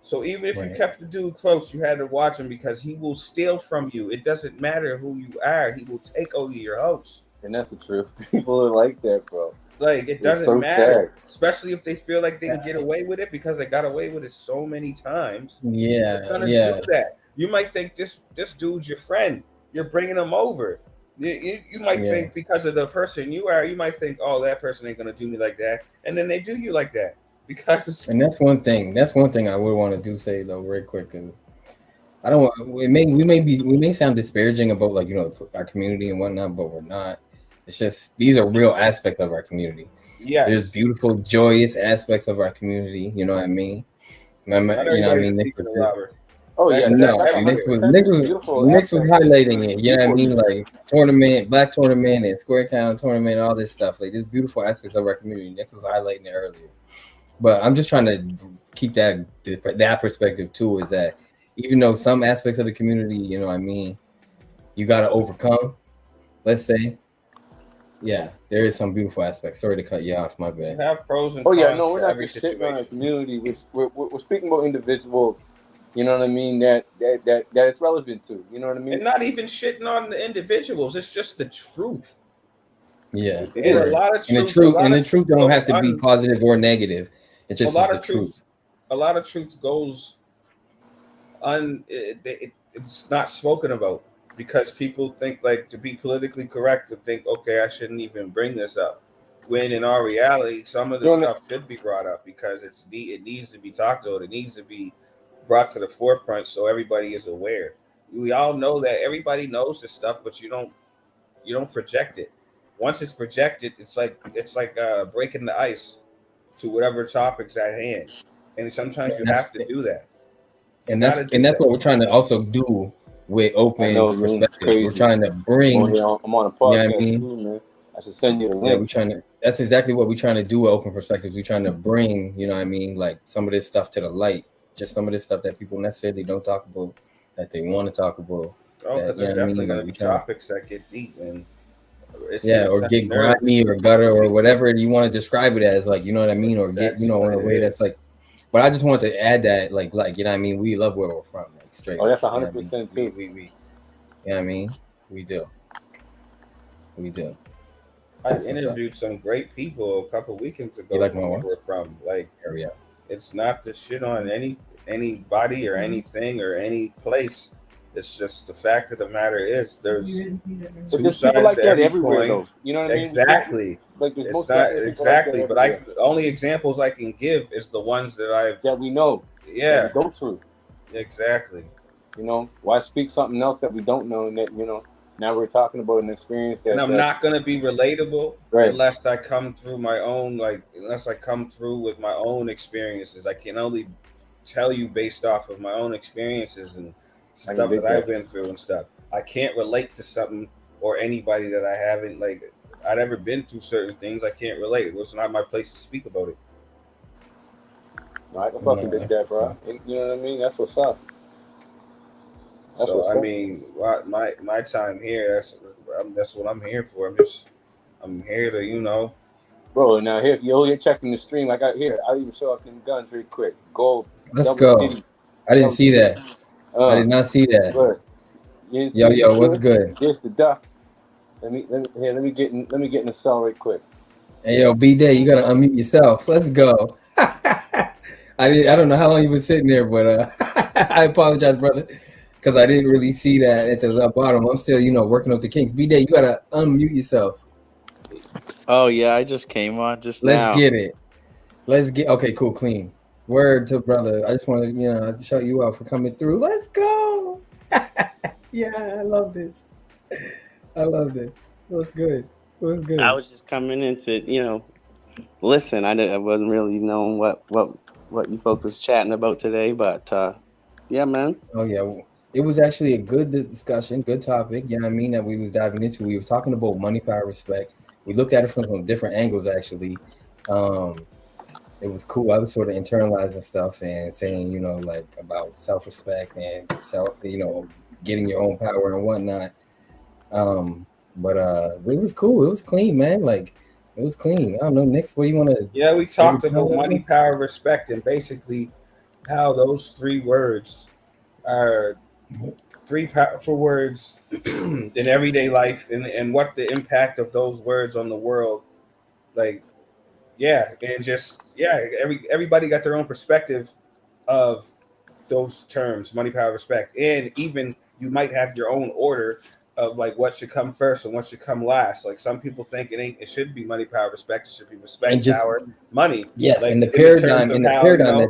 So even if you kept the dude close, you had to watch him, because he will steal from you. It doesn't matter who you are. He will take over your house. And that's the truth. People are like that, bro. Like, it doesn't matter. Sad. Especially if they feel like they can get away with it, because they got away with it so many times. Yeah. They're gonna do that. You might think this dude's your friend. You're bringing him over. You might think, because of the person you are, you might think, oh, that person ain't gonna do me like that, and then they do you like that. Because, and that's one thing I would want to say though, real quick, because I don't want, we may sound disparaging about, like, you know, our community and whatnot, but we're not. It's just, these are real aspects of our community. Yeah, there's beautiful, joyous aspects of our community. You know what I mean? Oh yeah, no. Nixx was highlighting it. You know what I mean? Like tournament, black tournament, and Square Town tournament, all this stuff. Like, there's beautiful aspects of our community. Nixx was highlighting it earlier. But I'm just trying to keep that perspective too. Is that even though some aspects of the community, you know what I mean, you got to overcome. Let's say, there is some beautiful aspects. Sorry to cut you off. My bad. Have pros and cons. No, we're not just shitting on the community. We're speaking about individuals. You know what I mean? That it's relevant to. You know what I mean? And not even shitting on the individuals. It's just the truth. Yeah, it is. A lot of truth. And the truth don't have to be positive or negative. It's just the truth. A lot of truth goes it's not spoken about, because people think, like, to be politically correct, to think, okay, I shouldn't even bring this up. When in our reality, some of the stuff should be brought up, because it needs to be talked about. It needs to be brought to the forefront so everybody is aware. We all know that everybody knows this stuff, but you don't project it. Once it's projected, it's like breaking the ice to whatever topic's at hand, and sometimes you have to do that. And that's what we're trying to also do with open perspective. We're trying to bring. I'm on a podcast too, man. I should send you the link. That's exactly what we're trying to do with open perspectives. We're trying to bring, you know what I mean, like, some of this stuff to the light. Just some of this stuff that people necessarily don't talk about, that they want to talk about. Oh, because there's definitely going to be topics that get deep and or get grimy or gutter or whatever you want to describe it as, like, you know what I mean, or get, you know, in a way that's like. But I just want to add that, like you know what I mean, we love where we're from, like straight. Oh, that's 100% too. We you know what I mean, we do. I interviewed some great people a couple weekends ago. Like where we're from, like, it's not to shit on anybody or anything or any place. It's just the fact of the matter is there's two sides like to every coin. Though. You know what I mean? Exactly. Like it's not exactly, like but only examples I can give is the ones that we know. Yeah. That we go through. Exactly. You know, why speak something else that we don't know, and that, you know, now we're talking about an experience that. And I'm not gonna be relatable unless I come through my own, unless I come through with my own experiences. I can only tell you based off of my own experiences and stuff that I've been through and stuff. I can't relate to something or anybody that I haven't, like, I've never been through certain things. I can't relate. It's not my place to speak about it. I can fucking dig that, bro. You know what I mean? That's what's up. I mean, my time here, that's what I'm here for. I'm here to, you know. Bro, now here, you're checking the stream. Like I'll even show up in guns real quick. Gold. Let's go. I didn't see that. I did not see that. Yo, what's good? Here's the duck. Let me get in the cell right quick. Hey, yo, B-Day, you gotta unmute yourself. Let's go. I don't know how long you've been sitting there, but I apologize, brother, because I didn't really see that at the bottom. I'm still, you know, working up the kinks. B-Day, you gotta unmute yourself. Oh yeah, I just came on just now. Let's get okay, cool, clean. Word to brother. I just want to, you know, shout you out for coming through. Let's go. Yeah, I love this. What's good? I was just coming in to, you know, listen. I wasn't really knowing what you folks was chatting about today, but yeah, man. Oh yeah, it was actually a good discussion, good topic. You know what I mean? That we was diving into. We were talking about money, power, respect. We looked at it from some different angles, actually. It was cool. I was sort of internalizing stuff and saying, you know, like about self-respect and you know, getting your own power and whatnot. But it was cool. It was clean, man. Like, it was clean. I don't know, Nixx, what do you want to? Yeah, we talked about money, power, respect, and basically how those three words are three powerful words in everyday life, and what the impact of those words on the world, like. Yeah, and just everybody got their own perspective of those terms, money, power, respect, and even you might have your own order of like what should come first and what should come last. Like some people think it should be money, power, respect. It should be respect, power, money. Yes, like, and the paradigm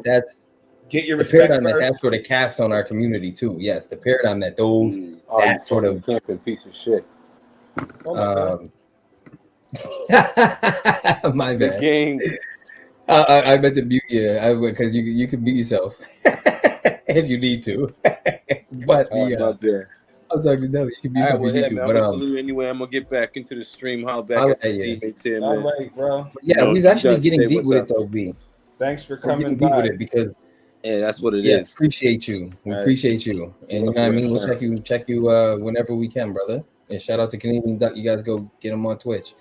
that's get your respect paradigm first. that's sort of cast on our community too. Yes, the paradigm that those that sort of camping piece of shit. My bad. I meant to mute you because you can mute yourself if you need to. But I'm talking to Nelly. You can mute yourself if you need to. But anyway, I'm gonna get back into the stream. How back at the teammates here, man. All right, bro. But yeah, he's actually getting deep with it though, B. Thanks for coming by. With it because that's what it is. Appreciate you. We appreciate you, and you know what I mean. We'll check you whenever we can, brother. And shout out to Canadian Duck. You guys go get him on Twitch.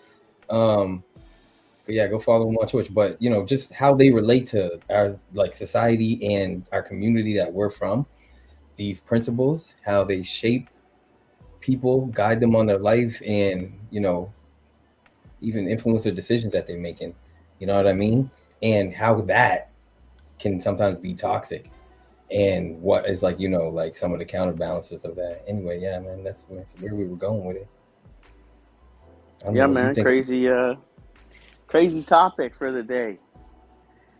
But yeah, go follow them on Twitch. But you know, just how they relate to our like society and our community that we're from, these principles, how they shape people, guide them on their life, and you know, even influence their decisions that they're making. You know what I mean? And how that can sometimes be toxic. And what is like, you know, like some of the counterbalances of that. Anyway, yeah, man, that's where we were going with it. Yeah, man, crazy topic for the day.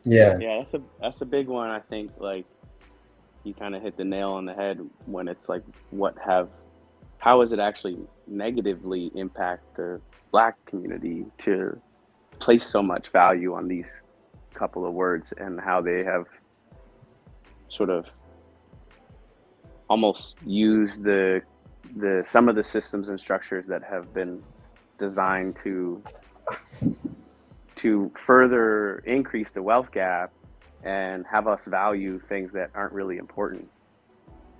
Yeah, that's a big one. I think like you kind of hit the nail on the head when it's like how has it actually negatively impact the Black community to place so much value on these couple of words, and how they have sort of almost used the some of the systems and structures that have been designed to further increase the wealth gap and have us value things that aren't really important.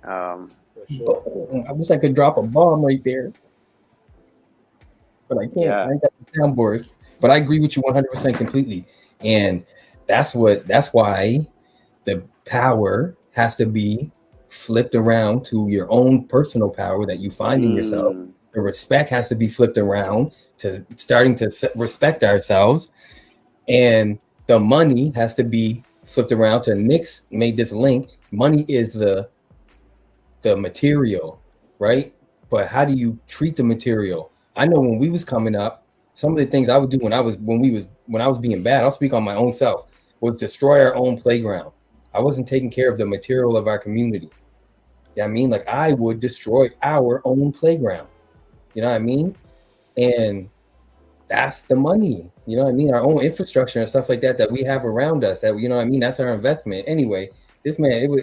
For sure. I wish I could drop a bomb right there, but I can't. Yeah. I ain't got the soundboard. But I agree with you 100% completely, and that's why the power has to be flipped around to your own personal power that you find in yourself. The respect has to be flipped around to starting to respect ourselves, and the money has to be flipped around to Nixx made this link. Money is the material, right? But how do you treat the material? I know when we was coming up, some of the things I would do when I was being bad, I'll speak on my own self, was destroy our own playground. I wasn't taking care of the material of our community. Yeah, I mean, like I would destroy our own playground. You know what I mean? And that's the money. You know what I mean? Our own infrastructure and stuff like that we have around us. That, you know what I mean? That's our investment. Anyway, this man, it was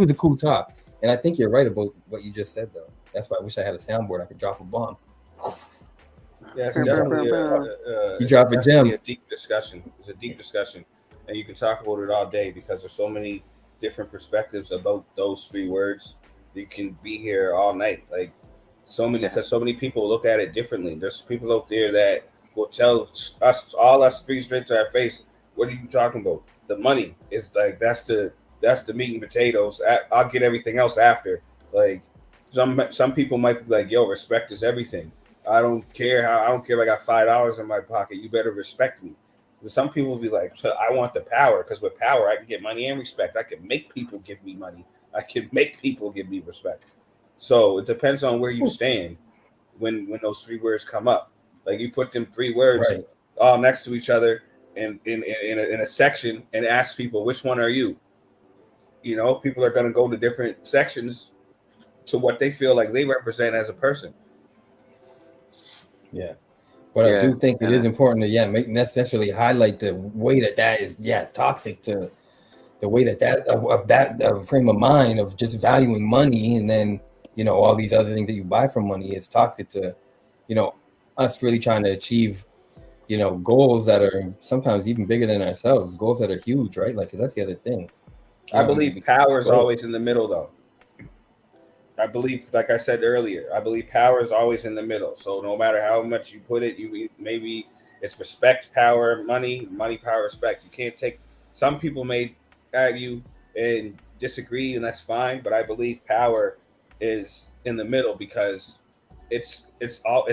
a cool talk. And I think you're right about what you just said, though. That's why I wish I had a soundboard. I could drop a bomb. Yeah, it's definitely you drop a gem. A deep discussion. It's a deep discussion, and you can talk about it all day because there's so many different perspectives about those 3 words. You can be here all night, like so many, because so many people look at it differently. There's people out there that will tell us 3 straight to our face, "What are you talking about? The money is like that's the meat and potatoes. I'll get everything else after." Like some people might be like, "Yo, respect is everything. I don't care if I got $5 in my pocket. You better respect me." But some people will be like, "I want the power because with power I can get money and respect. I can make people give me money. I can make people give me respect." So it depends on where you stand when those 3 words come up. Like you put them 3 words all next to each other in a section and ask people, which one are you? You know, people are going to go to different sections to what they feel like they represent as a person. Yeah. But I do think it is important to make necessarily highlight the way that is toxic to the way that frame of mind of just valuing money, and then all these other things that you buy from money is toxic to us really trying to achieve goals that are sometimes even bigger than ourselves, goals that are huge, right? Like, 'cause that's the other thing. I believe power is always in the middle, though. I believe, like I said earlier, I believe power is always in the middle. So no matter how much you put it, maybe it's respect, power, money, power, respect. You can't take. Some people may argue and disagree, and that's fine. But I believe power is in the middle because it's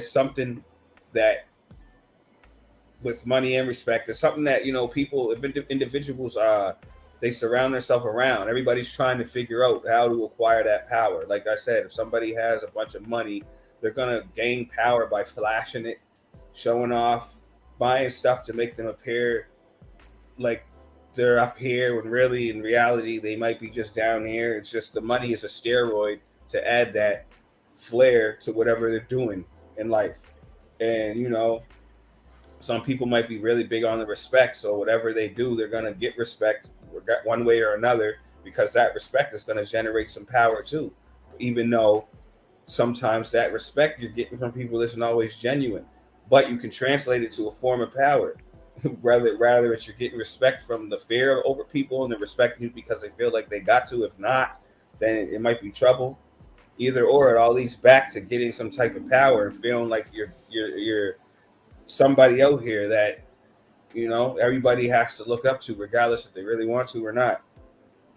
something that with money and respect, it's something that people, individuals they surround themselves around. Everybody's trying to figure out how to acquire that power. Like I said, if somebody has a bunch of money, they're going to gain power by flashing it, showing off, buying stuff to make them appear like they're up here when really in reality they might be just down here. It's just the money is a steroid to add that flair to whatever they're doing in life. And some people might be really big on the respect, so whatever they do, they're going to get respect one way or another, because that respect is going to generate some power too, even though sometimes that respect you're getting from people isn't always genuine, but you can translate it to a form of power. rather it's you're getting respect from the fear over people and they're respecting you because they feel like they got to. If not, then it might be trouble. Either or, it all leads back to getting some type of power and feeling like you're somebody out here that everybody has to look up to, regardless if they really want to or not.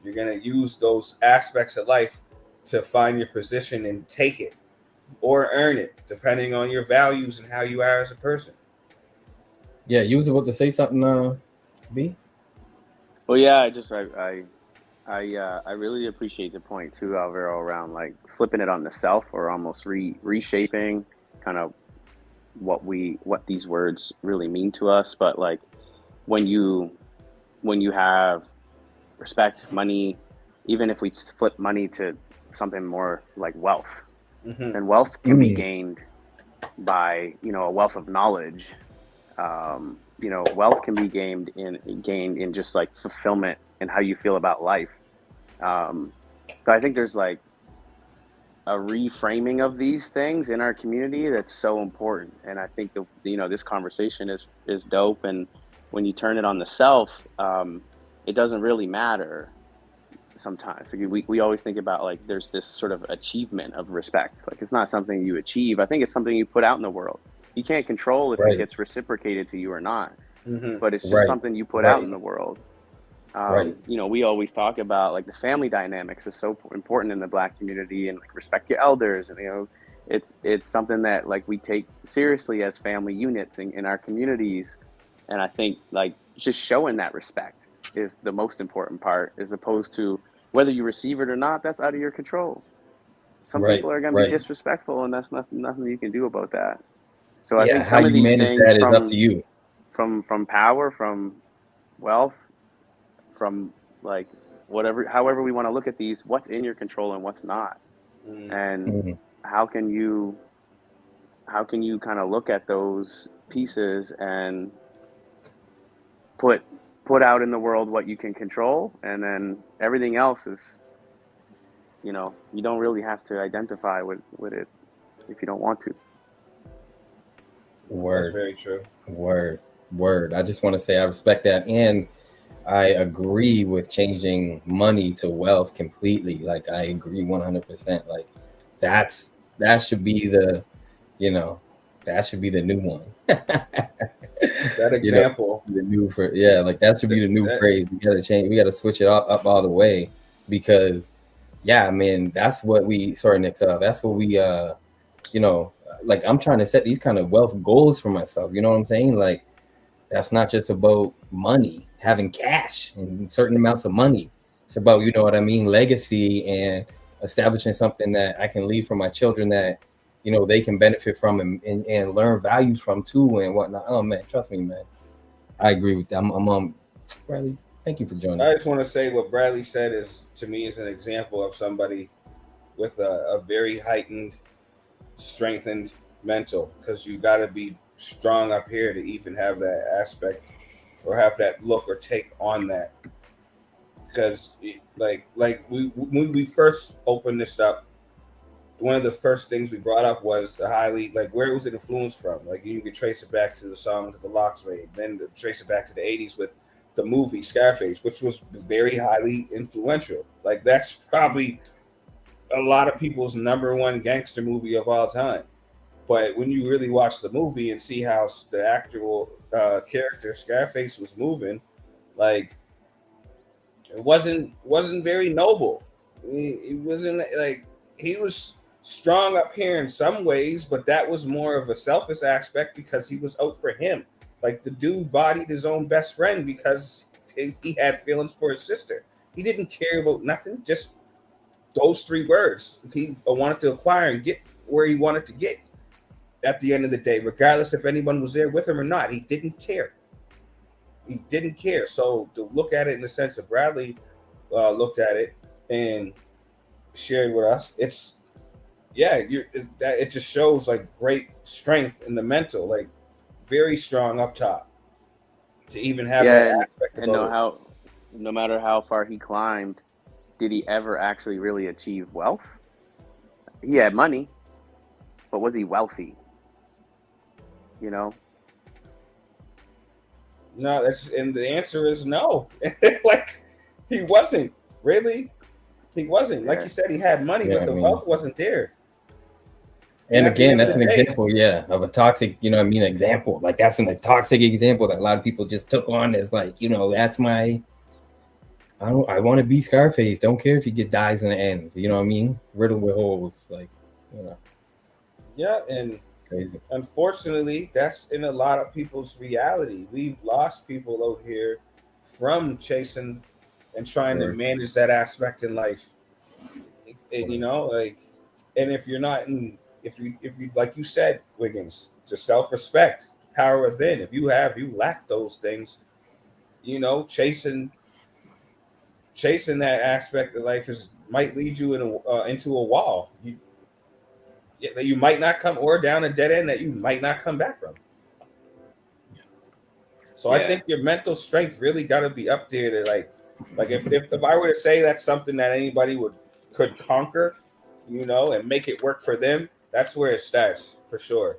You're going to use those aspects of life to find your position and take it or earn it, depending on your values and how you are as a person. Yeah, you was about to say something, B? Well, yeah, I really appreciate the point too, Alvaro, around like flipping it on the self, or almost reshaping kind of what these words really mean to us. But like when you have respect, money, even if we flip money to something more like wealth, then wealth can be gained by a wealth of knowledge. Wealth can be gained in just like fulfillment and how you feel about life. So I think there's like a reframing of these things in our community that's so important. And I think this conversation is dope. And when you turn it on the self, it doesn't really matter sometimes. Like we always think about like there's this sort of achievement of respect. Like it's not something you achieve. I think it's something you put out in the world. You can't control if it gets reciprocated to you or not, but it's just something you put out in the world. You know, we always talk about like the family dynamics is so important in the Black community, and like respect your elders, and you know, it's something that like we take seriously as family units in our communities. And I think like just showing that respect is the most important part, as opposed to whether you receive it or not. That's out of your control. Some people are going to be disrespectful, and that's nothing you can do about that. So I think some of these things that is up to you. From power, from wealth, from like however we want to look at these, what's in your control and what's not, and how can you kind of look at those pieces and put out in the world what you can control, and then everything else is, you know, you don't really have to identify with it if you don't want to. Word. That's very true. Word. I just want to say I respect that, and I agree with changing money to wealth completely. Like I agree 100%. Like that should be the, you know, that should be the new one. That example, you know, like that should be the new phrase. We gotta change. We gotta switch it up all the way, because I mean that's what we. Sorry, Nixx. That's what we. You know, like I'm trying to set these kind of wealth goals for myself. You know what I'm saying? Like that's not just about money, having cash and certain amounts of money. It's about, you know what I mean, legacy and establishing something that I can leave for my children that, you know, they can benefit from and learn values from too and whatnot. Oh man, trust me, man. I agree with that. I'm Bradley, thank you for joining. I just want to say what Bradley said is, to me, is an example of somebody with a very heightened, strengthened mental, because you got to be strong up here to even have that aspect or have that look or take on that. Because like when we first opened this up, one of the first things we brought up was the highly, like, where was it influenced from? Like you could trace it back to the songs that the Locks made, then trace it back to the 80s with the movie Scarface, which was very highly influential. Like that's probably a lot of people's number one gangster movie of all time. But when you really watch the movie and see how the actual character Scarface was moving, like it wasn't very noble. He wasn't like, he was strong up here in some ways, but that was more of a selfish aspect because he was out for him. Like the dude bodied his own best friend because he had feelings for his sister. He didn't care about nothing, just those three words. He wanted to acquire and get where he wanted to get at the end of the day, regardless if anyone was there with him or not. He didn't care. He didn't care. So to look at it in the sense that Bradley looked at it and shared with us, it's it just shows like great strength in the mental, like very strong up top to even have that aspect. And no matter how far he climbed, did he ever actually really achieve wealth? He had money, but was he wealthy? You know? No, and the answer is no. Like he wasn't really. He wasn't. Like you said, he had money, but the wealth wasn't there. And again, that's an example, of a toxic, you know what I mean, example. Like that's a toxic example that a lot of people just took on as like, you know, that's my, I want to be Scarface. Don't care if he dies in the end. You know what I mean? Riddled with holes, like, you know. Yeah, and crazy. Unfortunately, that's in a lot of people's reality. We've lost people out here from chasing and trying to manage that aspect in life. And, you know, like, and if you're not in, if you like you said, Wiggins, to self-respect, power within, if you lack those things, you know, chasing that aspect of life might lead you into a wall. You might not come, or down a dead end that you might not come back from. So I think your mental strength really got to be up there to like if I were to say that's something that anybody could conquer, you know, and make it work for them, that's where it starts for sure.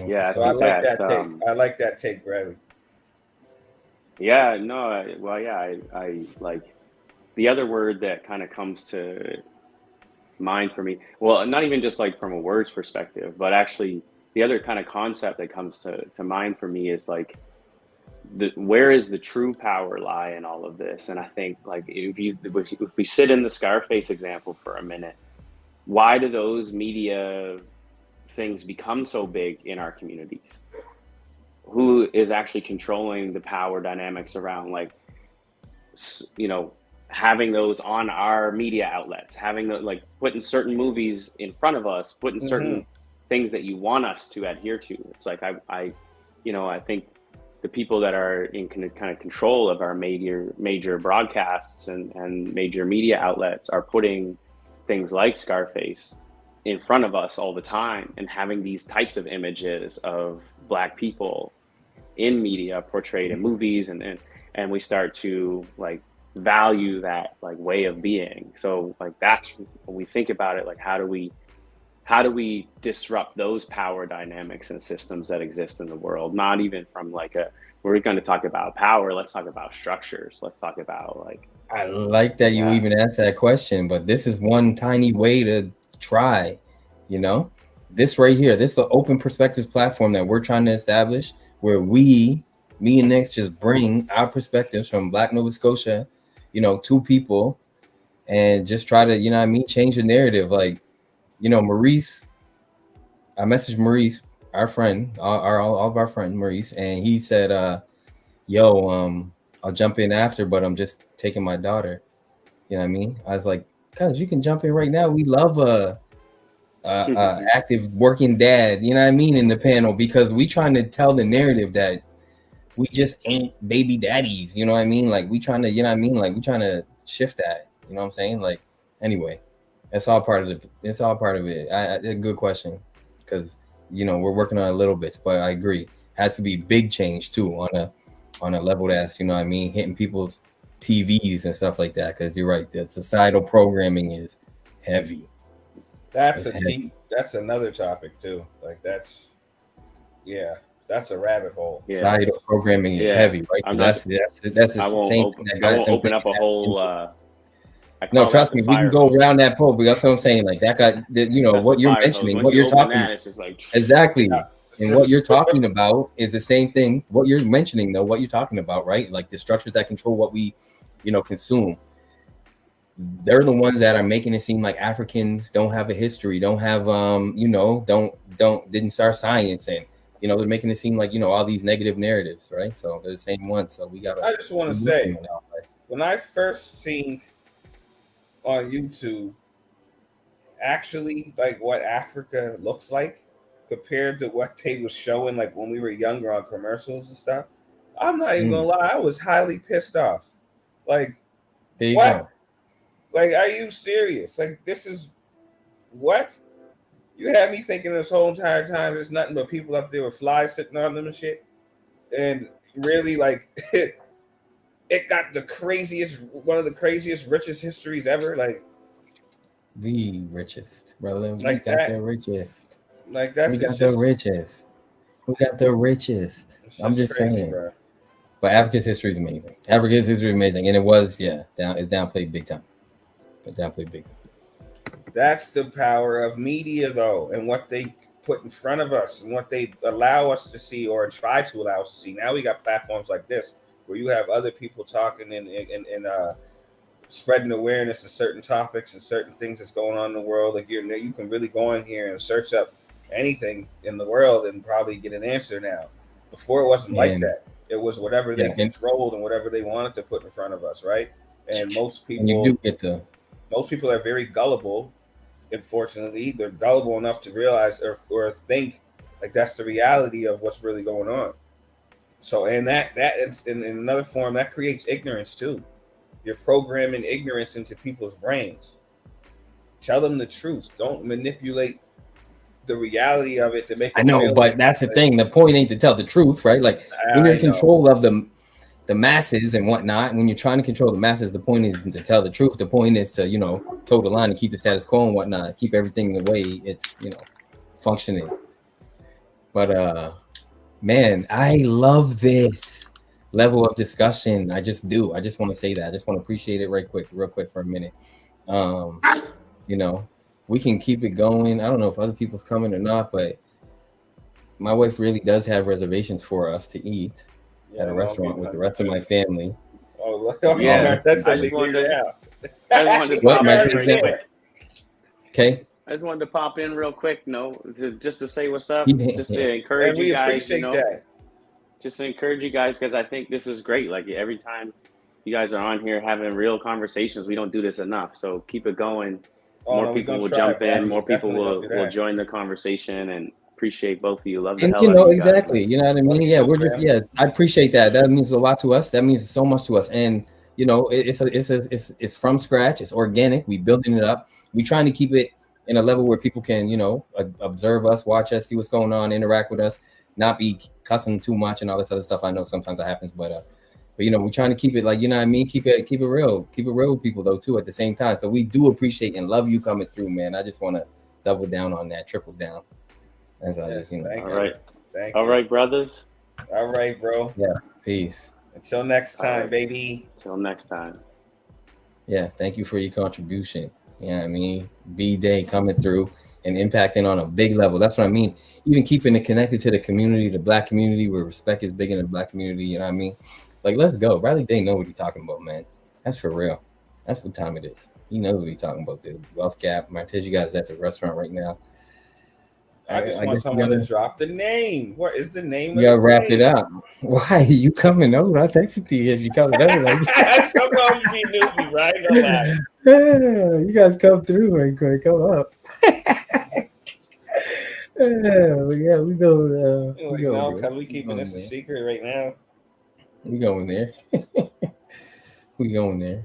Yeah, so I like that take. I like that take, Bradley. Yeah, no, I like the other word that kind of comes to mind for me. Well, not even just like from a words perspective, but actually the other kind of concept that comes to mind for me is like where is the true power lie in all of this? And I think like if we sit in the Scarface example for a minute, why do those media things become so big in our communities? Who is actually controlling the power dynamics around like, you know, having those on our media outlets, having the, like putting certain movies in front of us, putting certain things that you want us to adhere to. It's like I think the people that are in kind of control of our major broadcasts and major media outlets are putting things like Scarface in front of us all the time and having these types of images of Black people in media portrayed in movies, and we start to like value that like way of being. So like that's when we think about it, like how do we disrupt those power dynamics and systems that exist in the world? Not even from like we're going to talk about power, let's talk about structures, let's talk about like, I like that you even asked that question, but this is one tiny way to try, you know, this right here, this is the open perspectives platform that we're trying to establish, where me and Nixx just bring our perspectives from Black Nova Scotia, you know, to people and just try to, you know what I mean, change the narrative. Like, you know, Maurice, I messaged Maurice, our friend, all of our friend Maurice, and he said, I'll jump in after, but I'm just taking my daughter. You know what I mean? I was like, cuz you can jump in right now. We love a active working dad, you know what I mean, in the panel, because we trying to tell the narrative that we just ain't baby daddies, you know what I mean? Like we trying to, you know what I mean? Like we trying to shift that, you know what I'm saying? Like, anyway, it's all part of it. A good question, because, you know, we're working on a little bit, but I agree. It has to be big change too on a level that's, you know what I mean, hitting people's TVs and stuff like that, because you're right, the societal programming is heavy. That's another topic too. Like that's a rabbit hole. Societal programming is heavy, right? That's the same thing that got them open up a whole no, trust me, we can go around that pole, but that's what I'm saying. Like that got, you know, what you're mentioning, what you're talking about. Exactly. And what you're talking about is the same thing. What you're mentioning, though, what you're talking about, right? Like the structures that control what we, you know, consume. They're the ones that are making it seem like Africans don't have a history, don't have, you know, didn't start science, and, you know, they're making it seem like, you know, all these negative narratives, right? So they're the same ones. So we got. I just want to say, when I first seen on YouTube, actually, like what Africa looks like compared to what they was showing, like when we were younger on commercials and stuff, I'm not even gonna lie, I was highly pissed off. Like, there you go. Like, are you serious? Like, this is what you had me thinking this whole entire time. There's nothing but people up there with flies sitting on them and shit. And really, like, it got one of the craziest, richest histories ever. Like, the richest, brother. Like we got the richest. Like that's we got the richest. We got the richest. I'm just crazy, saying, bro. But Africa's history is amazing. Africa's history is amazing, and it was it's downplayed big time. But downplayed big time. That's the power of media, though, and what they put in front of us, and what they allow us to see or try to allow us to see. Now we got platforms like this where you have other people talking and spreading awareness of certain topics and certain things that's going on in the world. Like you can really go in here and search up anything in the world and probably get an answer now. Before it wasn't like that. It was whatever they controlled and whatever they wanted to put in front of us, right? And most people are very gullible. Unfortunately, they're gullible enough to realize or think like that's the reality of what's really going on. So, and that in another form, that creates ignorance too. You're programming ignorance into people's brains. Tell them the truth. Don't manipulate the reality of it to make. I know, but that's the thing. The point ain't to tell the truth, right? Like when you're in control of the masses and whatnot, when you're trying to control the masses, the point isn't to tell the truth. The point is to, you know, toe the line and keep the status quo and whatnot, keep everything the way it's, you know, functioning. But man, I love this. level of discussion. I just want to say that. I just want to appreciate it real quick for a minute. You know, we can keep it going. I don't know if other people's coming or not, but my wife really does have reservations for us to eat at a restaurant with the rest of my family. Oh, yeah. That's I just wanted to What, pop my in real quick. Okay. I just wanted to pop in real quick, just to say what's up, just to encourage and we you guys. Appreciate that. Just to encourage you guys, because I think this is great. Like every time you guys are on here having real conversations, we don't do this enough. So keep it going. More people will jump in. More people will join the conversation, and appreciate both of you. Love the hell you know, out of you exactly. guys. You know what I mean? Yeah, we're just I appreciate that. That means a lot to us. That means so much to us. And you know, it's from scratch. It's organic. We building it up. We trying to keep it in a level where people can, you know, observe us, watch us, see what's going on, interact with us, not be cussing too much and all this other stuff. I know sometimes that happens, but you know, we're trying to keep it like, you know what I mean? Keep it real with people though too at the same time. So we do appreciate and love you coming through, man. I just want to double down on that, triple down. As I just, you know. All right. All right, brothers. All right, bro. Yeah. Peace. Until next time, baby. Until next time. Yeah. Thank you for your contribution. Yeah, I mean, B-Day coming through and impacting on a big level. That's what I mean. Even keeping it connected to the community, the Black community, where respect is big in the Black community. You know what I mean? Like, let's go. Riley Day know what he's talking about, man. That's for real. That's what time it is. He knows what he's talking about. The wealth gap. I tell you guys at the restaurant right now. I just want someone to drop the name. What is the name? You gotta wrap it up. Why you coming over? I texted to you if you coming over. Like, sometimes you be newbie, right? No lie. Yeah, you guys come through right quick. Come up. Yeah, we go. No, because we keeping this a secret right now. We going there. We going there.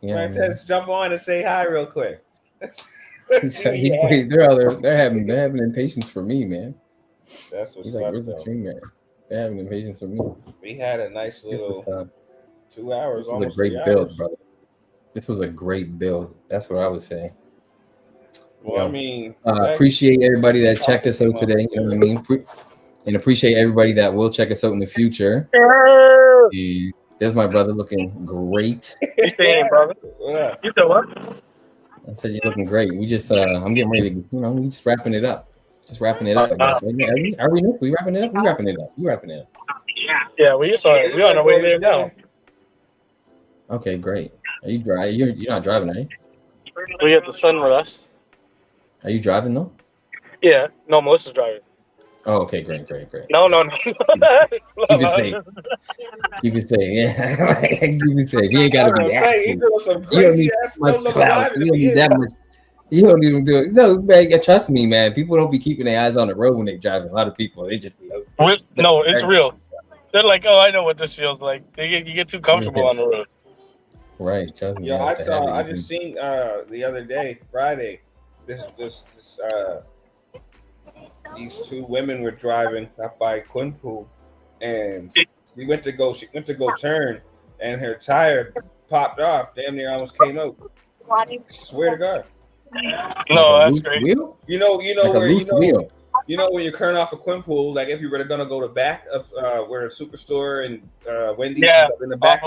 Yeah, right, let's jump on and say hi real quick. They're having impatience for me, man. That's what's like, up. Where's the stream at? They're having impatience for me. We had a nice little 2 hours. This was a great build, brother. This was a great build. That's what I would say. Well, I mean, appreciate everybody that checked us out today. You know what I mean? And appreciate everybody that will check us out in the future. And there's my brother looking great. You saying, brother? You said what? I said you're looking great. We just, I'm getting ready to, we just wrapping it up. Just wrapping it up. I guess. Are we? We wrapping it up? We wrapping it up. You wrapping it up? Yeah, we on our way there now. Okay, great. Are you driving? You're not driving, are you? We got the son with us. Are you driving though? Yeah. No, Melissa's driving. Oh, okay, great. No. Keep it safe. Keep it safe. Yeah. Keep it safe. You ain't gotta be active. You don't need much clout. You don't need that much. You don't even do it. No, man, trust me, man. People don't be keeping their eyes on the road when they're driving. A lot of people, they just be no, it's real. They're like, oh, I know what this feels like. You get too comfortable on the road. Right. Trust me. Yeah, I just seen the other day, Friday, these two women were driving up by Quinpool, and she went to go turn, and her tire popped off. Damn near almost came out. I swear to God. No, that's great. Wheel? You know like where wheel. You know when you're turning off a Quinpool, like if you were gonna go to back of where a Superstore and Wendy's is up in the back.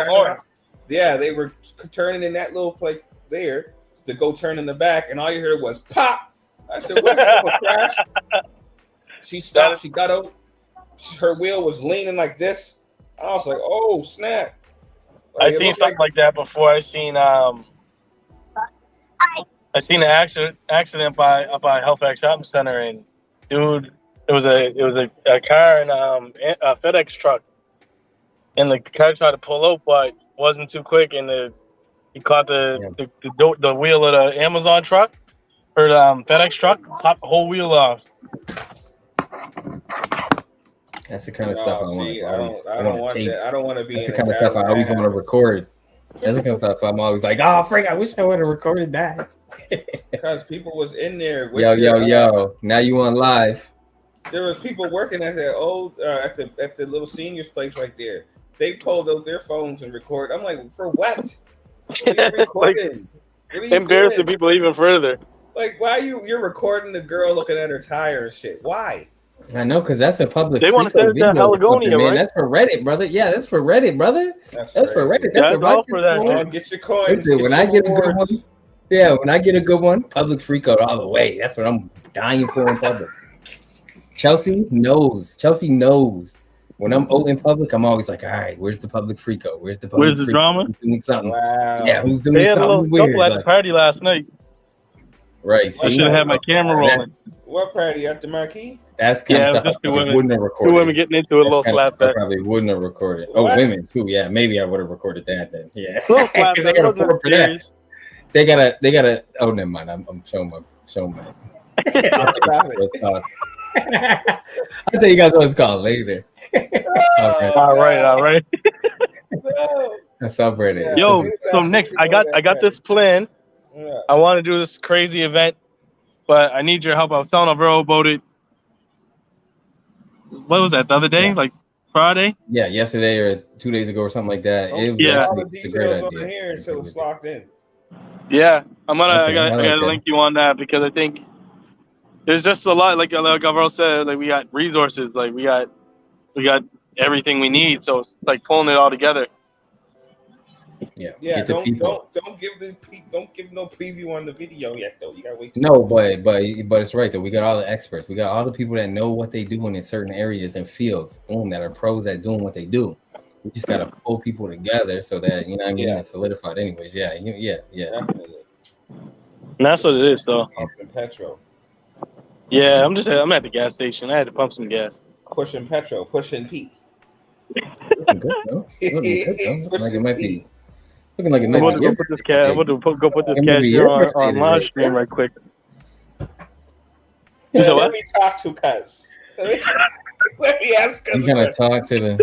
Yeah, they were turning in that little place there to go turn in the back, and all you heard was pop. I said, "What? Someone crashed?" She stopped. She got out. Her wheel was leaning like this. I was like, "Oh snap!" Like, I seen something like that before. I seen an accident by Halifax Shopping Center, and dude, it was a car and a FedEx truck, and the car tried to pull out, but wasn't too quick, and he caught the wheel of the Amazon truck or the FedEx truck, popped the whole wheel off. That's the kind of stuff I want. I don't want that. I don't want to be. That's the kind of stuff I always want to record. That's the kind of stuff I'm always like, oh, Frank, I wish I would have recorded that. Because people was in there. Yo. Now you on live. There was people working at the old at the little seniors place right there. They pulled out their phones and recorded. I'm like, for what? What are you recording? What are you embarrassing doing? people even further. Like, why you're recording the girl looking at her tire and shit? Why? I know, because that's a public. They want to send it to Heligonia, right? That's for Reddit, brother. Yeah, that's for Reddit, brother. That's for Reddit. That's all for that. Get your coins. Listen, when I get a good one, when I get a good one, public freak out all the way. That's what I'm dying for in public. Chelsea knows. When I'm out in public, I'm always like, all right, where's the public freak out? Where's the drama? Who's doing something? Wow. Yeah, who's doing they had something a little weird? At the party last night. Right. I should have had my camera rolling. What party at the Marquee? That's kind of stuff just I wouldn't have recorded. Two women getting into a little slap back. I probably wouldn't have recorded. What? Oh, women too. Yeah, maybe I would have recorded that then. Yeah. Little slap back. They gotta afford for that. They gotta. Oh, never mind. I'm showing my. I'll tell you guys what it's called later. Okay. All right. That's all Brady. Yeah. Yo, so Nixx, I got this plan. Yeah. I want to do this crazy event, but I need your help. I was telling a bro about it. What was that, the other day? Like Friday? Yeah, yesterday or 2 days ago or something like that. It was Yeah. All the actually, it's a great details on idea. here until it's locked in. Yeah, I Okay, gotta I like that. link you on that because I think there's just a lot. Like Gabriel said, like we got resources, like we got everything we need. So it's like pulling it all together. Yeah. Yeah, Get the people. don't give no preview on the video yet though. You gotta wait. No, but it's right though. We got all the experts. We got all the people that know what they doing in certain areas and fields. Boom, that are pros at doing what they do. We just gotta pull people together so that you know what I mean. Yeah. It's solidified, anyways. Yeah. Definitely. And that's what it is. So Pumping petrol. yeah, I'm at the gas station. I had to pump some gas. Pushing petrol. Pushing P. Looking good, though. Looking good, though. Looking like it might be. Looking like it I'm might about be. to go put this cash. I'm about to go put this It might cash be here your on birthday live today. stream right quick. Yeah, said let what? me talk to cuz. Let me ask cuz. We gotta talk to the.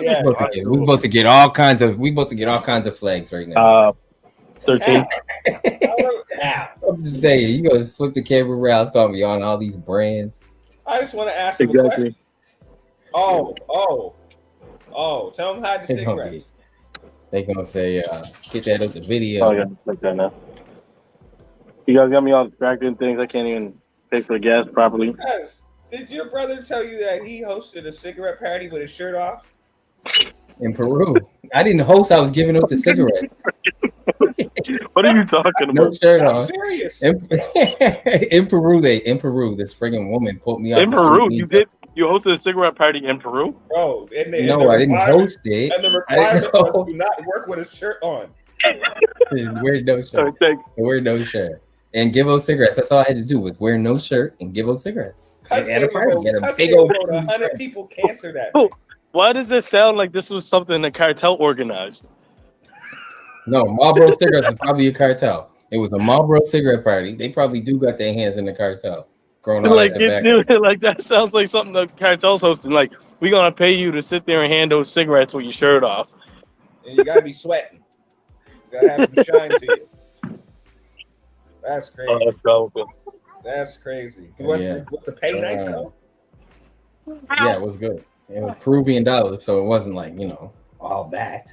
Yeah. We about to get all kinds of flags right now. 13. I'm just saying, you gonna flip the camera around. It's gonna be on all these brands. I just want to ask him a question. Oh, tell him hide the It's gonna cigarettes. They gonna say, get that up the video. Oh yeah, it's like that now. You guys got me all distracted and things. I can't even pay for the gas properly. Guys, did your brother tell you that he hosted a cigarette party with his shirt off? In Peru, I didn't host. I was giving up the cigarettes. What are you talking No about? shirt I'm on. serious. In Peru, this friggin' woman pulled me out. In Peru, you hosted a cigarette party in Peru? Bro, No, I didn't host it. And the requirement was do not work with a shirt on. Wear no shirt. Thanks. Wear no shirt. And give out cigarettes. That's all I had to do was wear no shirt and give out cigarettes. Cuz At a party, get a Cuz big gave old. 100 people cancer that Oh. day. Why does this sound like this was something the cartel organized? No, Marlboro cigarettes is probably a cartel. It was a Marlboro cigarette party. They probably do got their hands in the cartel. Growing all Like, that tobacco. like that sounds like something the cartel's hosting. Like, we're gonna pay you to sit there and hand those cigarettes with your shirt off. And you gotta be sweating. You gotta have some shine to you. That's crazy. Oh, that's so cool. That's crazy. Was the pay nice though? Yeah, it was good. It was Peruvian dollars, so it wasn't like all that.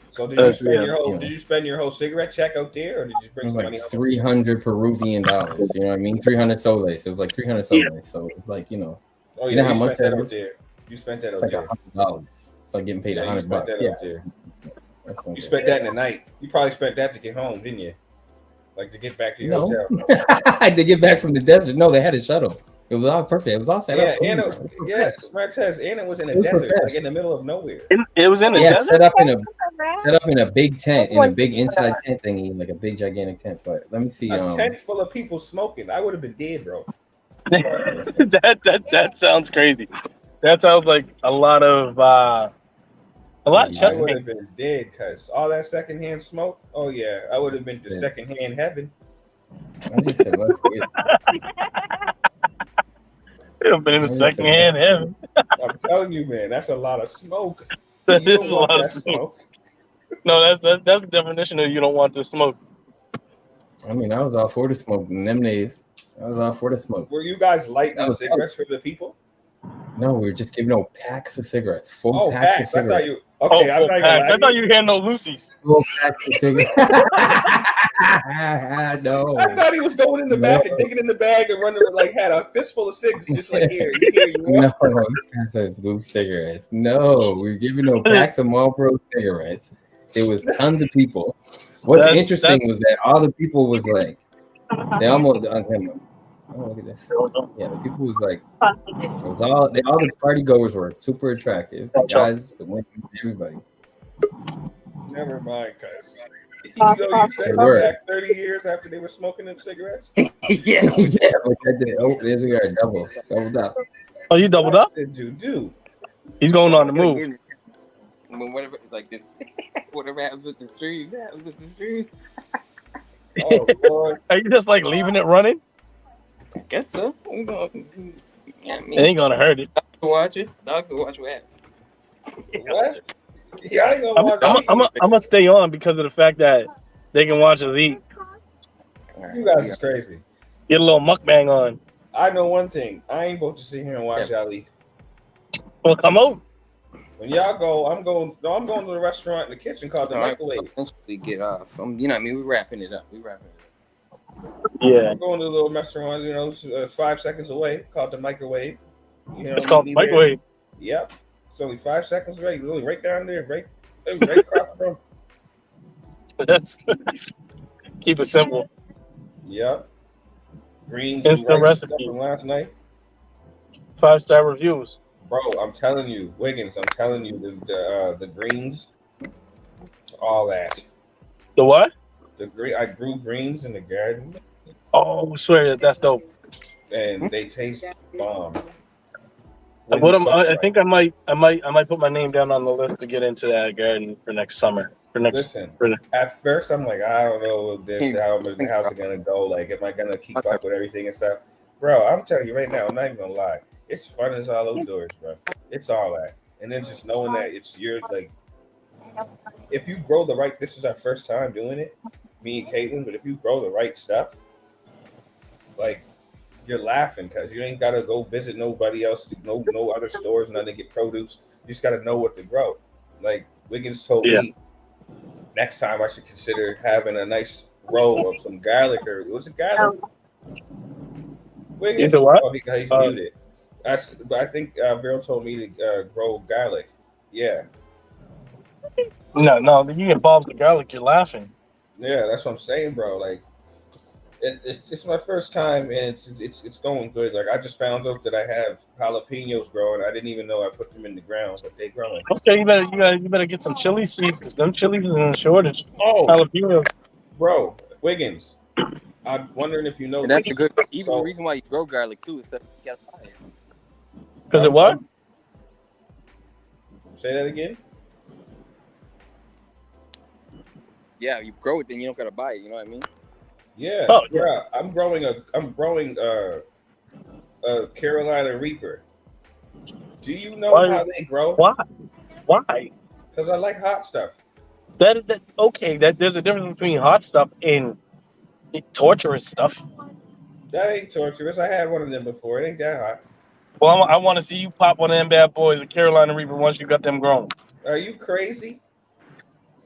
So did you spend yeah. did you spend your whole cigarette check out there, or did you It bring was some like money home? 300 Peruvian dollars. You know what I mean? 300 soles. It was like 300 soles. So it's like Oh you yeah, know how you much spent that that out is? there. You spent that It's out like there. $100. It's like getting paid Yeah, you $100. spent that Yeah, out there. that's okay. You spent that in the night. You probably spent that to get home, didn't you? Like to get back to your No. hotel. I had to get back from the desert. No, they had a shuttle. It was all perfect. It was all set up. Yeah, clean, and bro. Mark says, and it was in a It was desert, perfect. like in the middle of nowhere. It was in the Yeah, desert? set up in a big tent, in a big inside tent thingy, like a big gigantic tent. But let me see. A tent full of people smoking. I would have been dead, bro. that sounds crazy. That sounds like a lot of I chest would pain. have been dead because all that secondhand smoke. Oh yeah, I would have been to secondhand heaven. I just said, let's see it. I've been in the second hand heaven. I'm telling you, man, that's a lot of smoke. That You is don't a want lot of that smoke. No, that's the definition of you don't want to smoke. I mean, I was all for the smoke in them days. I was all for the smoke. Were you guys lighting That was cigarettes for the people? No, we were just giving out packs of cigarettes, full Oh, packs of packs. I thought cigarettes. you. Okay, I'm not gonna lie. I thought you had no Lucy's. Go back to cigarette. No. I thought he was going in the back and digging in the bag and running like had a fistful of cigs, just like here, you want? No, these guys are loose cigarettes. No, we're giving no packs of Marlboro cigarettes. There was tons of people. What's interesting was that all the people was like, they almost. Oh, look at this. Yeah, the people was like, it was all the party goers were super attractive. The guys, the women, everybody. Never mind, guys. You know, you said back 30 years after they were smoking them cigarettes. yeah, but that did. Oh, there's a guy doubled up. Oh, you doubled up? What did you do? He's going on the move. Whatever, like this, whatever happens with the stream, happens with the stream. Oh, Lord. Are you just like leaving it running? I guess so. I'm gonna, It ain't gonna hurt it. Dogs will watch it. Dogs will watch what happens. What? Yeah, I ain't gonna watch I'm gonna stay on because of the fact that they can watch us eat. You guys is crazy. Get a little mukbang on. I know one thing. I ain't about to sit here and watch y'all eat. Well, come over. When y'all go, I'm going to the restaurant in the kitchen called the Microwave. Eventually get off. You know what I mean? We're wrapping it up. Yeah. I'm going to a little restaurant, 5 seconds away called the Microwave. It's called the Microwave. Yep. It's only 5 seconds away. Really, right down there, right across the room. That's keep it simple. Yep. Greens Instant and rice recipes. from last night. 5-star reviews. Bro, I'm telling you, Wiggins, the greens, all that. The what? I grew greens in the garden. Oh, swear that's dope. And they taste bomb. I think I might put my name down on the list to get into that garden for next summer. At first I'm like, I don't know how's it gonna go. Like, am I gonna keep up with everything and stuff? Bro, I'm telling you right now, I'm not even gonna lie. It's fun as all outdoors, bro. It's all that. And then just knowing that it's your, like, if you grow the right, this is our first time doing it, me and Caitlin, but if you grow the right stuff, like, you're laughing because you ain't got to go visit nobody else, no other stores, nothing to get produce. You just got to know what to grow. Like, Wiggins told me, next time I should consider having a nice row of some garlic, or was it garlic? Wiggins? What? Oh, he's muted. I think Vero told me to grow garlic. Yeah. No, you get bulbs of garlic, you're laughing. Yeah, that's what I'm saying, bro. Like, it's my first time, and it's going good. Like, I just found out that I have jalapenos growing. I didn't even know I put them in the ground, but they're growing. Okay, you better get some chili seeds because them chilies are in shortage. Oh, jalapenos, bro, Wiggins. I'm wondering if you know. That's a good. Even the reason why you grow garlic too is that you gotta buy it. Because it what? Say that again. Yeah, you grow it, then you don't gotta buy it. You know what I mean? Yeah. Oh, yeah. I'm growing a Carolina Reaper. Do you know how they grow? Why? Because I like hot stuff. That there's a difference between hot stuff and torturous stuff. That ain't torturous. I had one of them before. It ain't that hot. Well, I want to see you pop one of them bad boys, a Carolina Reaper, once you got them grown. Are you crazy?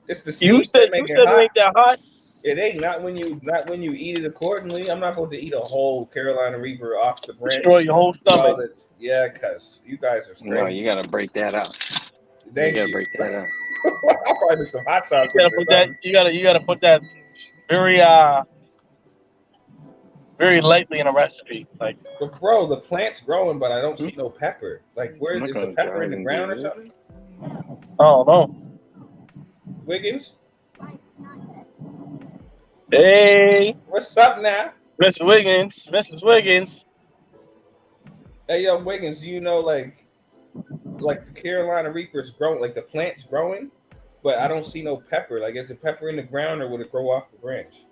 It's the seeds you said it ain't that hot. It ain't not when you eat it accordingly. I'm not supposed to eat a whole Carolina Reaper off the branch. Destroy your whole stomach. Yeah, cause you guys are crazy. No, you gotta break that out. Thank you. Gotta break that out. I'll probably do some hot sauce. You gotta put that very very lightly in a recipe. Like, but bro, the plant's growing, but I don't see no pepper. Like, where is the pepper in the ground or something? Oh no. Wiggins? Hey. What's up now? Mrs. Wiggins. Hey, yo, Wiggins, do you know, like the Carolina Reaper's growing, like the plant's growing, but I don't see no pepper. Like, is the pepper in the ground or would it grow off the branch?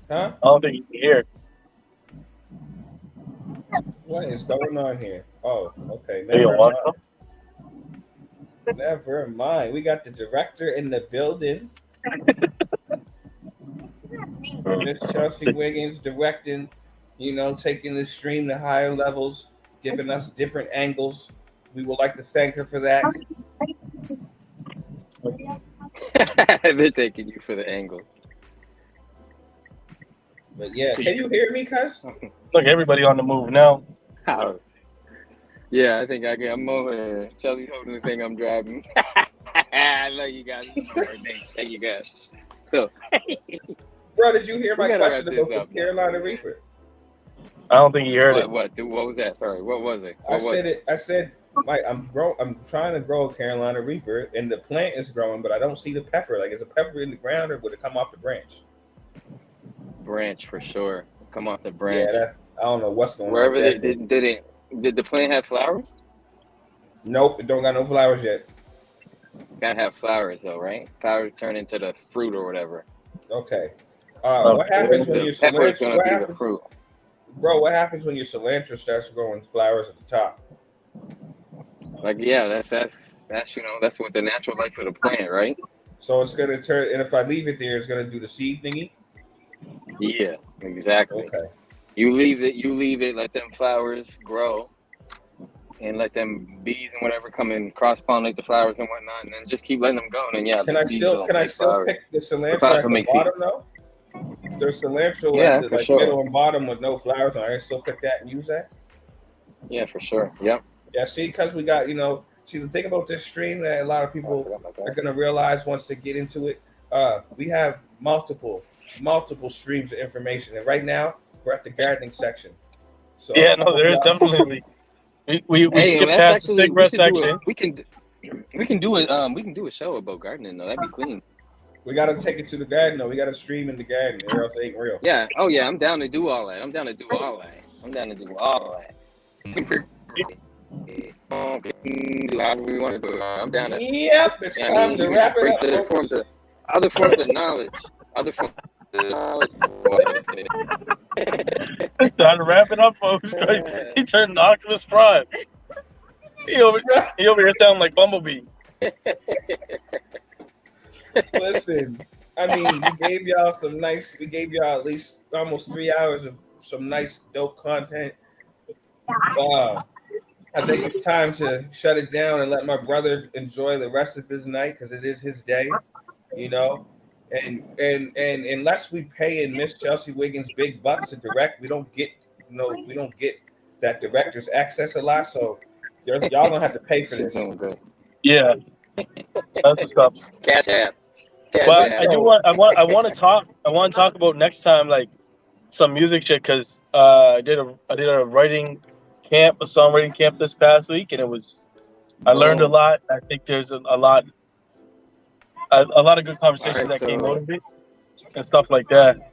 Huh? I don't think you can hear. What is going on here? Oh, okay. Never mind. We got the director in the building. Miss Chelsea Wiggins directing, taking the stream to higher levels, giving us different angles we would like to thank her for that. They're thanking you for the angle. But yeah, can you hear me, cuz? Look, everybody on the move now. How? Yeah, I think I'm over here. Chelsea's holding the thing I'm driving. I love you guys. Thank you guys. So, bro, did you hear my question about the Carolina Reaper? I don't think you heard it. What was that? Sorry, what was it? I said, Mike, I'm trying to grow a Carolina Reaper, and the plant is growing, but I don't see the pepper. Like, is a pepper in the ground, or would it come off the branch? Branch for sure. Come off the branch. Yeah, I don't know what's going on. Wherever they did the plant have flowers? Nope, it don't got no flowers yet. Gotta have flowers though, right? Flowers turn into the fruit or whatever. Okay. What happens when your cilantro? What happens, fruit. Bro, what happens when your cilantro starts growing flowers at the top? Like, yeah, that's that's what the natural life of the plant, right? So it's gonna turn, and if I leave it there, it's gonna do the seed thingy. Yeah, exactly. Okay. You leave it, let them flowers grow, and let them bees and whatever come and cross pollinate the flowers and whatnot, and then just keep letting them go. And then yeah, can I still pick the cilantro at the bottom though? There's cilantro at the middle and bottom with no flowers on it. I can still pick that and use that. Yeah, for sure. Yep. Yeah, see, because we got, see, the thing about this stream that a lot of people are going to realize once they get into it, we have multiple streams of information. And right now, we're at the gardening section. So yeah, no, there is definitely. We skip past the cigarette section. We can do a show about gardening though. That'd be clean. We got to take it to the garden though. We got to stream in the garden or else it ain't real. Yeah. Oh yeah, I'm down to do all that. However we want to do it. I'm down to. Yep, it's time to wrap it up. Other forms of knowledge. It's time to wrap it up, folks. He turned to Optimus Prime. He over here sounding like Bumblebee. Listen, I mean, we gave y'all at least almost 3 hours of some nice, dope content. I think it's time to shut it down and let my brother enjoy the rest of his night because it is his day, And unless we pay in Miss Chelsea Wiggins big bucks to direct, we don't get that director's access a lot. So y'all gonna have to pay for this. Yeah, that's what's up. Cash app. But I want to talk about next time, like some music shit, because I did a songwriting camp this past week, and I learned a lot. I think there's a lot of good conversations that came out of it and stuff like that.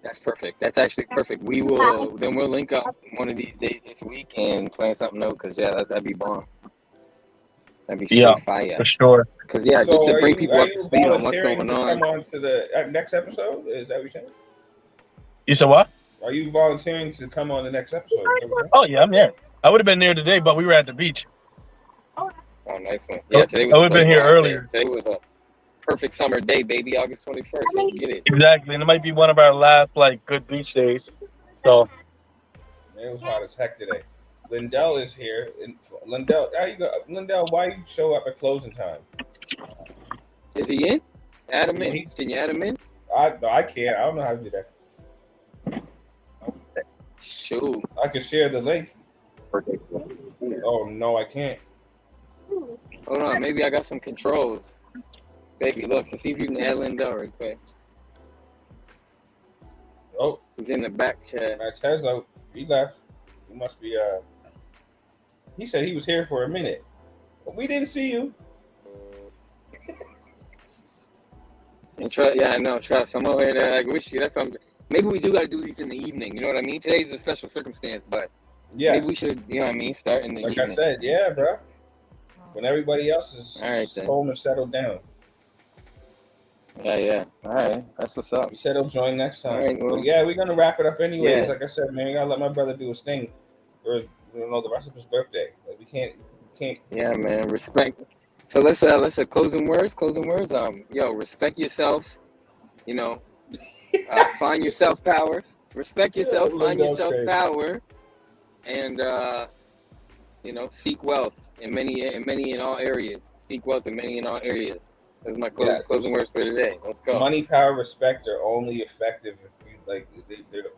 That's perfect. That's actually perfect. We'll link up one of these days this week and plan something out because that'd be bomb. That'd be fire for sure. Because just to bring people up to speed on what's going on. Come on to the next episode. Is that what you're saying? You said what? Are you volunteering to come on the next episode? Oh yeah, I'm here. I would have been there today, but we were at the beach. Oh, nice one. Yeah, today I would have been here earlier. Today was a perfect summer day, baby. August 21st. Let's get it. Exactly, and it might be one of our last good beach days. So it was hot as heck today. Lindell is here. Lindell, how you go? Lindell, why you show up at closing time? Is he in? Add him in. Can you add him in? I can't. I don't know how to do that. Shoot. I can share the link. Oh no, I can't. Hold on, maybe I got some controls. Baby, look, and see if you can add Lindell real quick. Oh, he's in the back chat. Tesla, he left. He must be. He said he was here for a minute, but we didn't see you. And I know. Trust. I'm over here. I wish you. That's something. Maybe we do got to do these in the evening. You know what I mean? Today's a special circumstance, but maybe we should. You know what I mean? Start in the evening. Like I said, yeah, bro. When everybody else is home and settled down. Yeah. All right, that's what's up. He said he'll join next time. Right, well, we're gonna wrap it up anyways. Yeah. Like I said, man, we gotta let my brother do his thing for the rest of his birthday. Like we can't. Yeah, man. Respect. So let's closing words. Respect yourself. Find your self power. Respect yourself. Find your self power. And seek wealth in all areas. Seek wealth in all areas. That's my closing words for today. Let's go. Money, power, respect are only effective if you like.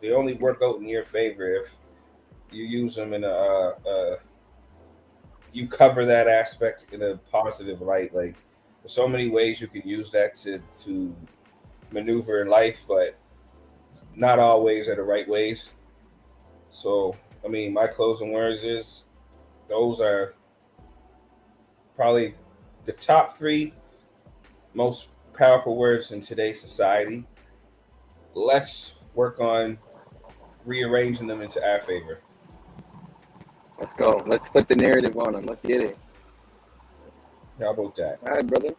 They only work out in your favor if you use them in you cover that aspect in a positive light. Like there's so many ways you can use that to maneuver in life, but not always are the right ways. So I mean, my closing words is those are probably the top 3 most powerful words in today's society. Let's work on rearranging them into our favor. Let's go. Let's put the narrative on them. Let's get it. How about that? All right, brother.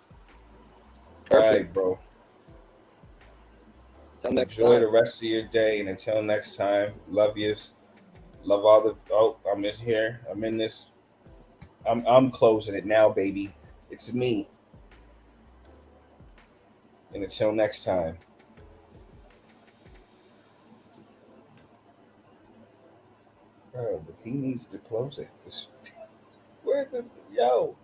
Perfect. All right, bro. Until next Enjoy time. the rest of your day, and until next time, love yous. Love all the. Oh, I'm in here. I'm in this. I'm closing it now, baby. It's me. And until next time. Bro, he needs to close it. Where the yo?